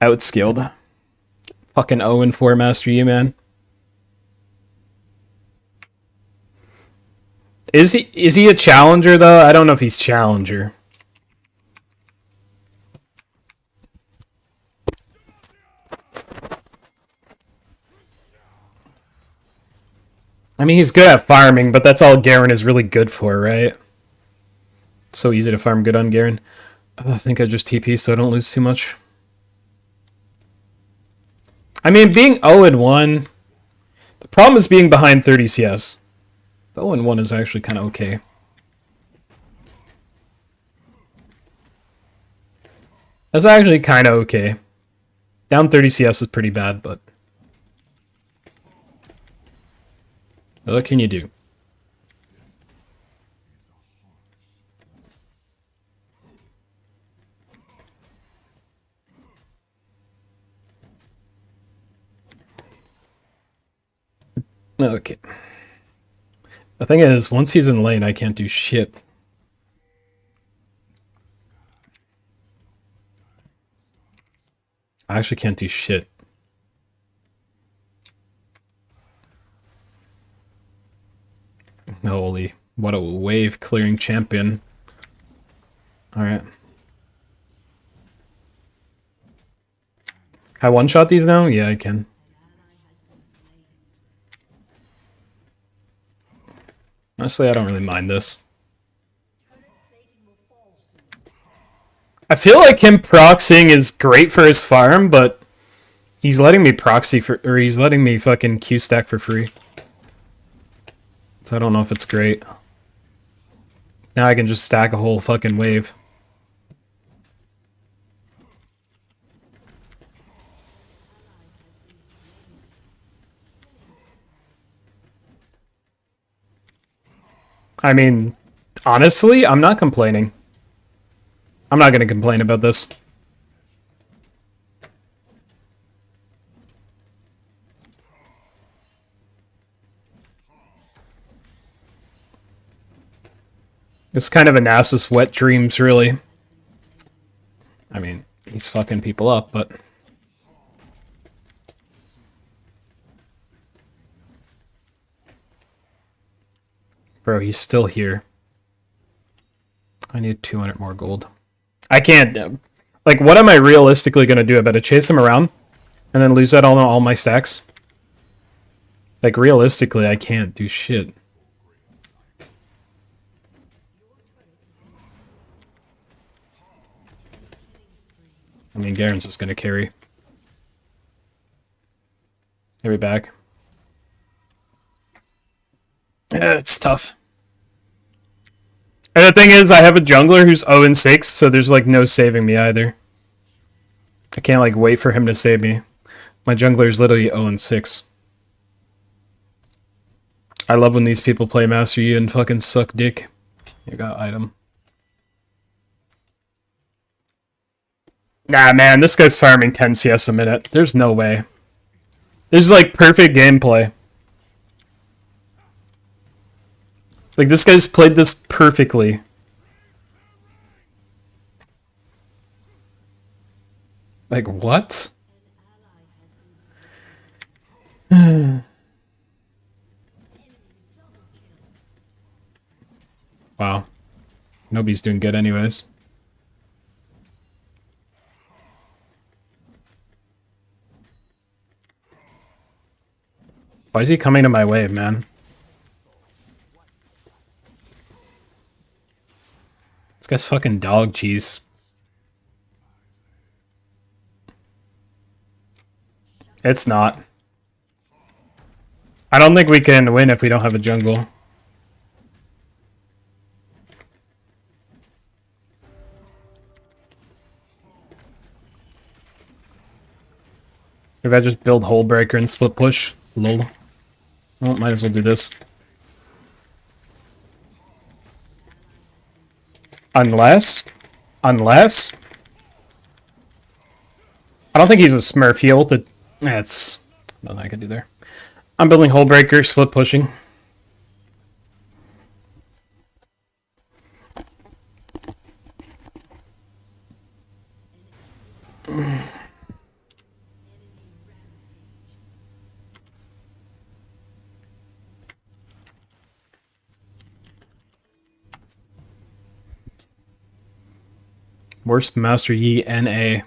Outskilled. Fucking 0-4 Master Yi, man. Is he a challenger, though? I don't know if he's challenger. I mean, he's good at farming, but that's all Garen is really good for, right? So easy to farm good on Garen. I think I just TP so I don't lose too much. I mean, being 0-1... The problem is being behind 30 CS. The 0-1 is actually kind of okay. That's actually kind of okay. Down 30 CS is pretty bad, but... What can you do? Okay. The thing is, once he's in lane, I can't do shit. I actually can't do shit. Holy, what a wave clearing champion. Alright. Can I one-shot these now? Yeah, I can. Honestly, I don't really mind this. I feel like him proxying is great for his farm, but he's letting me proxy for, or he's letting me fucking Q stack for free. So I don't know if it's great. Now I can just stack a whole fucking wave. I mean, honestly, I'm not complaining. I'm not going to complain about this. It's kind of a Nasus wet dreams, really. I mean, he's fucking people up, but... Bro, he's still here. I need 200 more gold. I can't... Like, what am I realistically going to do about it? Chase him around? And then lose out on all my stacks? Like, realistically, I can't do shit. I mean, Garen's just going to carry. Carry back. Yeah, it's tough. And the thing is, I have a jungler who's 0-6, so there's like no saving me either. I can't like wait for him to save me. My jungler is literally 0-6. I love when these people play Master Yi and fucking suck dick. You got item. Nah, man, this guy's farming 10 CS a minute. There's no way. This is like perfect gameplay. Like, this guy's played this perfectly. Like, what? Wow. Nobody's doing good anyways. Why is he coming to my wave, man? This guy's fucking dog cheese. It's not. I don't think we can win if we don't have a jungle. If I just build Hole Breaker and split push, lol. Well, might as well do this. Unless... I don't think he's a smurf. He ulted... That's... nothing I can do there. I'm building Hole Breaker, split pushing. Worst Master Yi NA.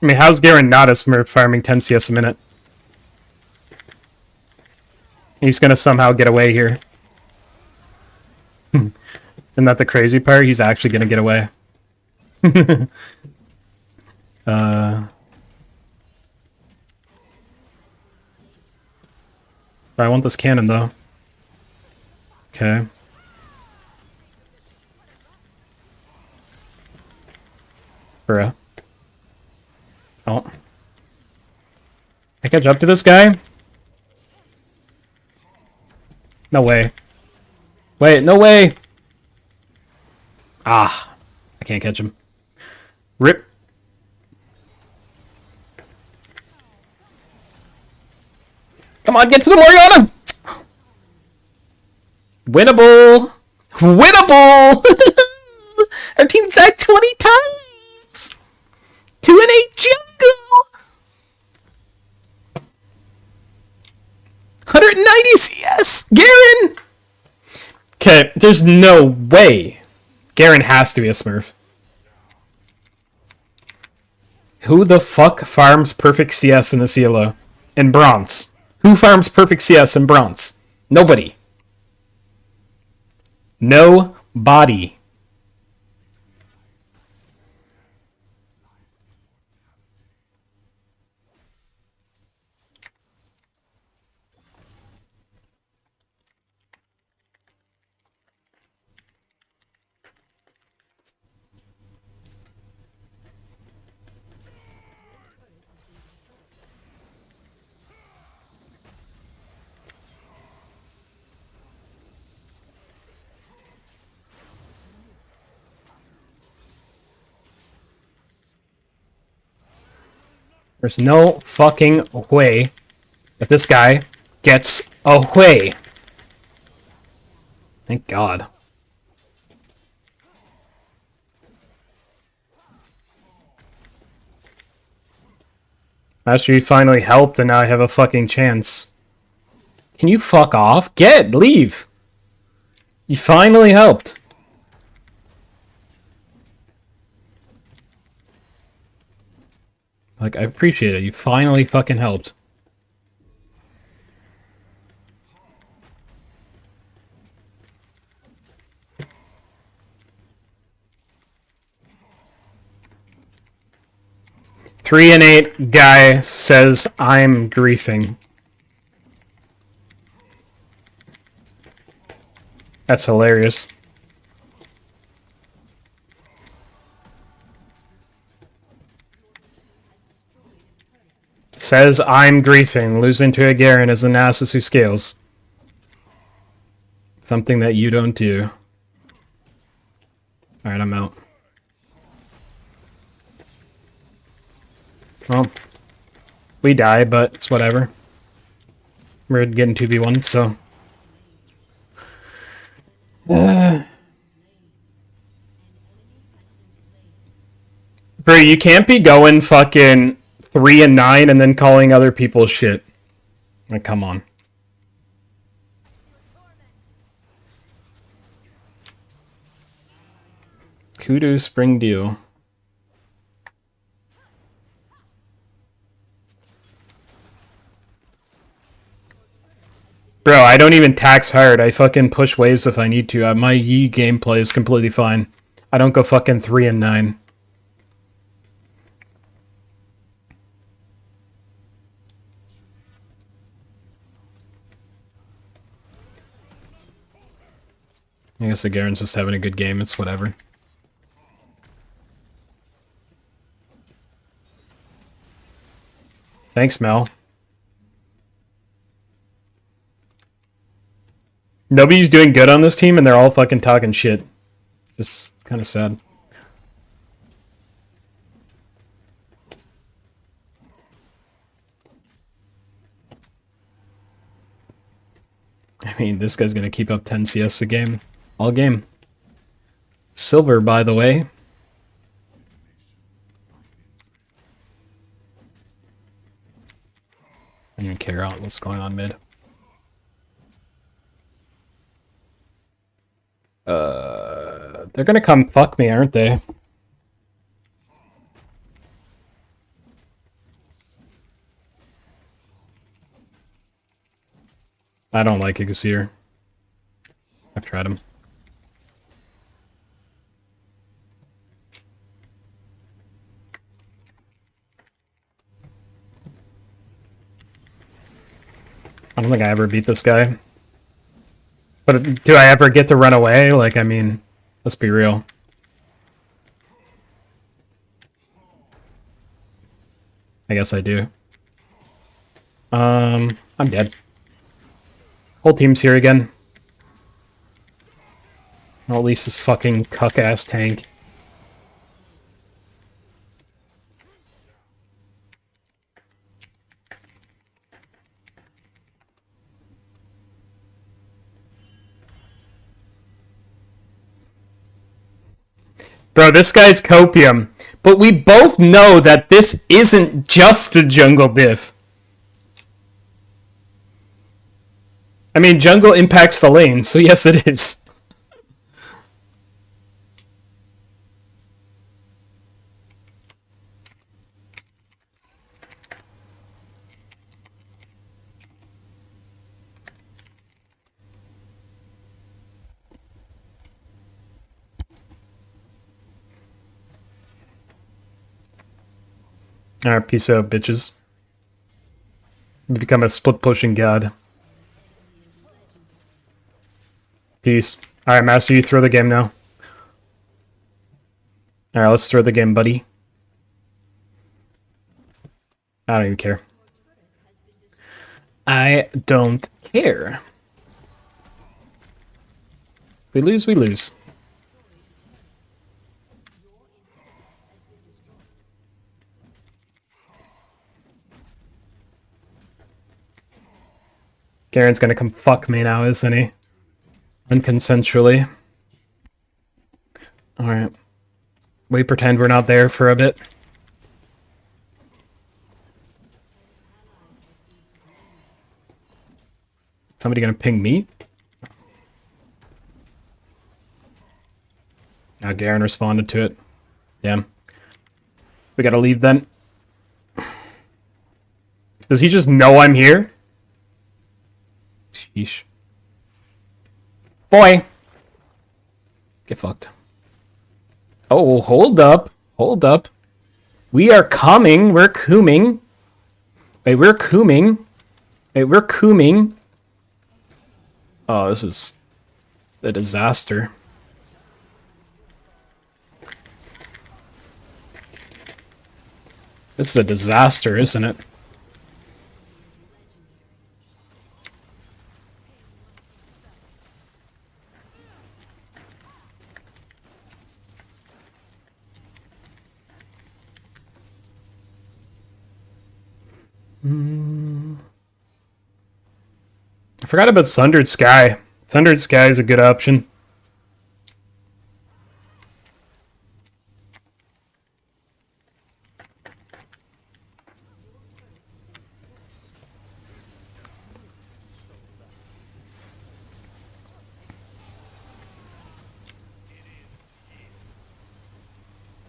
I mean, how's Garen not a Smurf farming 10 CS a minute? He's gonna somehow get away here. Isn't that the crazy part? He's actually gonna get away. I want this cannon, though. Okay. Bruh. Oh. I catch up to this guy? No way. Wait, no way! Ah. I can't catch him. Rip. Come on, get to the Morgana! Winnable! Winnable! Our team's at 20 times! 2 and 8 jungle! 190 CS! Garen! Okay, there's no way. Garen has to be a Smurf. Who the fuck farms perfect CS in the CLO? In bronze? Who farms perfect CS in bronze? Nobody. Nobody. There's no fucking way that this guy gets away. Thank God. Master, you finally helped and now I have a fucking chance. Can you fuck off? Leave! You finally helped. Like, I appreciate it. You finally fucking helped. Three and 8 guy says I'm griefing. That's hilarious. Says I'm griefing. Losing to a Garen is the Nasus who scales. Something that you don't do. Alright, I'm out. Well, we die, but it's whatever. We're getting 2v1, so... Bro, you can't be going fucking 3 and 9 and then calling other people shit. Like, come on. Kudu Spring Dew. Bro, I don't even tax hard. I fucking push waves if I need to. My Yi gameplay is completely fine. I don't go fucking 3 and 9. I guess the Garen's just having a good game. It's whatever. Thanks, Mel. Nobody's doing good on this team, and they're all fucking talking shit. Just kind of sad. I mean, this guy's gonna keep up 10 CS a game. All game. Silver, by the way. I don't even care out what's going on mid. They're gonna come fuck me, aren't they? I don't like Executor. I've tried him. I don't think I ever beat this guy. But do I ever get to run away? Like, I mean, let's be real. I guess I do. I'm dead. Whole team's here again. Or at least this fucking cuck-ass tank. Bro, this guy's copium. But we both know that this isn't just a jungle diff. I mean, jungle impacts the lane, so yes it is. Alright, peace out, bitches. Become a split-pushing god. Peace. Alright, Master, you throw the game now. Alright, let's throw the game, buddy. I don't even care. I don't care. We lose, we lose. Garen's gonna come fuck me now, isn't he? Unconsensually. Alright. We pretend we're not there for a bit. Somebody gonna ping me? Now Garen responded to it. Damn. We gotta leave then. Does he just know I'm here? Sheesh. Boy! Get fucked. Oh, hold up. Hold up. We are coming. We're cooming. Wait, we're cooming. Wait, we're cooming. Oh, this is a disaster. This is a disaster, isn't it? I forgot about Sundered Sky. Sundered Sky is a good option.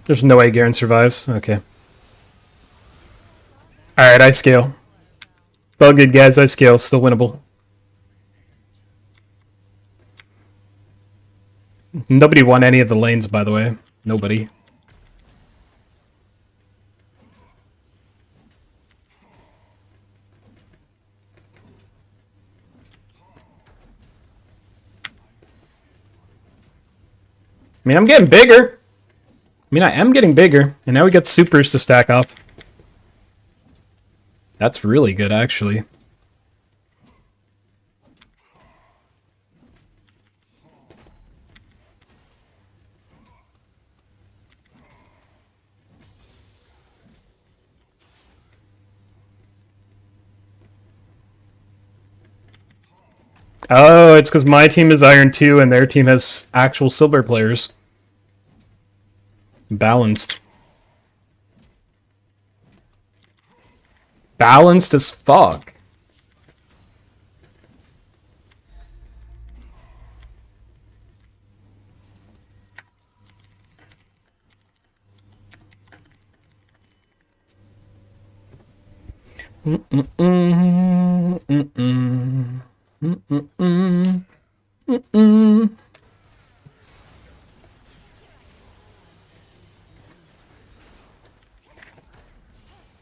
There's no way Garen survives. Okay. Alright, I scale. It's all good, guys. I scale. Still winnable. Nobody won any of the lanes, by the way. Nobody. I mean, I'm getting bigger. I am getting bigger. And now we got supers to stack up. That's really good, actually. Oh, it's because my team is Iron 2 and their team has actual silver players. Balanced. Balanced as fuck.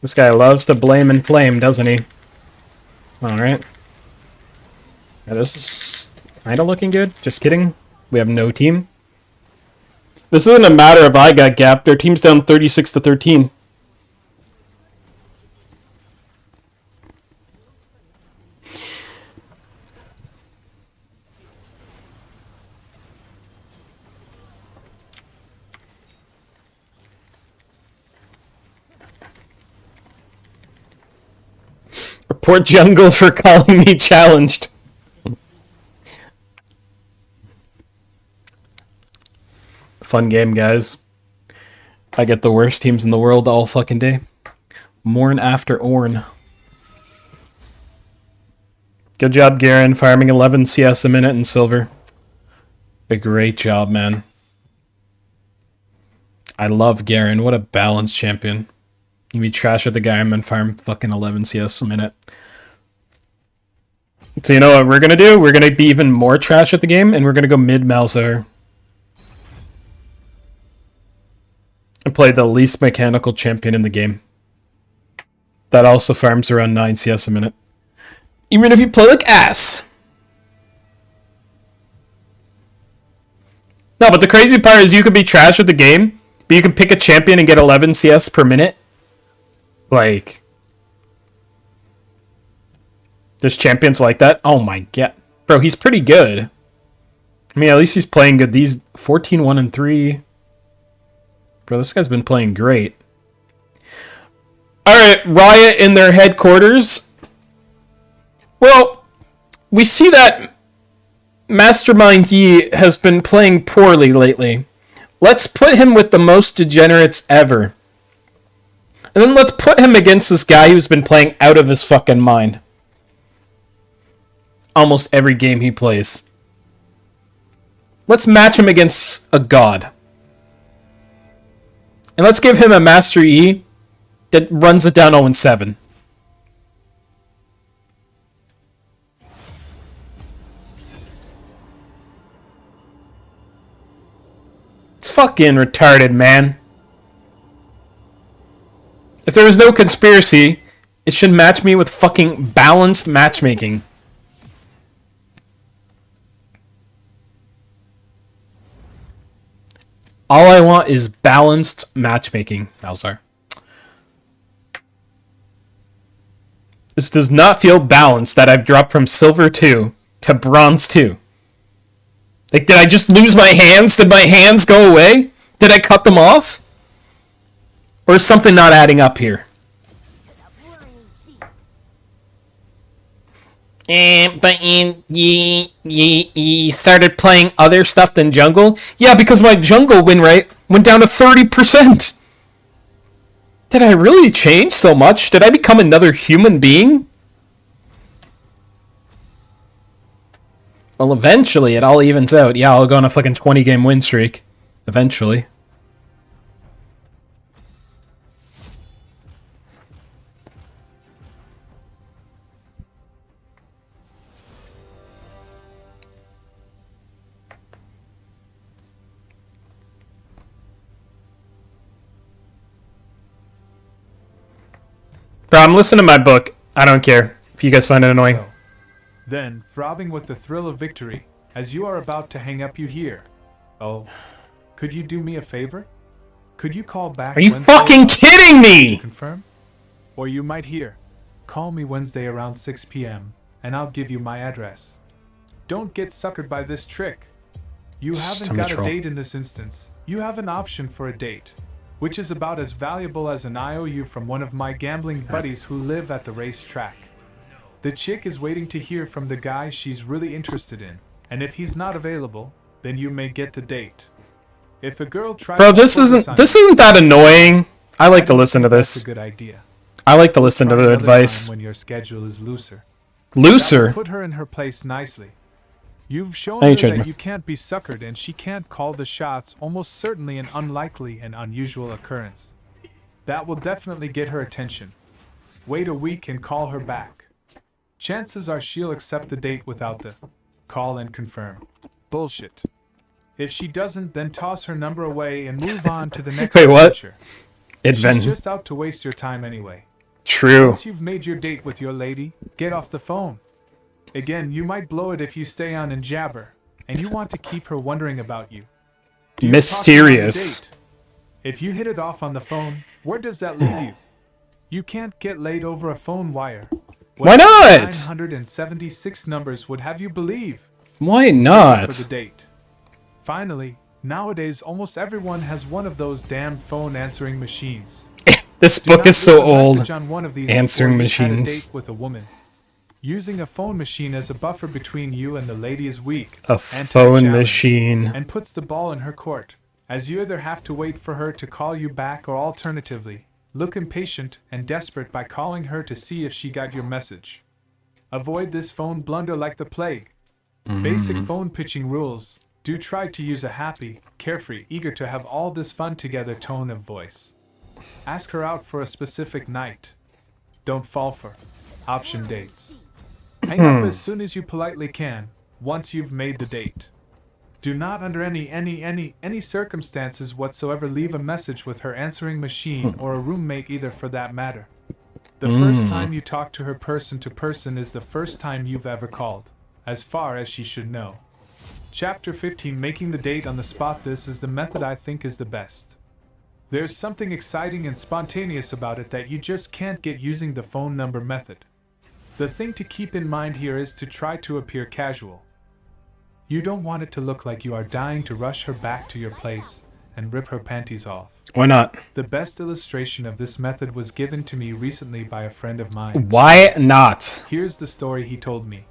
This guy loves to blame and flame, doesn't he? Alright. Yeah, this is kinda looking good. Just kidding. We have no team. This isn't a matter of I got gapped. Their team's down 36-13. Report jungle for calling me challenged. Fun game, guys. I get the worst teams in the world all fucking day. Morn after Orn. Good job, Garen, farming 11 CS a minute in silver. A great job, man. I love Garen. What a balanced champion. You be trash at the game and farm fucking 11 CS a minute. So you know what we're gonna do? We're gonna be even more trash at the game, and we're gonna go mid Malzahar. And play the least mechanical champion in the game. That also farms around 9 CS a minute. Even if you play like ass. No, but the crazy part is you could be trash at the game, but you can pick a champion and get 11 CS per minute. Like, there's champions like that. Oh my god. Bro, he's pretty good. I mean, at least he's playing good. These 14-1-3. Bro, this guy's been playing great. Alright, Riot in their headquarters. Well, we see that Mastermind Yi has been playing poorly lately. Let's put him with the most degenerates ever. And then let's put him against this guy who's been playing out of his fucking mind. Almost every game he plays. Let's match him against a god. And let's give him a Master E that runs it down 0-7. It's fucking retarded, man. If there was no conspiracy, it should match me with fucking balanced matchmaking. All I want is balanced matchmaking, Malzahar. This does not feel balanced that I've dropped from Silver 2 to Bronze 2. Like, did I just lose my hands? Did my hands go away? Did I cut them off? Or is something not adding up here? But you started playing other stuff than jungle? Yeah, because my jungle win rate went down to 30%. Did I really change so much? Did I become another human being? Well, eventually it all evens out. Yeah, I'll go on a fucking 20-game win streak. Eventually. Bro, I'm listening to my book. I don't care if you guys find it annoying. Then, throbbing with the thrill of victory, as you are about to hang up, you hear, "Oh, could you do me a favor? Could you call back? Are you fucking kidding me? Confirm? Or you might hear, call me Wednesday around 6 p.m. and I'll give you my address. Don't get suckered by this trick. You haven't got a date in this instance. You have an option for a date, which is about as valuable as an IOU from one of my gambling buddies who live at the racetrack. The chick is waiting to hear from the guy she's really interested in, and if he's not available, then you may get the date. If a girl tries Bro, this isn't that annoying. I like to listen to this. That's a good idea. I like to listen to the advice. When your schedule is looser. Looser? Put her in her place nicely. You've shown her that you can't be suckered and she can't call the shots, almost certainly an unlikely and unusual occurrence. That will definitely get her attention. Wait a week and call her back. chances are she'll accept the date without the call and confirm bullshit. If she doesn't, then toss her number away and move on to the next Wait, what? adventure. She's just out to waste your time anyway. True. Once you've made your date with your lady, get off the phone. Again, you might blow it if you stay on and jabber, and you want to keep her wondering about you. Do you Mysterious. talk about the date? If you hit it off on the phone, where does that leave you? You can't get laid over a phone wire. Why not? 976 numbers would have you believe. Why Save not? for the date. Finally, nowadays almost everyone has one of those damn phone answering machines. This Do book not is so leave a old. message on one of these Answering before you've had a machines. date with a woman. Using a phone machine as a buffer between you and the lady is weak. A phone machine. And puts the ball in her court, as you either have to wait for her to call you back or alternatively, look impatient and desperate by calling her to see if she got your message. Avoid this phone blunder like the plague. Basic phone pitching rules. Do try to use a happy, carefree, eager to have all this fun together tone of voice. Ask her out for a specific night. Don't fall for option dates. Hang up as soon as you politely can, once you've made the date. Do not under any circumstances whatsoever leave a message with her answering machine or a roommate either for that matter. The first time you talk to her person to person is the first time you've ever called, as far as she should know. Chapter 15, Making the Date on the Spot. This is the method I think is the best. There's something exciting and spontaneous about it that you just can't get using the phone number method. The thing to keep in mind here is to try to appear casual. You don't want it to look like you are dying to rush her back to your place and rip her panties off. Why not? The best illustration of this method was given to me recently by a friend of mine. Why not? Here's the story he told me.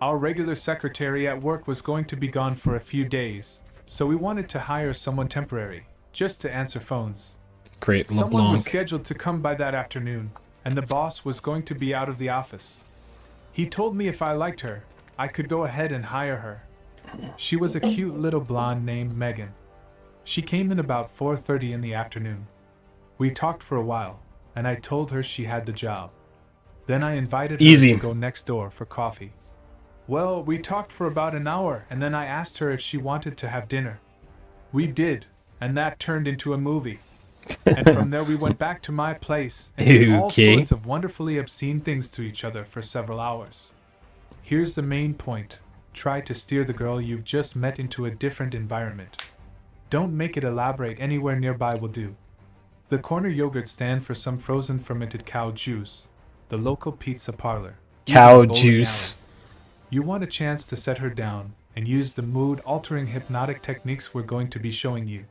Our regular secretary at work was going to be gone for a few days, so we wanted to hire someone temporary, just to answer phones. Great, Someone was LeBlanc. scheduled to come by that afternoon, and the boss was going to be out of the office. He told me if I liked her, I could go ahead and hire her. She was a cute little blonde named Megan. She came in about 4:30 in the afternoon. We talked for a while, and I told her she had the job. Then I invited her Easy. to go next door for coffee. Well, we talked for about an hour, and then I asked her if she wanted to have dinner. We did, and that turned into a movie. And from there we went back to my place and did all Okay. sorts of wonderfully obscene things to each other for several hours. Here's the main point. Try to steer the girl you've just met into a different environment. Don't make it elaborate. Anywhere nearby will do. The corner yogurt stand for some frozen fermented cow juice. The local pizza parlor. Cow even a bowling juice. alley. You want a chance to set her down and use the mood-altering hypnotic techniques we're going to be showing you.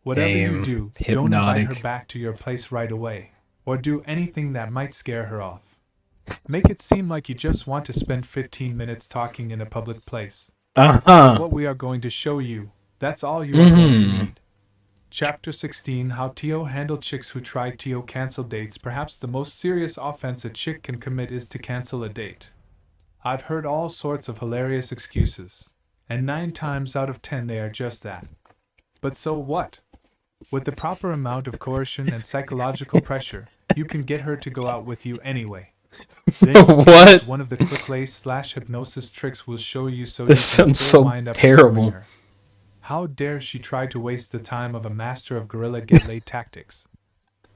Whatever you Damn, do, don't invite hypnotic. her back to your place right away, or do anything that might scare her off. Make it seem like you just want to spend 15 minutes talking in a public place. What we are going to show you, that's all you are going to need. Chapter 16, How Tio Handled Chicks Who Try Tio Cancel Dates. Perhaps the most serious offense a chick can commit is to cancel a date. I've heard all sorts of hilarious excuses, and 9 times out of 10 they are just that. But so what? With the proper amount of coercion and psychological pressure, you can get her to go out with you anyway. Then you can What? use one of the quick lace/hypnosis tricks we'll show you so This you can sounds still so wind up terrible. serving her. How dare she try to waste the time of a master of guerrilla get-laid tactics?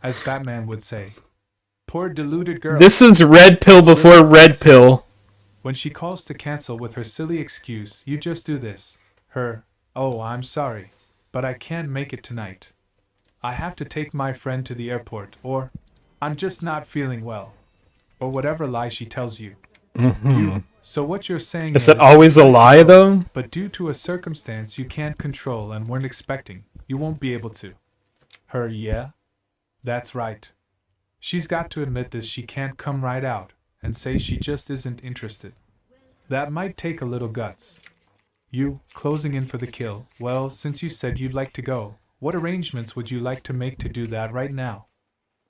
As Batman would say. Poor deluded girl. This is red pill before red pill. When she calls to cancel with her silly excuse, you just do this. Oh, I'm sorry, but I can't make it tonight. I have to take my friend to the airport, or I'm just not feeling well. Or whatever lie she tells you. So what you're saying Is that always a lie, though? But due to a circumstance you can't control and weren't expecting, you won't be able to. Yeah? That's right. She's got to admit this. She can't come right out and say she just isn't interested. That might take a little guts. You, closing in for the kill. Well, since you said you'd like to go, what arrangements would you like to make to do that right now?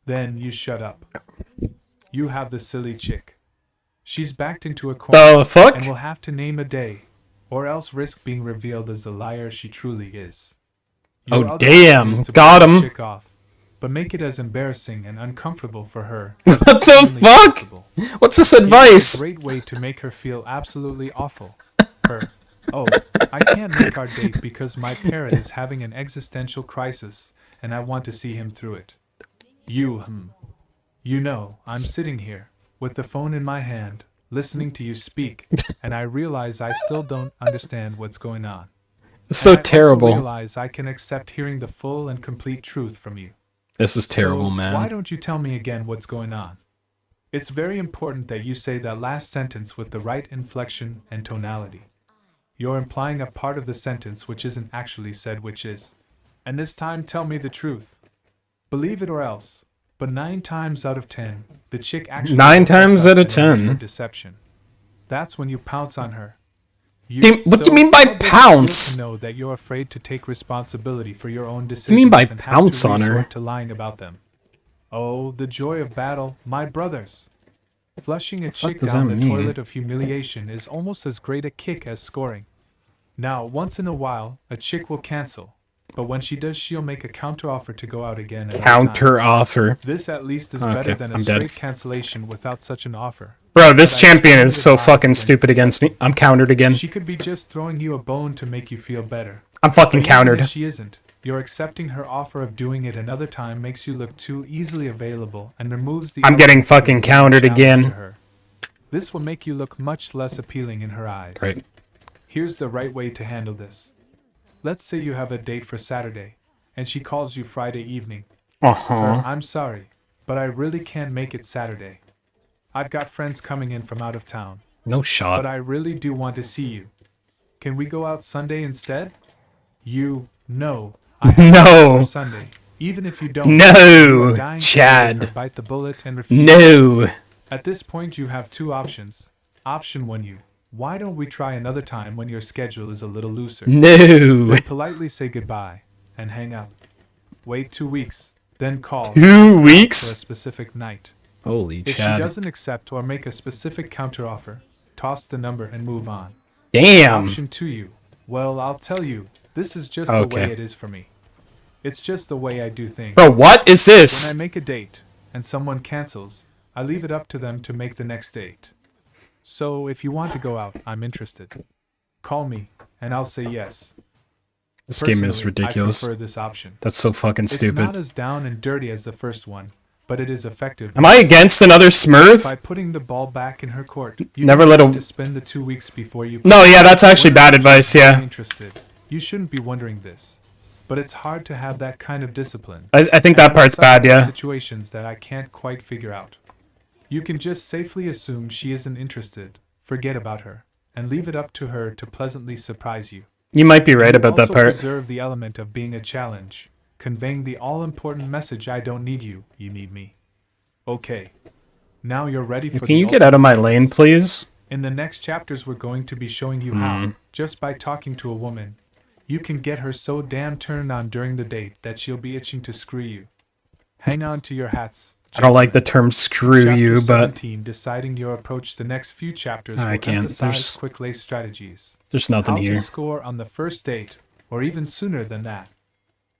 Then you shut up. You have the silly chick. She's backed into a corner The fuck? and will have to name a day, or else risk being revealed as the liar she truly is. Your Oh, other damn. option is to Got pull the him. chick off, but make it as embarrassing and uncomfortable for her. What the fuck? Possible. What's this It's advice? a great way to make her feel absolutely awful. Her. Oh, I can't make our date because my parrot is having an existential crisis, and I want to see him through it. You know, I'm sitting here, with the phone in my hand, listening to you speak, and I realize I still don't understand what's going on. So terrible. I also realize I can accept hearing the full and complete truth from you. This is terrible, So, man. why don't you tell me again what's going on? It's very important that you say that last sentence with the right inflection and tonality. You're implying a part of the sentence which isn't actually said, which is, and this time tell me the truth. Believe it or else. But 9 times out of 10, the chick actually 9 times out of and admit her 10. deception. That's when you pounce on her. What do you mean by pounce? Know that you're afraid to take responsibility for your own decisions. What do you mean by and have to pounce on her? resort to lying about them. Oh, the joy of battle, my brothers! Flushing a chick does down that the mean? toilet of humiliation is almost as great a kick as scoring. Now, once in a while, a chick will cancel, but when she does, she'll make a counteroffer to go out again. Counter offer. This at least is Okay, better than a I'm straight dead. cancellation without such an offer. Bro, this But I champion strongly is so advise fucking against stupid against me. I'm countered again. She could be just throwing you a bone to make you feel better. I'm fucking But even countered. if she isn't. You're accepting her offer of doing it another time makes you look too easily available and removes the I'm getting element of fucking being a countered challenge again. to her. This will make you look much less appealing in her eyes. Right. Here's the right way to handle this. Let's say you have a date for Saturday, and she calls you Friday evening. Uh-huh. I'm sorry, but I really can't make it Saturday. I've got friends coming in from out of town. No shot. But I really do want to see you. Can we go out Sunday instead? You know. I have No. plans for Sunday. Even if you don't. No, you are dying to Chad. make her bite the bullet and refuse. No. At this point, you have 2 options. Option 1, why don't we try another time when your schedule is a little looser? No. Then politely say goodbye and hang out. Wait 2 weeks, then call. 2 and ask her out weeks? For a specific night. Holy If Chad. she doesn't accept or make a specific counteroffer, toss the number and move on. Damn. Option 2, well, I'll tell you, this is just Okay. the way it is for me. It's just the way I do things. Bro, what is this? When I make a date and someone cancels, I leave it up to them to make the next date. So if you want to go out, I'm interested. Call me, and I'll say yes. This game is Personally, ridiculous. I prefer this option. That's so fucking It's stupid. not as down and dirty as the first one, but it is effective. Am I against another By Smurf? putting the ball back in her court, you Never don't let have a- to spend the 2 weeks before you. No, yeah, that's actually When bad you're advice, yeah. Interested. You shouldn't be wondering this, but it's hard to have that kind of discipline. I think that And part's there are bad, yeah. Situations that I can't quite figure out. You can just safely assume she isn't interested, forget about her, and leave it up to her to pleasantly surprise you. You might be right You about that also part. preserve the element of being a challenge, conveying the all-important message I don't need you, you need me. Okay. Now you're ready for Can the you get out of my ultimate lane, sequence. please? In the next chapters we're going to be showing you Hmm. how, just by talking to a woman, you can get her so damn turned on during the date that she'll be itching to screw you. Hang on to your hats. I don't like the term screw Chapter you, but 17, deciding your approach the next few chapters I will can't. emphasize There's- quick lay strategies. there's nothing how here. to score on the first date, or even sooner than that.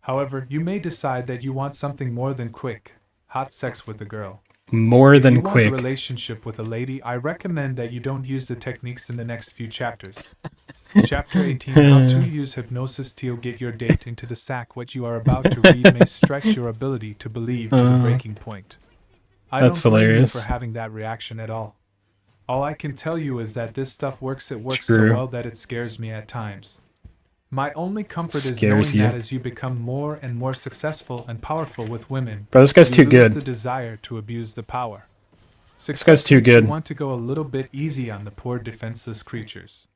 However, you may decide that you want something more than quick, hot sex with a girl. More If than you want quick. a relationship with a lady, I recommend that you don't use the techniques in the next few chapters. Chapter 18, how to use hypnosis to get your date into the sack. What you are about to read may stretch your ability to believe to the breaking point. I That's don't blame you hilarious. for having that reaction at all. All I can tell you is that this stuff works. It works True. so well that it scares me at times. My only comfort is Scares knowing you. that as you become more and more successful and powerful with women, Bro, this guy's you too lose good. the desire to abuse the power. This guy's too Success makes you good. want to go a little bit easy on the poor defenseless creatures.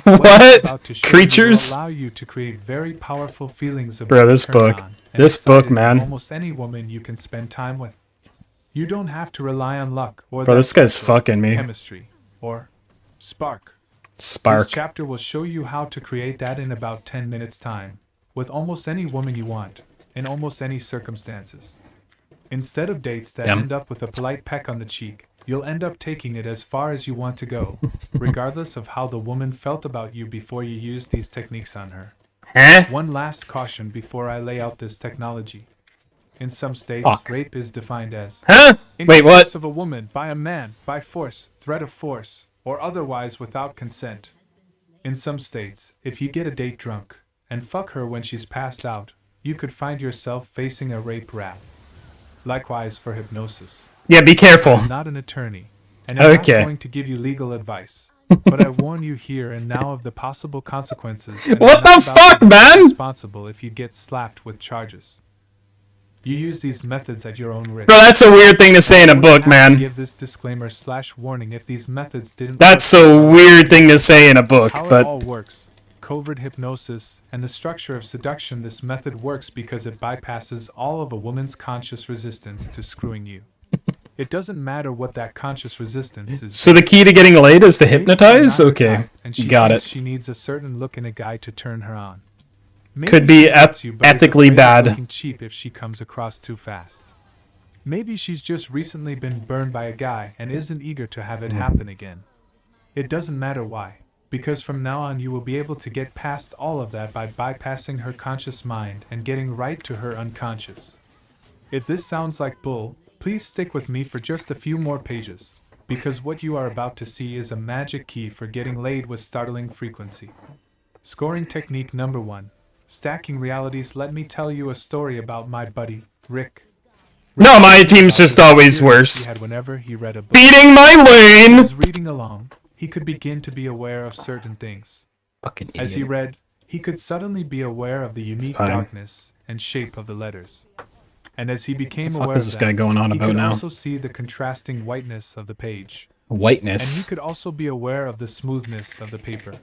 What? I'm about to show you will Creatures? allow you to create very powerful feelings of Bro, this being turned book. on and This book, excited man. with almost any woman you can spend time with. You don't have to rely on luck or Bro, that this guy's special fucking me. chemistry or spark. Spark. This chapter will show you how to create that in about 10 minutes time, with almost any woman you want, in almost any circumstances. Instead of dates that Yum. end up with a polite peck on the cheek, you'll end up taking it as far as you want to go, regardless of how the woman felt about you before you used these techniques on her. Huh? One last caution before I lay out this technology. In some states, Fuck. rape is defined as Huh? Wait, what? intercourse of a woman by a man, by force, threat of force, or otherwise without consent. In some states, if you get a date drunk and fuck her when she's passed out, you could find yourself facing a rape rap. Likewise for hypnosis. Yeah, be careful. I'm not an attorney, and I'm Okay. not going to give you legal advice. But I warn you here and now of the possible consequences. And What I'm not the about to fuck, be man? Responsible if you get slapped with charges. You use these methods at your own risk. Bro, that's a weird thing to say in a book, man. Give this disclaimer / warning if these methods didn't. That's work. a weird thing to say in a book, How it but all works. Covert hypnosis and the structure of seduction. This method works because it bypasses all of a woman's conscious resistance to screwing you. It doesn't matter what that conscious resistance is. so the key to getting laid is to Maybe hypnotize? you're not Okay, the type, and she got thinks it. She needs a certain look in a guy to turn her on. Maybe Could be she wants you, but is ethically afraid of bad. looking cheap if she comes across too fast. Maybe she's just recently been burned by a guy and isn't eager to have it happen again. It doesn't matter why, because from now on you will be able to get past all of that by bypassing her conscious mind and getting right to her unconscious. If this sounds like bull, please stick with me for just a few more pages, because what you are about to see is a magic key for getting laid with startling frequency. Scoring technique number 1. Stacking realities. Let me tell you a story about my buddy, Rick. No, my team's just always worse. He had whenever he read a book. Beating my As he lane! was reading along, he could begin to be aware of certain things. Fucking As he idiot. read, he could suddenly be aware of the unique fine. darkness and shape of the letters. And as he became What the fuck aware is of this that, guy going on he about could now? also see the contrasting whiteness of the page. And he Whiteness. could also be aware of the smoothness of the paper.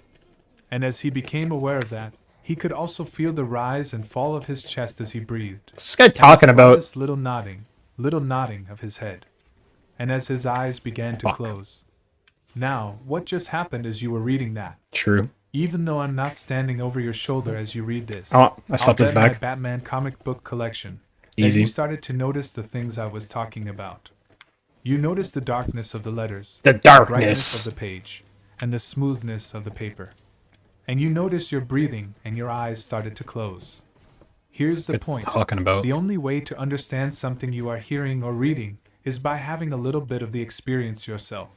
And as he became aware of that, he could also feel the rise and fall of his chest as he breathed. What's this guy And the talking about? slightest little nodding of his head. And as his eyes began to Fuck. close. Now, what just happened as you were reading that? True. Even though I'm not standing over your shoulder as you read this, Oh, I slapped his I'll bet my back. Batman comic book collection. Easy. And you started to notice the things I was talking about. You noticed the darkness of the letters, The brightness darkness. of the page, and the smoothness of the paper. And you noticed your breathing and your eyes started to close. Here's the point. Talking about. The only way to understand something you are hearing or reading is by having a little bit of the experience yourself.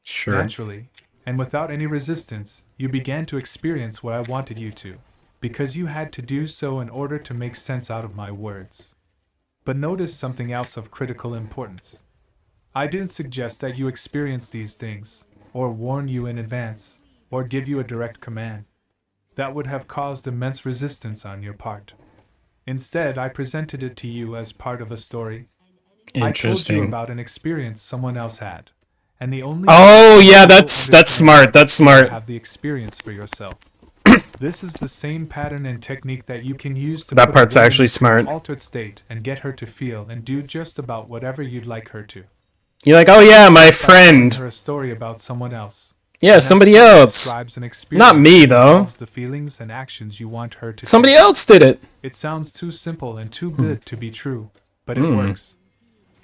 Sure. Naturally, and without any resistance, you began to experience what I wanted you to, because you had to do so in order to make sense out of my words. But notice something else of critical importance. I didn't suggest that you experience these things, or warn you in advance, or give you a direct command. That would have caused immense resistance on your part. Instead, I presented it to you as part of a story. I told you Interesting. about an experience someone else had, and the only Oh, way yeah, you will that's understand smart, that's is to smart. have the experience for yourself. This is the same pattern and technique that you can use to That put a part's woman actually into smart. an altered state and get her to feel and do just about whatever you'd like her to. You're like, oh yeah, my By telling friend. her a story about someone else. Yeah, And that somebody story else. describes an experience Not me, that though. involves the feelings and actions you want her to Somebody take. else did it. It sounds too simple and too good to be true, but it Hmm. works.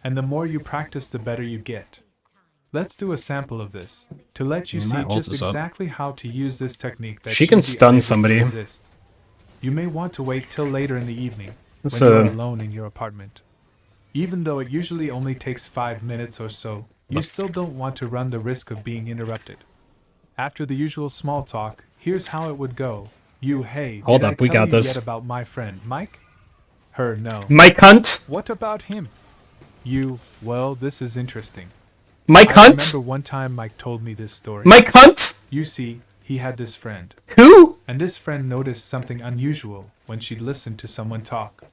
And the more you practice, the better you get. Let's do a sample of this, to let you My see ult just is up. exactly how to use this technique that She can she'll be stun unable to somebody. resist. You may want to wait till later in the evening, That's when you are a- alone in your apartment. Even though it usually only takes 5 minutes or so, you still don't want to run the risk of being interrupted. After the usual small talk, here's how it would go. You, hey, Hold did up, I we tell got you this. yet about my friend Mike? Her, no. Mike Hunt? What about him? You, well, this is interesting. Mike I Hunt? remember one time Mike told me this story. Mike Hunt? You see, he had this friend. Who? And this friend noticed something unusual when she listened to someone talk.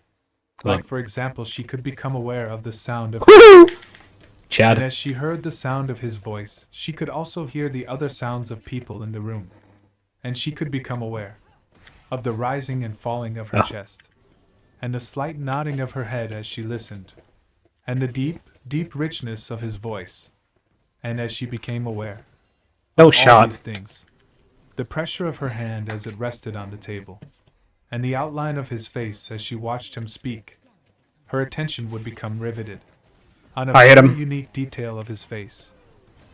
Like, for example, she could become aware of the sound of his Woohoo! voice. And Chad. as she heard the sound of his voice, she could also hear the other sounds of people in the room. And she could become aware of the rising and falling of her Oh. chest, and the slight nodding of her head as she listened, and the deep, deep richness of his voice. And as she became aware No of all shot. these things, the pressure of her hand as it rested on the table, and the outline of his face as she watched him speak, her attention would become riveted on a I hit very him. unique detail of his face.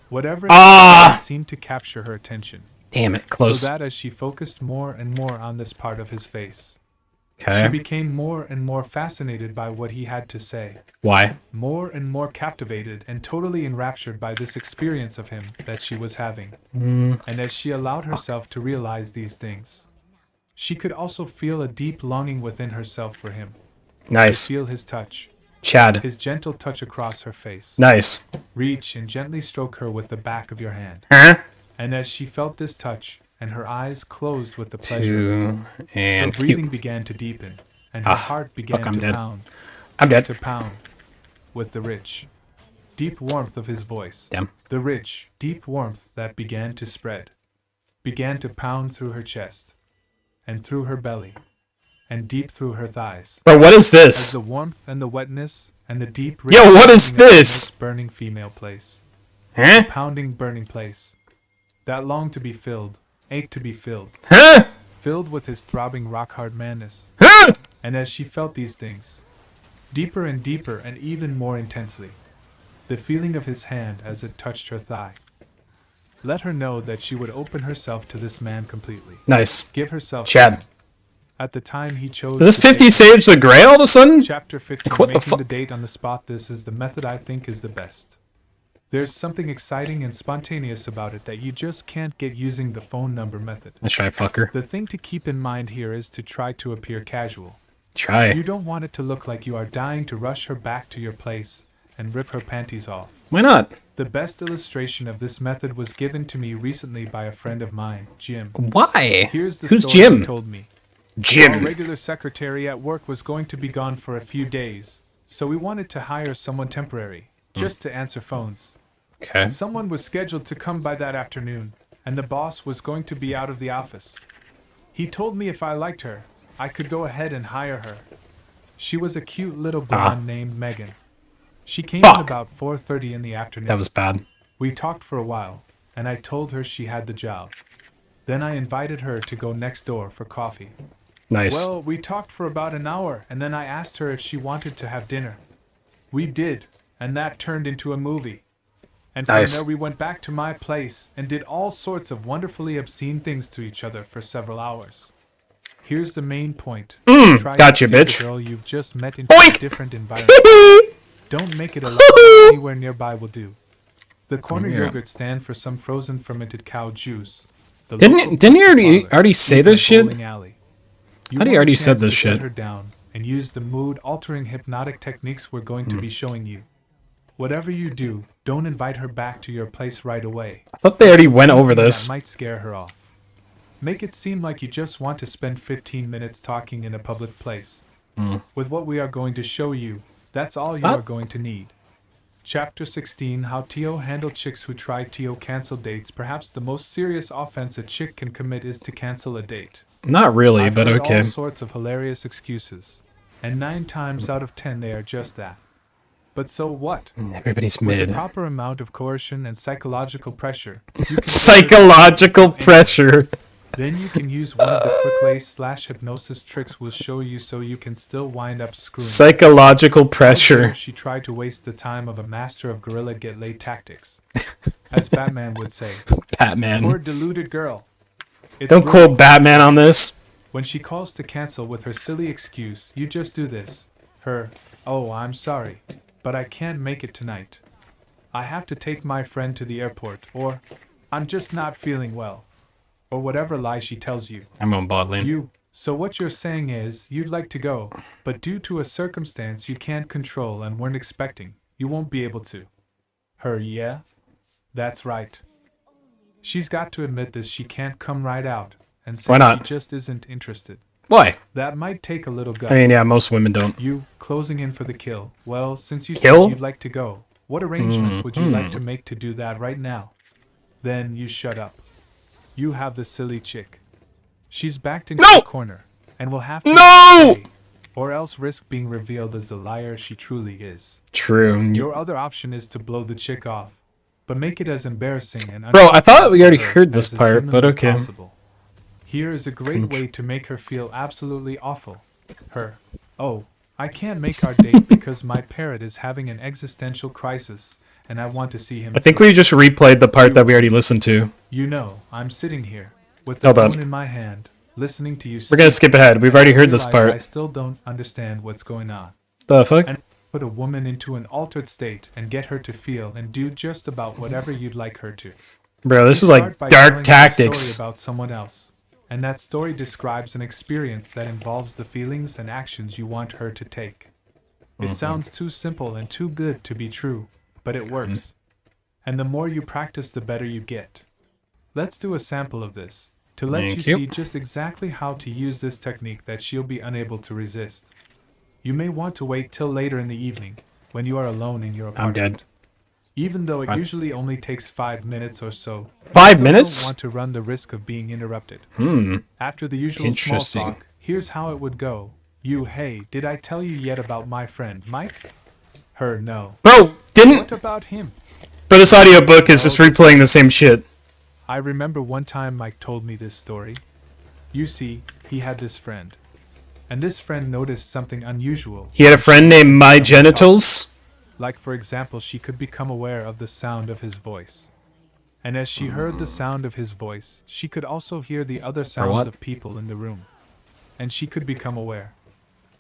Whatever it Ah! was, it seemed to capture her attention. Damn it, close. So that as she focused more and more on this part of his face, She Okay. became more and more fascinated by what he had to say. Why? More and more captivated and totally enraptured by this experience of him that she was having. Mm. And as she allowed herself to realize these things, she could also feel a deep longing within herself for him. Nice. To feel his touch. Chad. His gentle touch across her face. Nice. Reach and gently stroke her with the back of your hand. Huh? And as she felt this touch, and her eyes closed with the pleasure, 2 and her breathing Q. began to deepen, and her heart began I'm to dead. pound. I'm dead. To pound. With the rich, deep warmth of his voice. Damn. The rich, deep warmth that began to spread. Began to pound through her chest. And through her belly. And deep through her thighs. Bro, what is As this? the warmth and the wetness and the deep Yo, what is pounding of this? this burning female place. Huh? Pounding burning place. That longed to be filled, ached to be filled. Huh? Filled with his throbbing rock-hard madness. Huh? And as she felt these things, deeper and deeper and even more intensely, the feeling of his hand as it touched her thigh, let her know that she would open herself to this man completely. Nice. Give herself to Chad. him. At the time he chose. Is this to 50 take- Shades of Grey all of a sudden? Chapter 50. Like, what the Making fuck? the date on the spot. This is the method I think is the best. There's something exciting and spontaneous about it that you just can't get using the phone number method. Let's try fucker. The thing to keep in mind here is to try to appear casual. Try. You don't want it to look like you are dying to rush her back to your place and rip her panties off. Why not? The best illustration of this method was given to me recently by a friend of mine, Jim. Why? Here's the Who's story Jim? he told me. Jim. Our regular secretary at work was going to be gone for a few days, so we wanted to hire someone temporary, just to answer phones. Okay. Someone was scheduled to come by that afternoon, and the boss was going to be out of the office. He told me if I liked her, I could go ahead and hire her. She was a cute little blonde named Megan. She came Fuck. in about 4:30 in the afternoon. That was bad. We talked for a while, and I told her she had the job. Then I invited her to go next door for coffee. Nice. Well, we talked for about an hour, and then I asked her if she wanted to have dinner. We did, and that turned into a movie. And from Nice. there we went back to my place and did all sorts of wonderfully obscene things to each other for several hours. Here's the main point. Try gotcha, to stick bitch. the girl you've just met into Boink! a different environment. Don't make it alone. Anywhere nearby will do. The corner Yeah. yogurt stand for some frozen fermented cow juice. The Didn't local didn't you pizza already parlor, say even this a shit? bowling alley. You Thought he want a already said chance this to shit. Set her down and use the mood-altering hypnotic techniques we're going to be showing you. Whatever you do, don't invite her back to your place right away. I thought they already went over Anything this. that might scare her off. Make it seem like you just want to spend 15 minutes talking in a public place. With what we are going to show you, that's all you Huh? are going to need. Chapter 16: How Tio handled chicks who try Tio cancel dates. Perhaps the most serious offense a chick can commit is to cancel a date. Not really, I've but heard okay. all sorts of hilarious excuses, and 9 times out of 10 they are just that. But so what? Everybody's With the mid. proper amount of coercion and psychological pressure, you can Psychological pressure. then you can use one of the quick lace/hypnosis tricks we'll show you so you can still wind up screwing. Psychological Out pressure. there, she tried to waste the time of a master of guerrilla get-laid tactics. As Batman would say, poor Batman. deluded girl. It's Don't really quote Batman on this. When she calls to cancel with her silly excuse, you just do this. Oh, I'm sorry, but I can't make it tonight. I have to take my friend to the airport, or I'm just not feeling well. Or whatever lie she tells you. I'm on bot lane. So what you're saying is, you'd like to go, but due to a circumstance you can't control and weren't expecting, you won't be able to. Yeah? That's right. She's got to admit this, she can't come right out and say Why not? she just isn't interested. Why? That might take a little guts. I mean, yeah, most women don't. You, closing in for the kill. Well, since you Kill? said you'd like to go, what arrangements would you like to make to do that right now? Then you shut up. You have the silly chick. She's backed into No! the corner, and will have to No! stay, or else risk being revealed as the liar she truly is. True. Your other option is to blow the chick off, but make it as embarrassing and Bro, I thought we already unforgivable heard this as is part, but humanly okay. possible. Here is a great way to make her feel absolutely awful. Oh, I can't make our date because my parrot is having an existential crisis, and I want to see him. I think we just replayed the part that we already listened to. You know, I'm sitting here, with the Hold phone on. in my hand, listening to you We're gonna skip ahead. We've already heard this realize part. I still don't understand what's going on. The fuck? And put a woman into an altered state and get her to feel and do just about whatever you'd like her to. Bro, this You is like start by dark telling her a tactics. story about someone else, and that story describes an experience that involves the feelings and actions you want her to take. It sounds too simple and too good to be true, but it works. And the more you practice, the better you get. Let's do a sample of this, to let you see just exactly how to use this technique that she'll be unable to resist. You may want to wait till later in the evening, when you are alone in your apartment. I'm dead. Even though it usually only takes 5 minutes or so. 5 you minutes? don't want to run the risk of being interrupted. After the usual small Interesting. talk, here's how it would go. You, hey, did I tell you yet about my friend, Mike? Her, no. Bro, didn't... What about him? But this audiobook is just replaying the same shit. I remember one time Mike told me this story. You see, he had this friend. And this friend noticed something unusual. He had a friend named My Genitals? Like, for example, she could become aware of the sound of his voice. And as she heard the sound of his voice, she could also hear the other sounds of people in the room. And she could become aware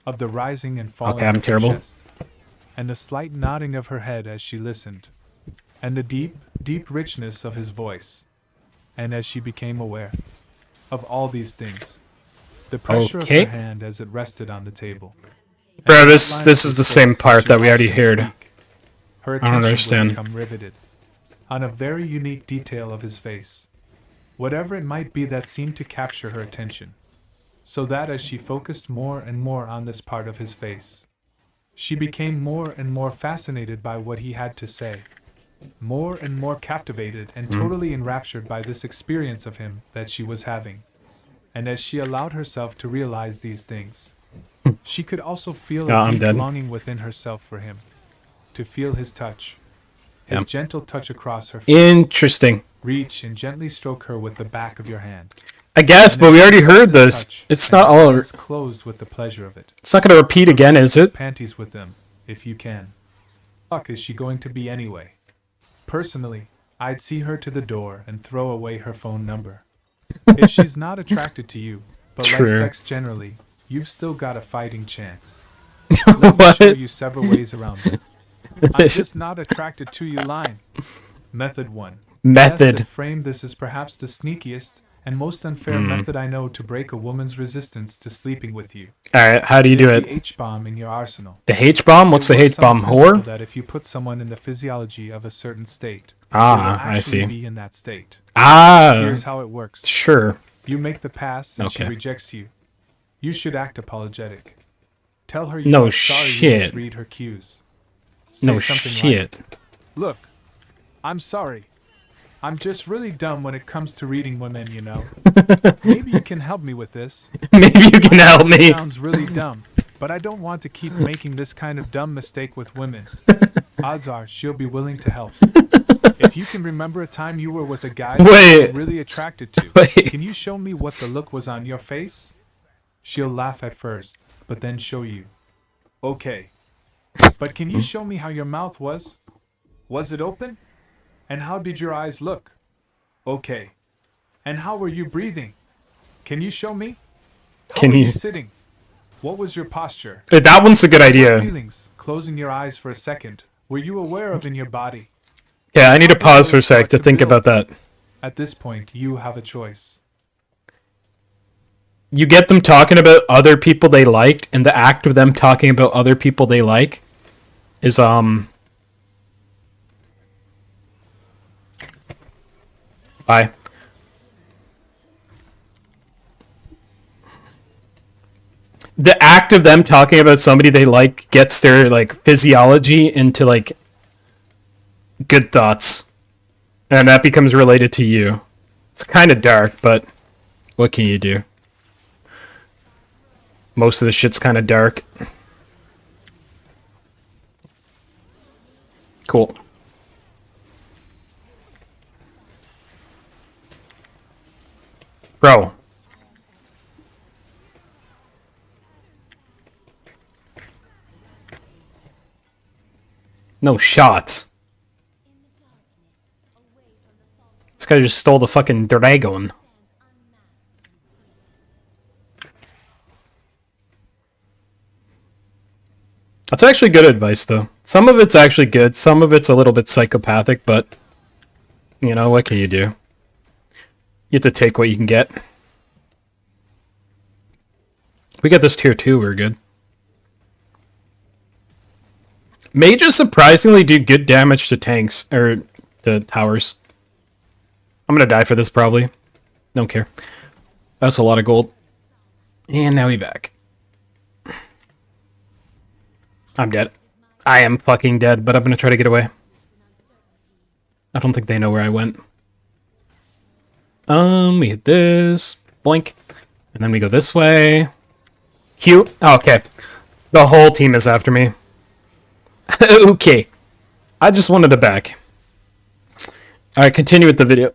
of the rising and falling of her chest, and the slight nodding of her head as she listened, and the deep, deep richness of his voice. And as she became aware of all these things, the pressure of her hand as it rested on the table. Bro, this is the same part that we already heard. Her I don't attention would understand. become riveted on a very unique detail of his face, whatever it might be that seemed to capture her attention, so that as she focused more and more on this part of his face, she became more and more fascinated by what he had to say, more and more captivated and totally enraptured by this experience of him that she was having. And as she allowed herself to realize these things, she could also feel a deep longing within herself for him, to feel his touch, his gentle touch across her face. Interesting. Reach and gently stroke her with the back of your hand. I guess, but we already heard this. It's not all... It's closed with the pleasure of it. It's not going to repeat again, is it? Panties with them, if you can. Fuck is she going to be anyway? Personally, I'd see her to the door and throw away her phone number. If she's not attracted to you, but like sex generally, you've still got a fighting chance. Let me show you several ways around it. I'm just not attracted to you line. Method 1. Method. Yes, frame this is perhaps the sneakiest and most unfair method I know to break a woman's resistance to sleeping with you. Alright, how do you do it? The H-bomb in your arsenal. The H-bomb? What's the H-bomb? Whore? That if you put someone in the physiology of a certain state, I see. be in that state. Here's how it works. Sure. You make the pass and she rejects you. You should act apologetic. Tell her you No are sorry you shit. misread her cues. Say No something shit. like, look, I'm sorry. I'm just really dumb when it comes to reading women, you know. Maybe you can help me with this. Maybe you can help me. It sounds really dumb, but I don't want to keep making this kind of dumb mistake with women. Odds are she'll be willing to help. If you can remember a time you were with a guy you were really attracted to, can you show me what the look was on your face? She'll laugh at first, but then show you. Okay. But can you show me how your mouth was? Was it open? And how did your eyes look? Okay. And how were you breathing? Can you show me? How were you sitting? What was your posture? That one's a good idea. Feelings, closing your eyes for a second, were you aware of in your body? Yeah, I need to pause for a sec to think about that. At this point, you have a choice. You get them talking about other people they liked, and the act of them talking about other people they like is, Bye. The act of them talking about somebody they like gets their, like, physiology into, like, good thoughts. And that becomes related to you. It's kind of dark, but what can you do? Most of the shit's kind of dark. Cool. Bro. No shots. This guy just stole the fucking dragon. That's actually good advice, though. Some of it's actually good. Some of it's a little bit psychopathic, but you know, what can you do? You have to take what you can get. We get this tier 2, we're good. Mages surprisingly do good damage to tanks, or to towers. I'm gonna die for this, probably. Don't care. That's a lot of gold. And now we back. I'm dead. I am fucking dead, but I'm gonna try to get away. I don't think they know where I went. We hit this. Blink. And then we go this way. Q. Oh, okay. The whole team is after me. Okay. I just wanted to back. Alright, continue with the video.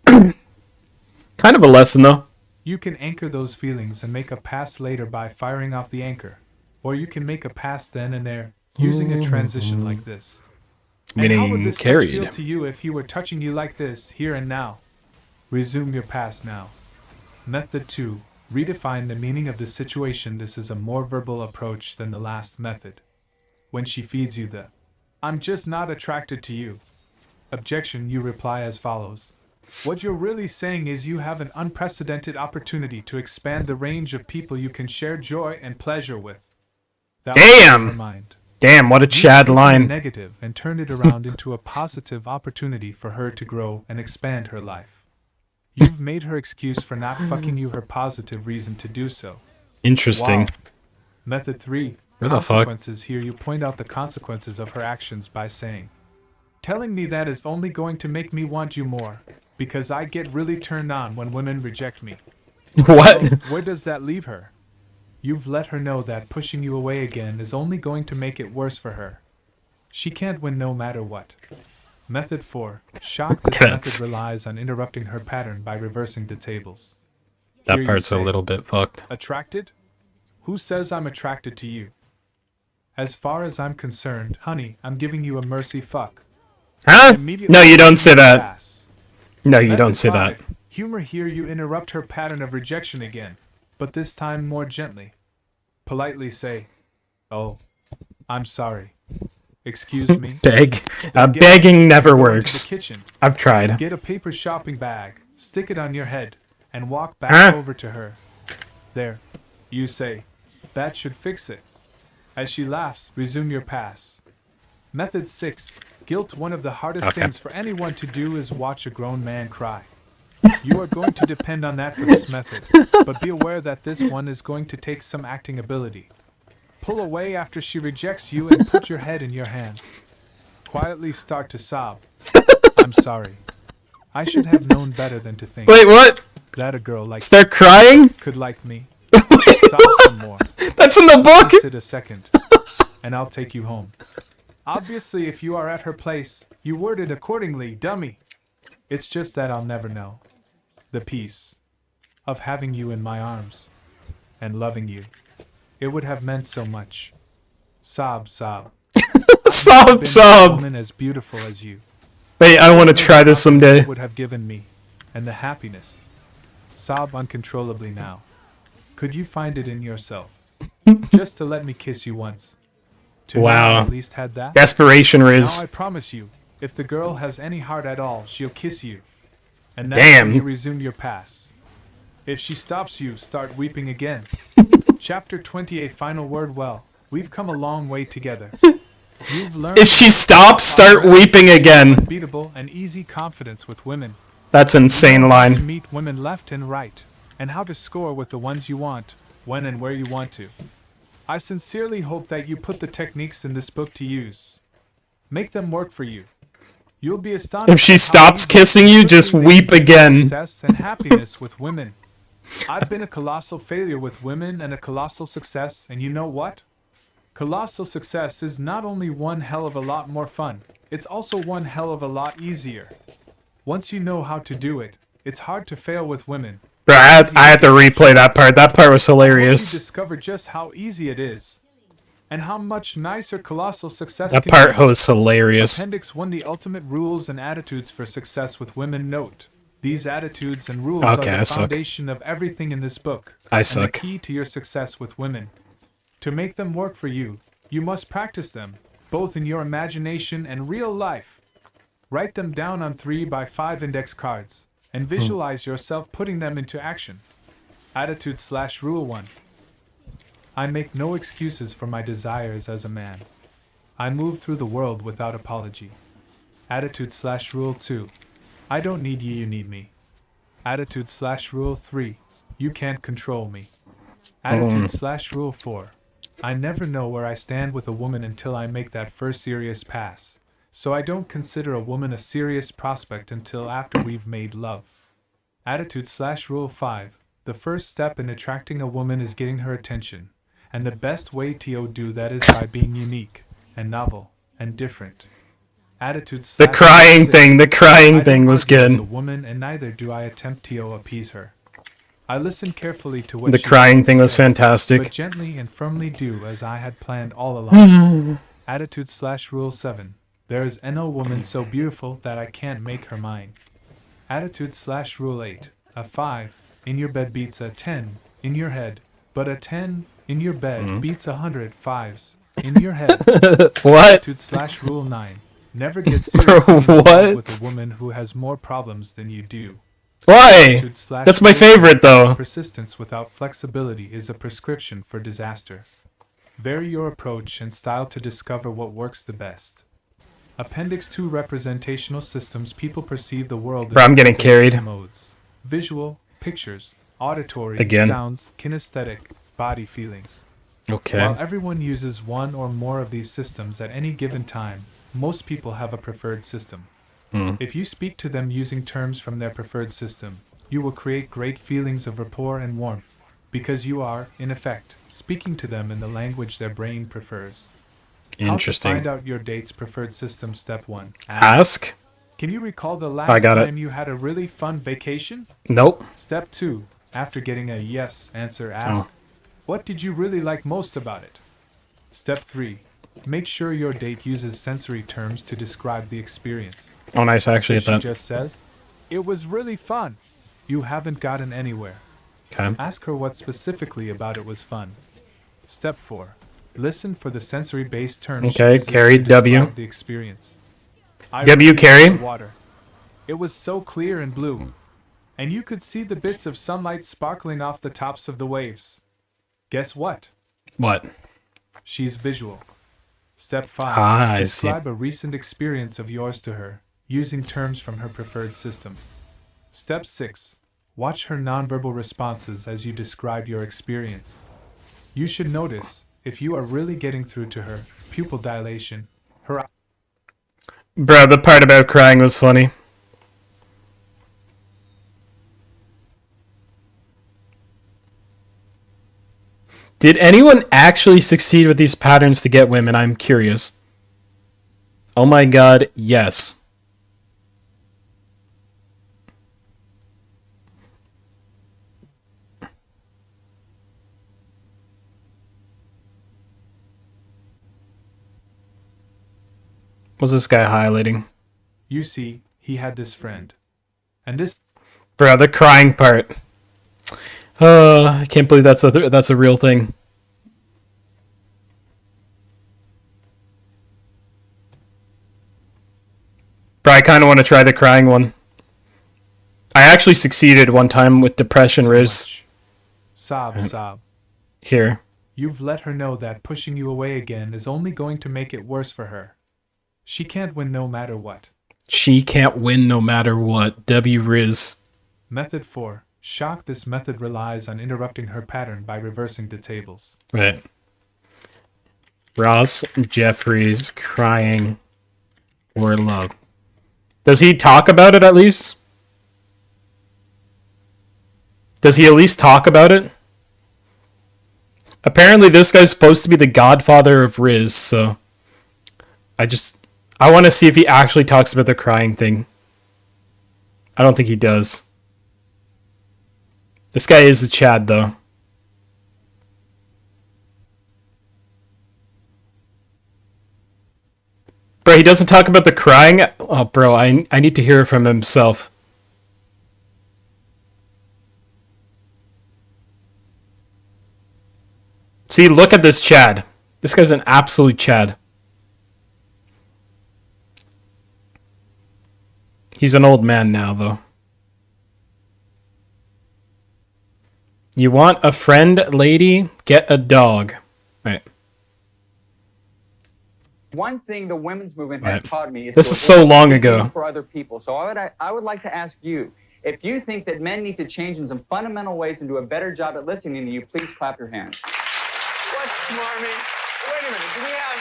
Kind of a lesson, though. You can anchor those feelings and make a pass later by firing off the anchor. Or you can make a pass then and there, using a transition like this. And how would this touch feel to you if he were touching you like this, here and now? Resume your pass now. Method 2. Redefine the meaning of the situation. This is a more verbal approach than the last method. When she feeds you the, "I'm just not attracted to you" objection, you reply as follows. What you're really saying is you have an unprecedented opportunity to expand the range of people you can share joy and pleasure with. That Damn! Mind. Damn, what a Chad line. Negative and turn it around into a positive opportunity for her to grow and expand her life. You've made her excuse for not fucking you her positive reason to do so. Interesting. Wow. Method 3. Where the fuck? Consequences. Here you point out the consequences of her actions by saying, "Telling me that is only going to make me want you more, because I get really turned on when women reject me." What? So, where does that leave her? You've let her know that pushing you away again is only going to make it worse for her. She can't win no matter what. Method 4. Shock. This method relies on interrupting her pattern by reversing the tables. That part's a little bit fucked. Attracted? Who says I'm attracted to you? As far as I'm concerned, honey, I'm giving you a mercy fuck. Huh? No, you don't say that. No, you don't say that. Humor. Here you interrupt her pattern of rejection again, but this time more gently. Politely say, "Oh, I'm sorry. Excuse me." Beg. Begging never works. Kitchen, I've tried. Get a paper shopping bag, stick it on your head, and walk back over to her. There. You say, "That should fix it." As she laughs, resume your pass. Method 6. Guilt. One of the hardest things for anyone to do is watch a grown man cry. You are going to depend on that for this method, but be aware that this one is going to take some acting ability. Pull away after she rejects you and put your head in your hands. Quietly start to sob. "I'm sorry. I should have known better than to think." Wait, what? That a girl like Start crying? Could like me. Sob some more. That's in the book? Sit a second, and I'll take you home. Obviously, if you are at her place, you word it accordingly, dummy. It's just that I'll never know. The peace of having you in my arms and loving you. It would have meant so much. Sob, sob. Sob, sob. A woman as beautiful as you. Wait, I want to try this someday. Would have given me, and the happiness. Sob uncontrollably now. Could you find it in yourself, just to let me kiss you once? Wow. At least had that. Desperation Riz. Now I promise you, if the girl has any heart at all, she'll kiss you. And that's when you resume your pass. If she stops you, start weeping again. Chapter 20. A final word. Well, we've come a long way together. You've learned. If she stops, start weeping again. Unbeatable and easy confidence with women. That's an insane line. To meet women left and right, and how to score with the ones you want, when and where you want to. I sincerely hope that you put the techniques in this book to use. Make them work for you. You'll be astonished. If she stops kissing you, just weep again. Success and happiness with women. I've been a colossal failure with women and a colossal success, and you know what? Colossal success is not only one hell of a lot more fun, it's also one hell of a lot easier. Once you know how to do it, it's hard to fail with women. Bro, I had to replay that part. That part was hilarious. You discover just how easy it is, and how much nicer colossal success that can part be. was hilarious. Appendix 1. The ultimate rules and attitudes for success with women. Note, these attitudes and rules are the foundation of everything in this book. I and suck. the key to your success with women. To make them work for you, You must practice them, both in your imagination and real life. Write them down on 3x5 index cards, and visualize yourself putting them into action. Attitude/Rule 1. I make no excuses for my desires as a man. I move through the world without apology. Attitude/Rule 2. I don't need you, you need me. Attitude/Rule 3. You can't control me. Attitude/Rule 4. I never know where I stand with a woman until I make that first serious pass, so I don't consider a woman a serious prospect until after we've made love. Attitude/Rule 5. The first step in attracting a woman is getting her attention, and the best way to do that is by being unique, and novel, and different. The crying thing was good. The woman, and neither do I attempt to appease her. I listen carefully to what The she crying has to thing was say, fantastic. but gently and firmly do as I had planned all along. Attitude/Rule 7. There is no woman so beautiful that I can't make her mine. Attitude/Rule 8. A 5 in your bed beats a 10 in your head, but a 10 in your bed beats 100 5s in your head. What? Attitude/Rule 9. Never get seriously involved with a woman who has more problems than you do. Why? That's my favorite, though. Persistence without flexibility is a prescription for disaster. Vary your approach and style to discover what works the best. Appendix 2. Representational systems. People perceive the world Bro, I'm getting three carried. basic modes: visual, pictures, auditory, Again. sounds, kinesthetic, body feelings. Okay. While everyone uses one or more of these systems at any given time, most people have a preferred system. If you speak to them using terms from their preferred system, you will create great feelings of rapport and warmth, because you are, in effect, speaking to them in the language their brain prefers. Interesting. How to find out your date's preferred system. Step 1. Ask? Can you recall the last I got time it. you had a really fun vacation? Nope. Step 2. After getting a yes answer, ask, what did you really like most about it? Step 3. Make sure your date uses sensory terms to describe the experience. Oh, nice, actually, If at that. she just says, it was really fun, you haven't gotten anywhere. Okay. Ask her what specifically about it was fun. Step 4. Listen for the sensory-based terms she Okay, uses carry to W. describe the experience. I W, really carry. liked the water. It was so clear and blue, and you could see the bits of sunlight sparkling off the tops of the waves. Guess what? What? She's visual. Step 5. Ah, I see. Describe a recent experience of yours to her, using terms from her preferred system. Step 6. Watch her nonverbal responses as you describe your experience. You should notice, if you are really getting through to her, pupil dilation, her Bro, the part about crying was funny. Did anyone actually succeed with these patterns to get women? I'm curious. Oh my god, yes. What's this guy highlighting? You see, he had this friend. And this Bro, the crying part. I can't believe that's a real thing. Bro, I kind of want to try the crying one. I actually succeeded one time with depression, Riz. sob, sob. Here. You've let her know that pushing you away again is only going to make it worse for her. She can't win no matter what. She can't win no matter what. W Riz. Method 4. Shock. This method relies on interrupting her pattern by reversing the tables. Right. Ross Jeffries crying for love. Does he talk about it at least? Does he at least talk about it? Apparently this guy's supposed to be the godfather of Riz, so I want to see if he actually talks about the crying thing. I don't think he does. This guy is a Chad, though. Bro, he doesn't talk about the crying? Oh, bro, I need to hear it from himself. See, look at this Chad. This guy's an absolute Chad. He's an old man now, though. You want a friend, lady? Get a dog. Right. One thing the women's movement has taught me is this to is so avoid long speaking ago. for other people. So I would like to ask you, if you think that men need to change in some fundamental ways and do a better job at listening to you, please clap your hands. What's smarmy? Wait a minute. Do we have?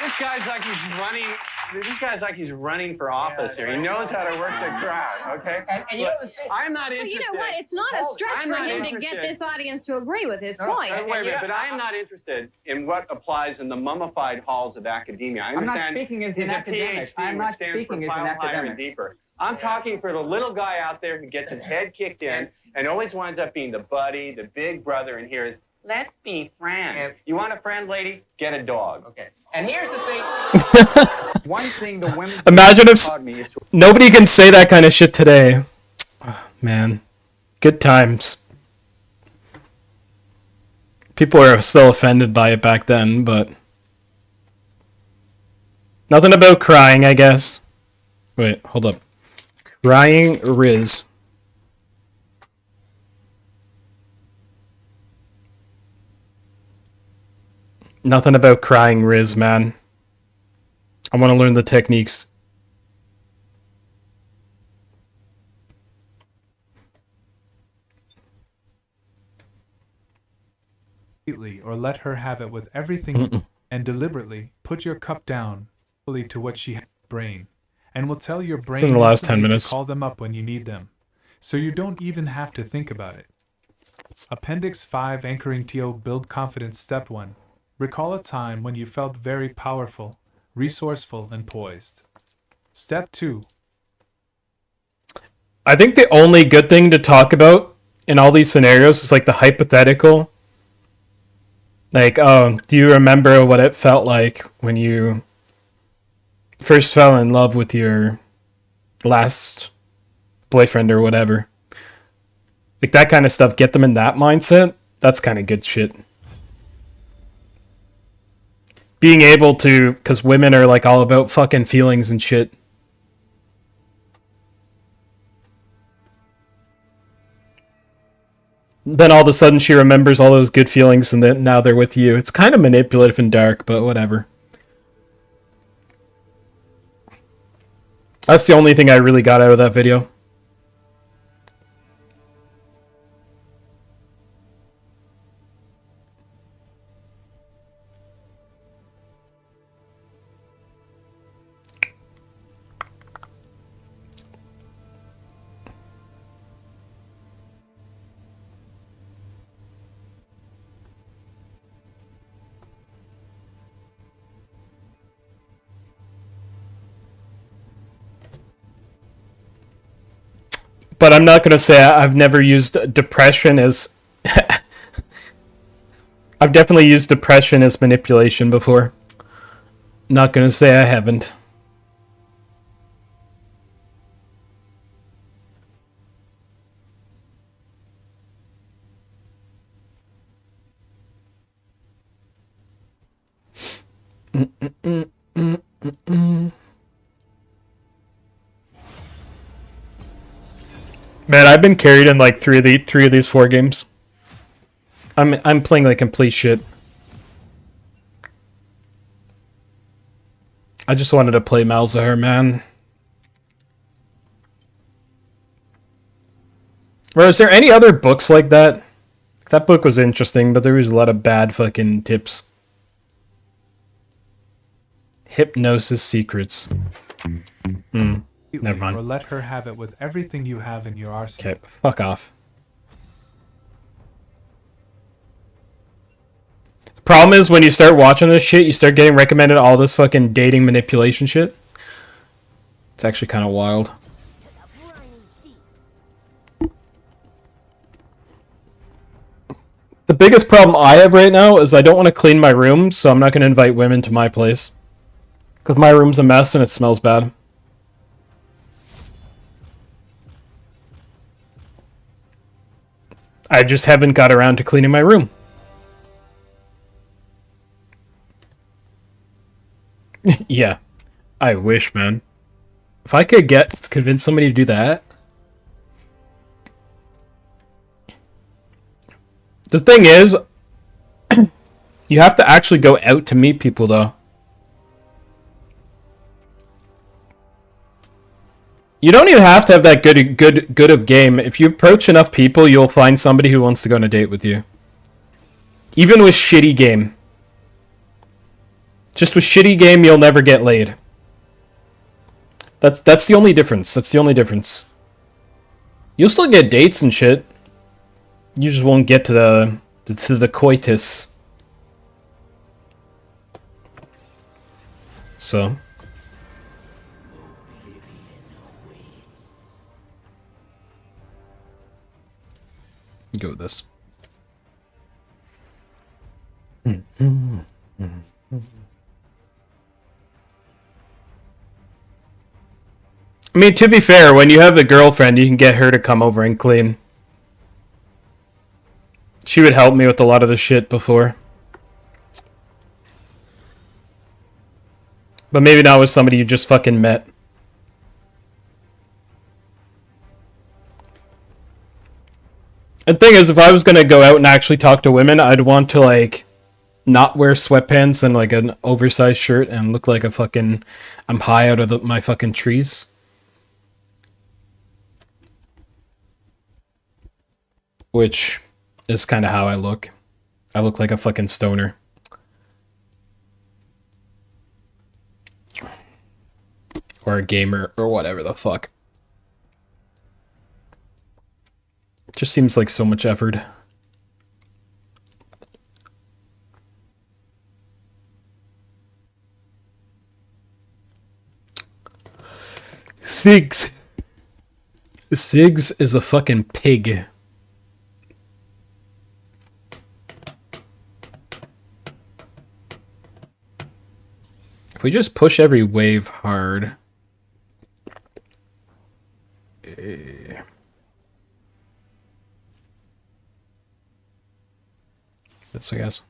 This guy's like he's running. This guy's like he's running for office here. He knows how to work the crowd. Okay. And you know, I'm not well, interested. you know what? It's not a stretch I'm for not him to interested. get this audience to agree with his No, point. wait a minute, but I am not interested in what applies in the mummified halls of academia. I I'm not understand speaking as he's an a academic. PhD, I'm which not stands speaking for as an file higher and academic. deeper. I'm talking for the little guy out there who gets his head kicked in and always winds up being the buddy, the big brother, and here is, let's be friends. You want a friend, lady? Get a dog. Okay. And here's the thing. One thing the women Imagine if taught me is to nobody can say that kind of shit today. Oh, man. Good times. People are still offended by it back then, but... Nothing about crying, I guess. Wait, hold up. Crying Riz. Nothing about crying Riz, man. I want to learn the techniques. Or let her have it with everything and deliberately put your cup down fully to what she has brain and will tell your brain in the last 10 instantly to minutes. call them up when you need them. So you don't even have to think about it. Appendix 5 Anchoring TO Build Confidence Step 1. Recall a time when you felt very powerful, resourceful, and poised. Step 2. I think the only good thing to talk about in all these scenarios is like the hypothetical. Like, oh, do you remember what it felt like when you first fell in love with your last boyfriend or whatever? Like that kind of stuff, get them in that mindset. That's kind of good shit. Being able to, because women are like all about fucking feelings and shit. Then all of a sudden she remembers all those good feelings and then now they're with you. It's kind of manipulative and dark, but whatever. That's the only thing I really got out of that video. But I'm not going to say I've never used depression as... I've definitely used depression as manipulation before. Not going to say I haven't. Man, I've been carried in like three of these 4 games. I'm playing like complete shit. I just wanted to play Malzahar, man. Or is there any other books like that? That book was interesting, but there was a lot of bad fucking tips. Hypnosis Secrets. Never mind. Or let her have it with everything you have in your arsenal. Okay, fuck off. Problem is, when you start watching this shit, you start getting recommended all this fucking dating manipulation shit. It's actually kind of wild. The biggest problem I have right now is I don't want to clean my room, so I'm not going to invite women to my place. Because my room's a mess and it smells bad. I just haven't got around to cleaning my room. Yeah. I wish, man. If I could convince somebody to do that. The thing is, you have to actually go out to meet people, though. You don't even have to have that good of game. If you approach enough people, you'll find somebody who wants to go on a date with you. Even with shitty game. Just with shitty game, you'll never get laid. That's the only difference. That's the only difference. You'll still get dates and shit. You just won't get to the coitus. So. Go with this. I mean, to be fair, when you have a girlfriend, you can get her to come over and clean. She would help me with a lot of the shit before. But maybe not with somebody you just fucking met. The thing is, if I was gonna go out and actually talk to women, I'd want to, like, not wear sweatpants and, like, an oversized shirt and look like a fucking... I'm high out of my fucking trees. Which is kind of how I look. I look like a fucking stoner. Or a gamer, or whatever the fuck. Just seems like so much effort. Sigs. Sigs is a fucking pig. If we just push every wave hard... This, I guess.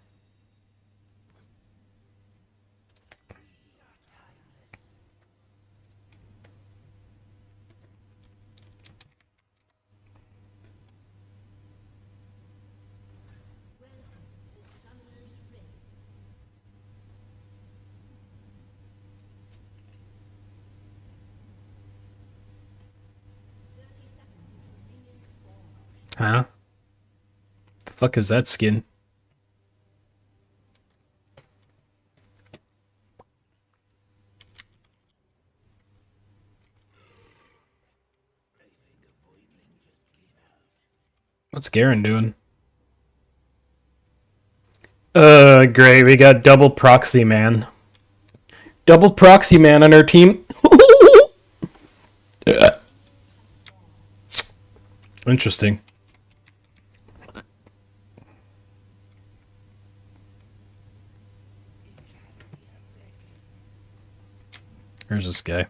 Huh? The fuck is that skin? What's Garen doing? Great. We got double proxy man. Double proxy man on our team. Interesting. Here's this guy.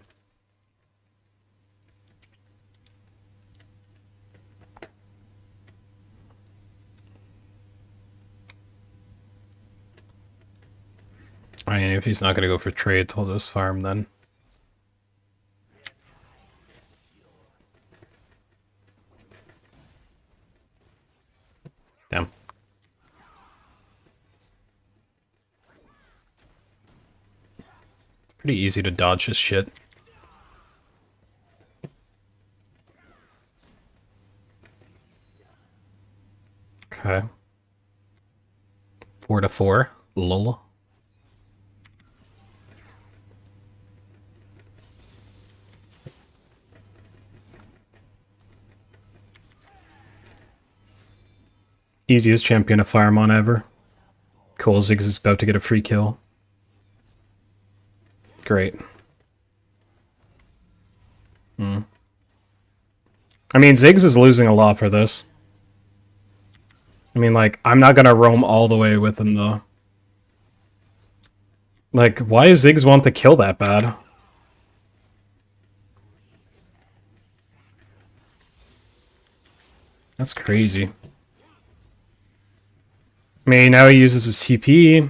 I mean, if he's not going to go for trades, I'll just farm then. Damn. Pretty easy to dodge his shit. Okay. 4-4. Lol. Easiest champion to farm on ever. Cool, Ziggs is about to get a free kill. Great. I mean, Ziggs is losing a lot for this. I mean, like, I'm not gonna roam all the way with him, though. Like, why does Ziggs want the kill that bad? That's crazy. I mean, now he uses his TP.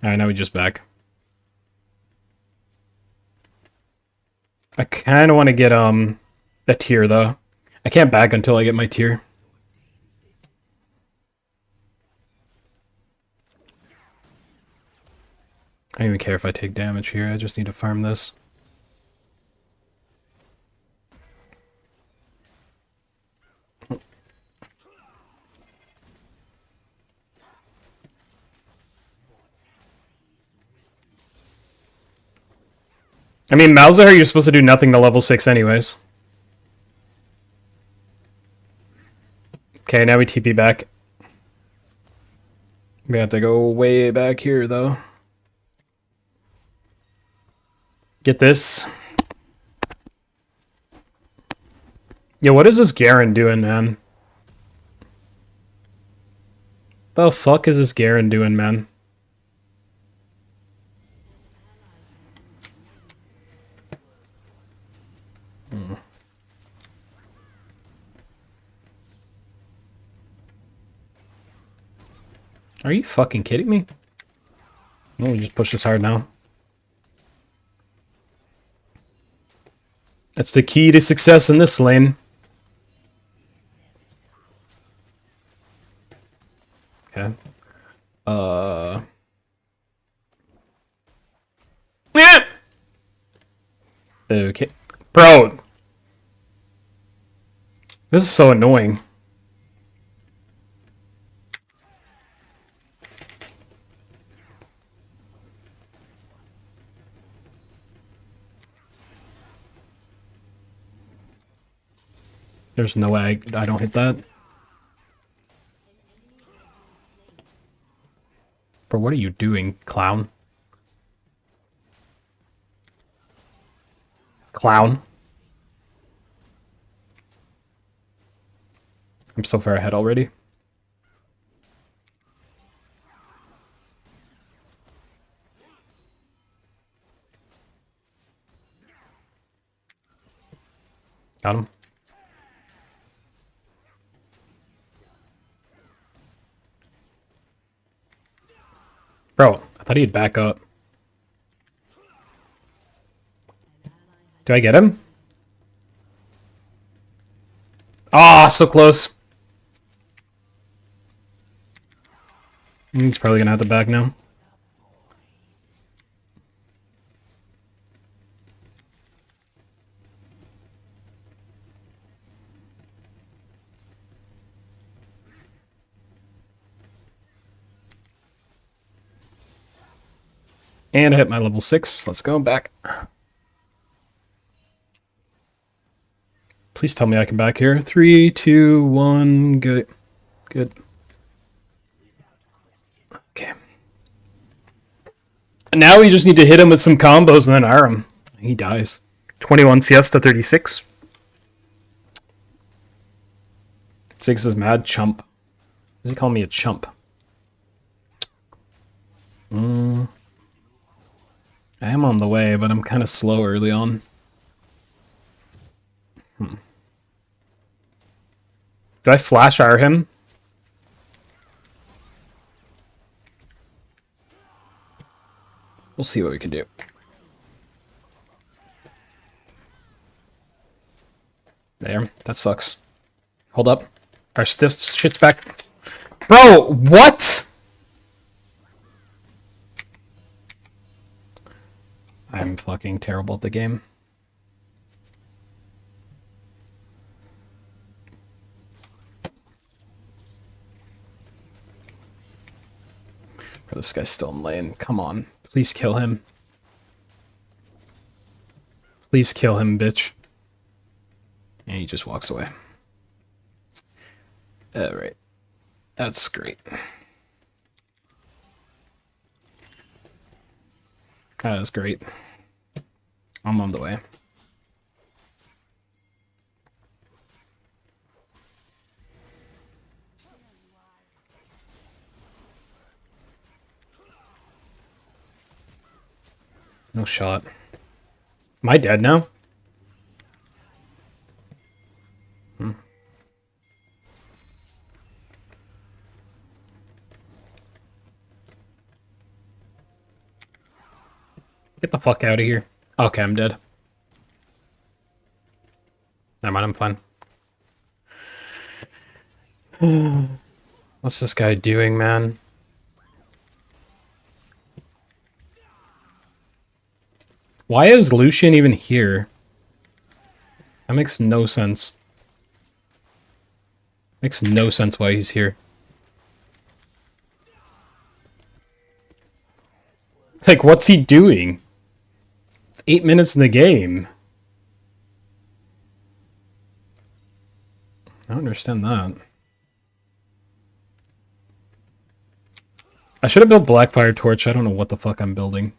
Alright, now we just back. I kinda wanna get a tier though. I can't back until I get my tier. I don't even care if I take damage here, I just need to farm this. I mean, Malzahar, you're supposed to do nothing to level 6 anyways. Okay, now we TP back. We have to go way back here, though. Get this. Yo, what is this Garen doing, man? The fuck is this Garen doing, man? Are you fucking kidding me? No, we just push this hard now. That's the key to success in this lane. Okay. Yeah. Okay. Bro. This is so annoying. There's no way I don't hit that. Bro, what are you doing, clown? Clown. I'm so far ahead already. Got him. Bro, I thought he'd back up. Do I get him? Ah, so close. He's probably gonna have to back now. And I hit my level 6. Let's go back. Please tell me I can back here. 3, 2, 1. Good. Good. Okay. And now we just need to hit him with some combos and then R him. He dies. 21 CS to 36. 6 is mad chump. Why does he call me a chump? I am on the way, but I'm kind of slow early on. Do I flash R him? We'll see what we can do. There, that sucks. Hold up. Our stiff shit's back. Bro, what? I'm fucking terrible at the game. Bro, this guy's still in lane. Come on. Please kill him. Please kill him, bitch. And he just walks away. Alright. That's great. That's great. I'm on the way. No shot. Am I dead now? Get the fuck out of here. Okay, I'm dead. Never mind, I'm fine. What's this guy doing, man? Why is Lucian even here? That makes no sense. Makes no sense why he's here. Like, what's he doing? It's 8 minutes in the game. I don't understand that. I should have built Blackfire Torch. I don't know what the fuck I'm building.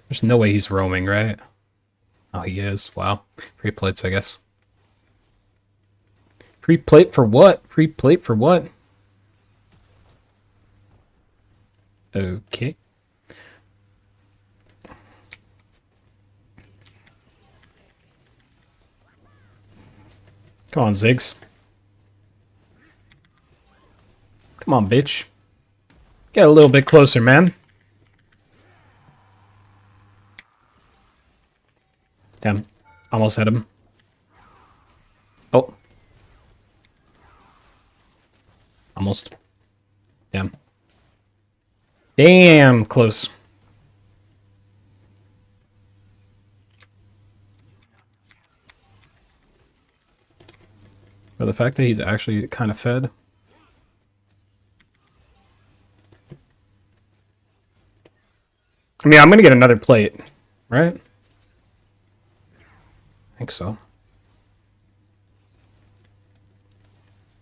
There's no way he's roaming, right? Oh, he is. Wow. Free plates, I guess. Free plate for what? Free plate for what? Okay. Come on, Ziggs. Come on, bitch. Get a little bit closer, man. Damn. Almost had him. Oh. Almost. Damn. Damn, close. But the fact that he's actually kind of fed. I mean, I'm going to get another plate, right? I think so.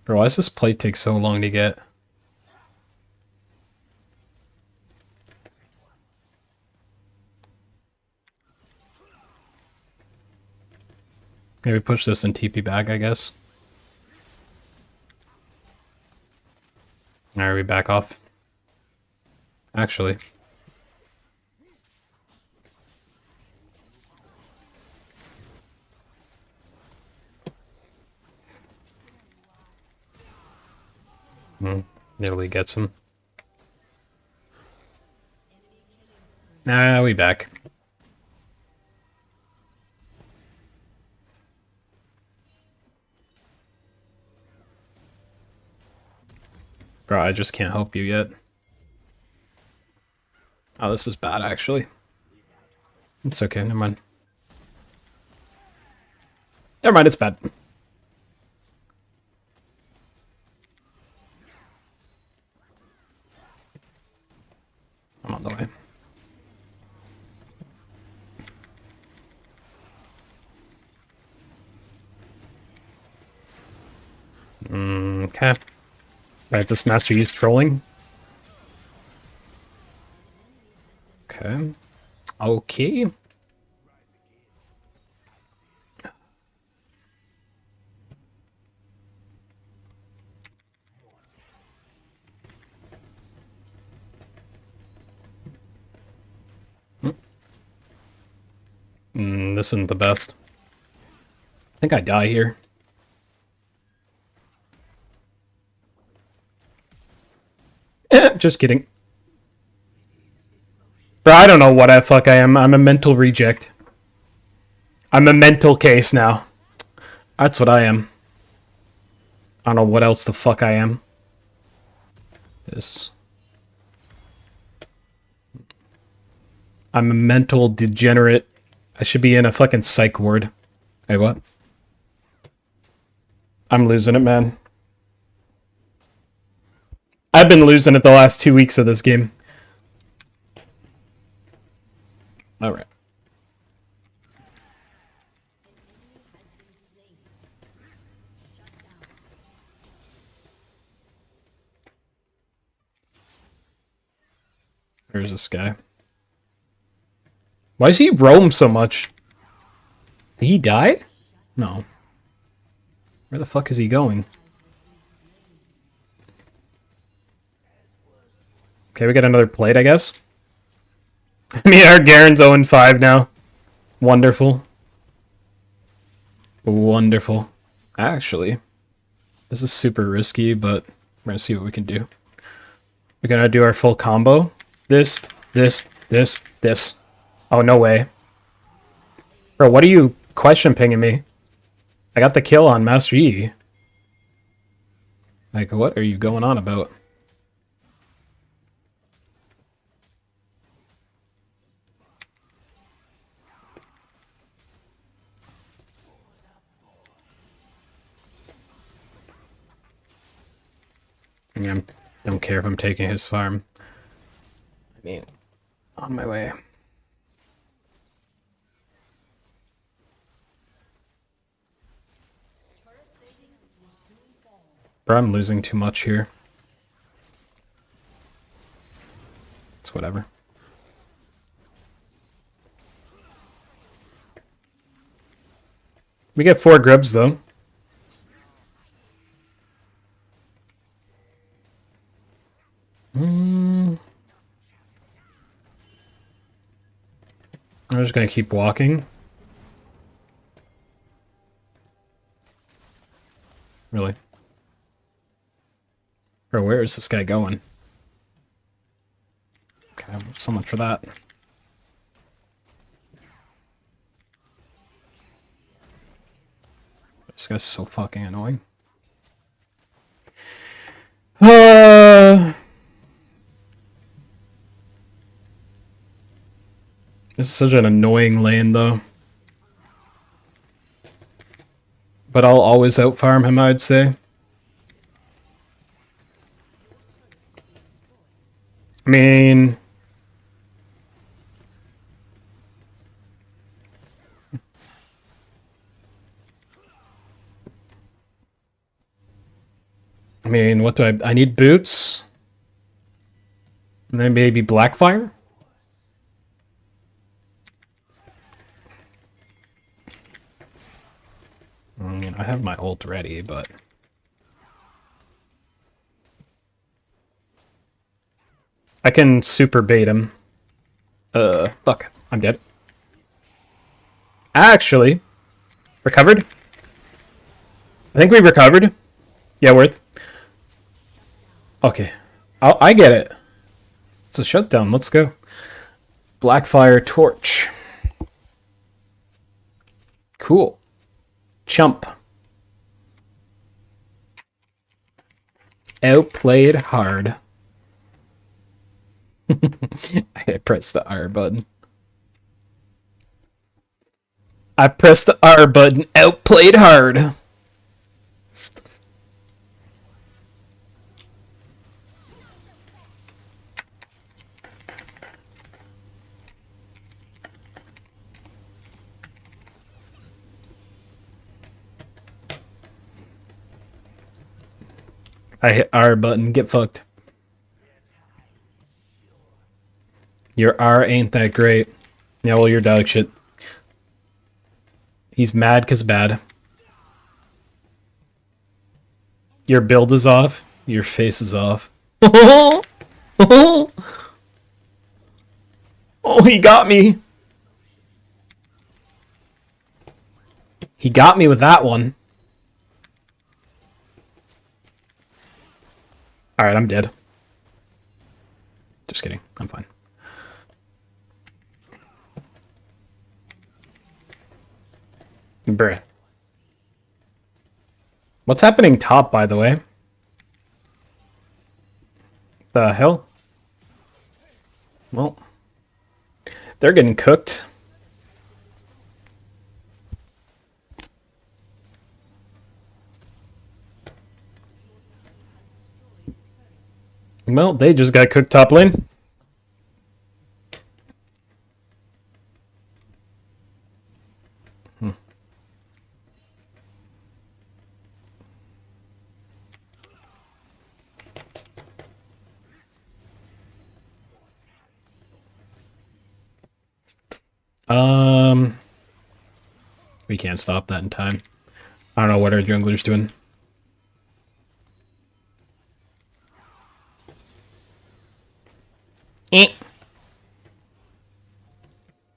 Bro, why does this plate take so long to get? Maybe push this and TP back, I guess. Alright, we back off. Actually. Italy gets him. Nah, we back. Bro, I just can't help you yet. Oh, this is bad, actually. It's okay, never mind. Never mind, it's bad. I'm on the way. Okay. Right, this master used trolling. Okay. Okay. This isn't the best. I think I die here. Just kidding. Bro, I don't know what the fuck I am. I'm a mental reject. I'm a mental case now. That's what I am. I don't know what else the fuck I am. This. I'm a mental degenerate. I should be in a fucking psych ward. Hey, what? I'm losing it, man. I've been losing it the last 2 weeks of this game. Alright. There's this guy. Why does he roam so much? Did he die? No. Where the fuck is he going? Okay, we got another plate, I guess. I mean, our Garen's 0-5 now. Wonderful. Wonderful. Actually, This is super risky, but we're gonna see what we can do. We're gonna do our full combo. This. Oh, no way. Bro, what are you question pinging me? I got the kill on Master Yi. Like, what are you going on about? Yeah, I don't care if I'm taking his farm. I mean, on my way. Bro, I'm losing too much here. It's whatever. We get 4 grubs, though. I'm just gonna keep walking. Really? Bro, where is this guy going? Okay, so much for that. This guy's so fucking annoying. This is such an annoying lane, though. But I'll always out-farm him, I'd say. I mean... what do I need boots? And then maybe Blackfire? I mean, I have my ult ready, but... I can super bait him. Fuck. I'm dead. Actually, recovered? I think we recovered. Yeah, worth. Okay. I get it. It's a shutdown. Let's go. Blackfire torch. Cool. Chump. Outplayed hard. I pressed the R button. I pressed the R button. Outplayed hard. I hit R button. Get fucked. Your R ain't that great. Yeah, well, you're dog shit. He's mad 'cause bad. Your build is off. Your face is off. Oh, he got me. He got me with that one. Alright, I'm dead. Just kidding. I'm fine. Bruh. What's happening top, by the way? The hell? Well, they're getting cooked. Well, they just got cooked top lane. We can't stop that in time. I don't know what our jungler's doing.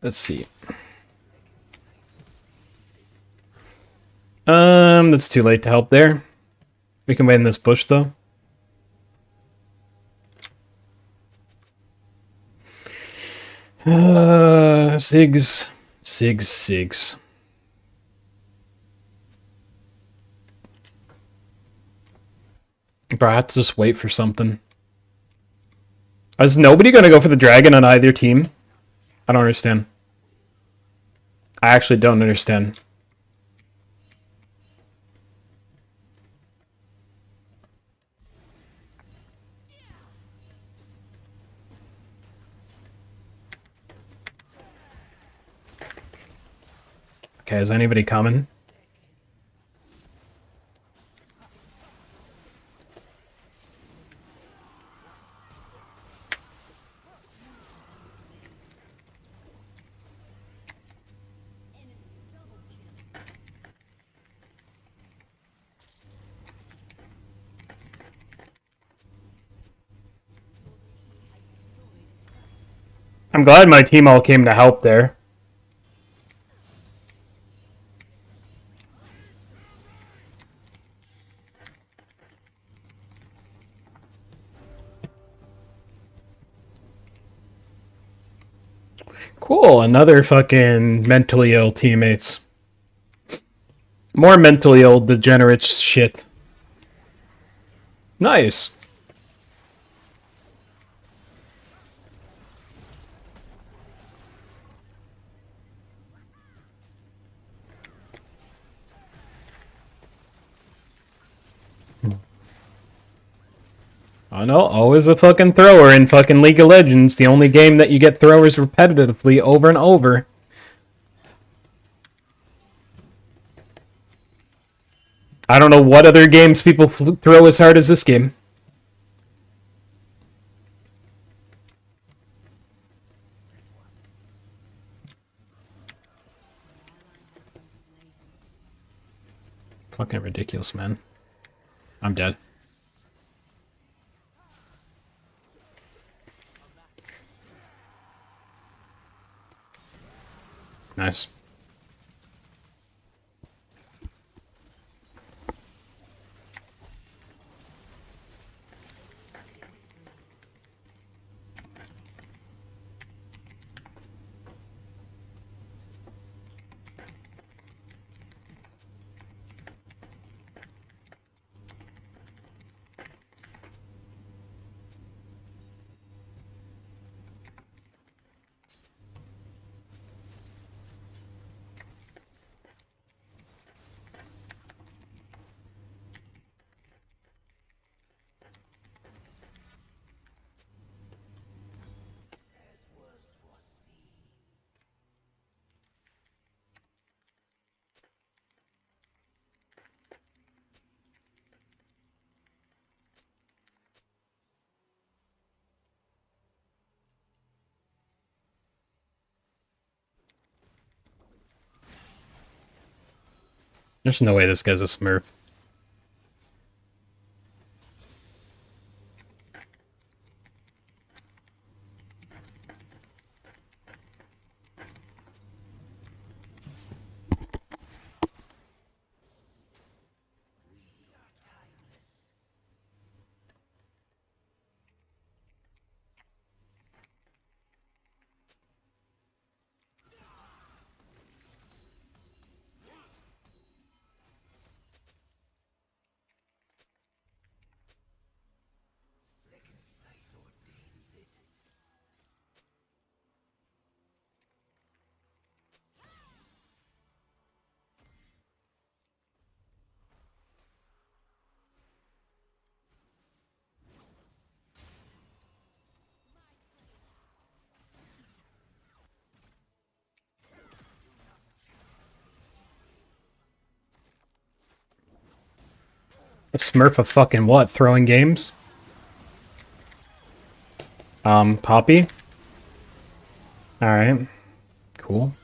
Let's see. That's too late to help there. We can wait in this bush, though. Sigs. Sigs. Bro, I have to just wait for something. Is nobody gonna go for the dragon on either team? I don't understand. I actually don't understand. Okay, is anybody coming? I'm glad my team all came to help there. Cool, another fucking mentally ill teammates. More mentally ill degenerate shit. Nice. Oh no, always a fucking thrower in fucking League of Legends. The only game that you get throwers repetitively over and over. I don't know what other games people throw as hard as this game. Fucking ridiculous, man. I'm dead. Nice. There's no way this guy's a smurf. A smurf of fucking what? Throwing games? Poppy? Alright. Cool.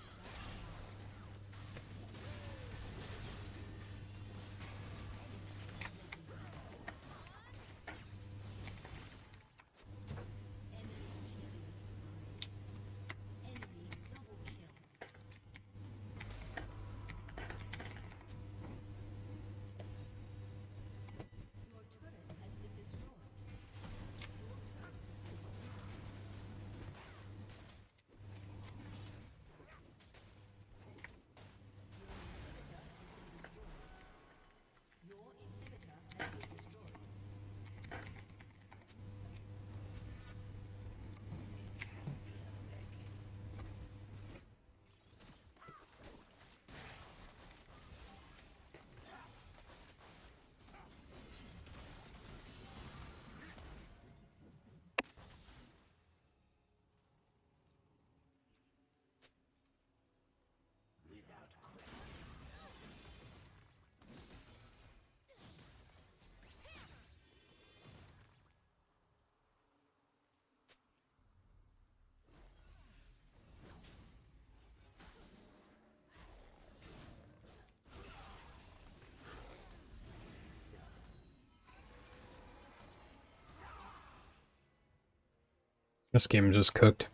This game just cooked.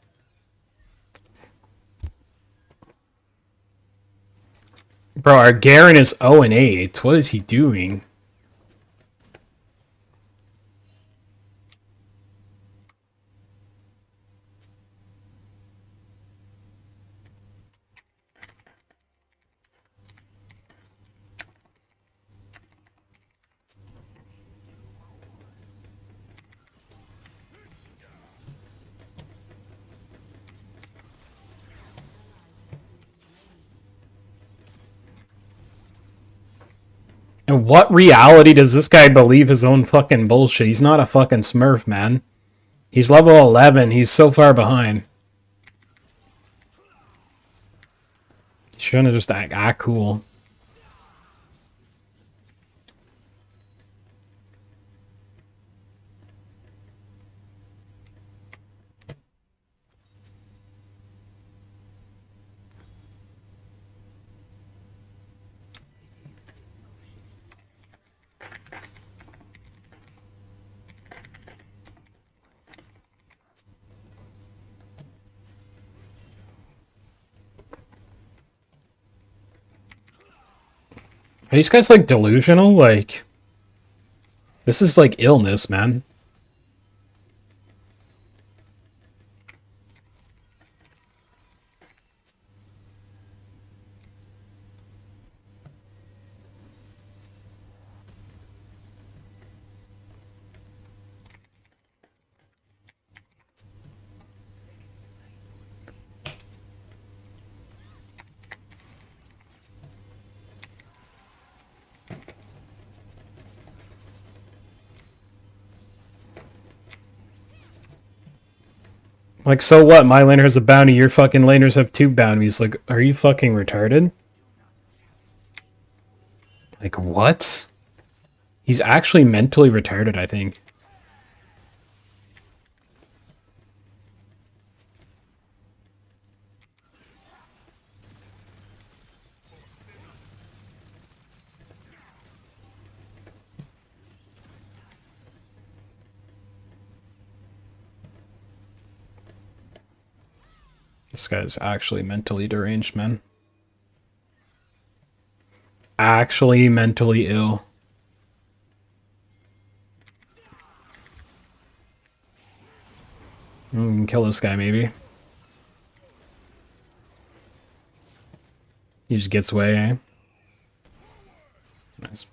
Bro, our Garen is 0-8. What is he doing? In what reality does this guy believe his own fucking bullshit? He's not a fucking smurf, man. He's level 11. He's so far behind. He's trying to just act cool. Are these guys like delusional? Like, this is like illness, man. Like, so what? My laner has a bounty, your fucking laners have 2 bounties. Like, are you fucking retarded? Like, what? He's actually mentally retarded, I think. This guy's actually mentally deranged, man. Actually mentally ill. We can kill this guy, maybe. He just gets away, eh? Nice.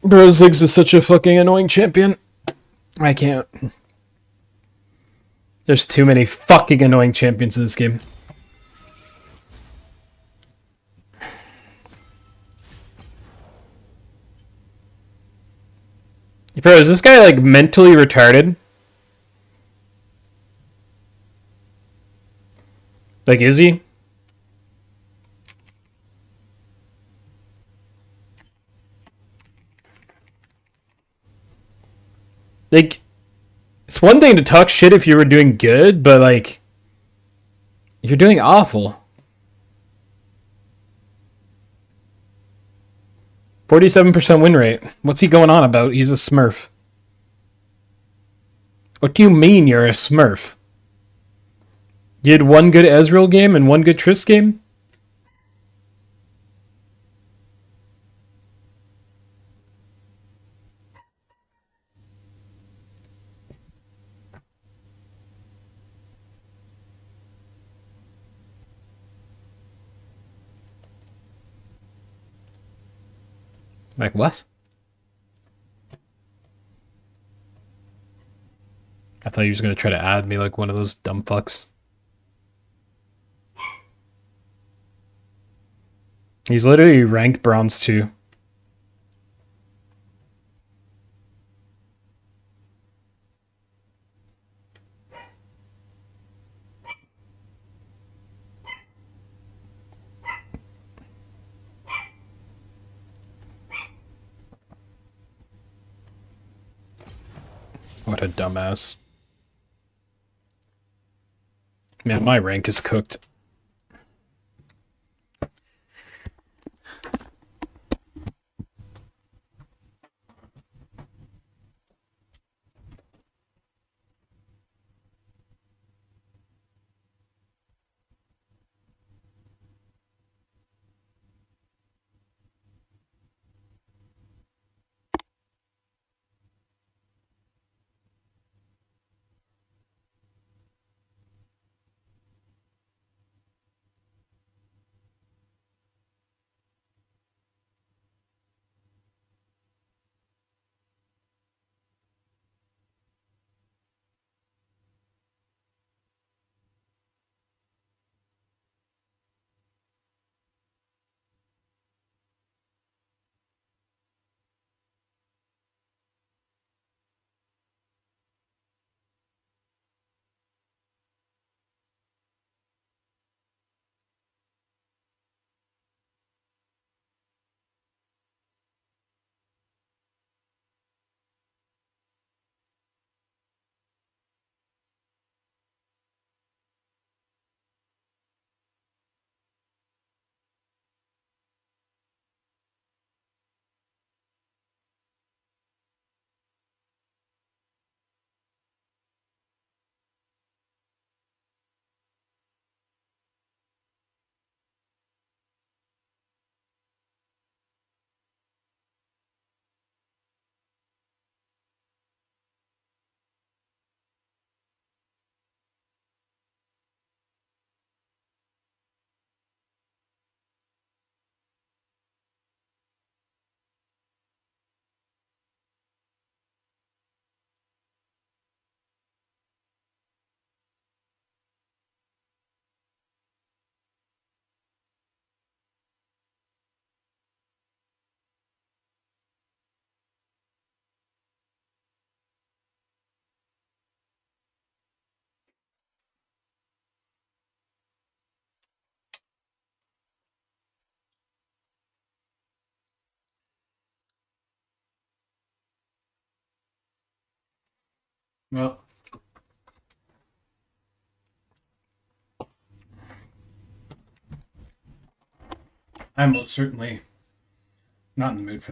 Bro, Ziggs is such a fucking annoying champion. I can't. There's too many fucking annoying champions in this game. Bro, is this guy like mentally retarded? Like, is he? Like, it's one thing to talk shit if you were doing good, but like, you're doing awful. 47% win rate. What's he going on about? He's a smurf. What do you mean you're a smurf? You had one good Ezreal game and one good Triss game? Like, what? I thought he was going to try to add me like one of those dumb fucks. He's literally ranked bronze 2. What a dumbass. Man, my rank is cooked. Well, I'm most certainly not in the mood for that.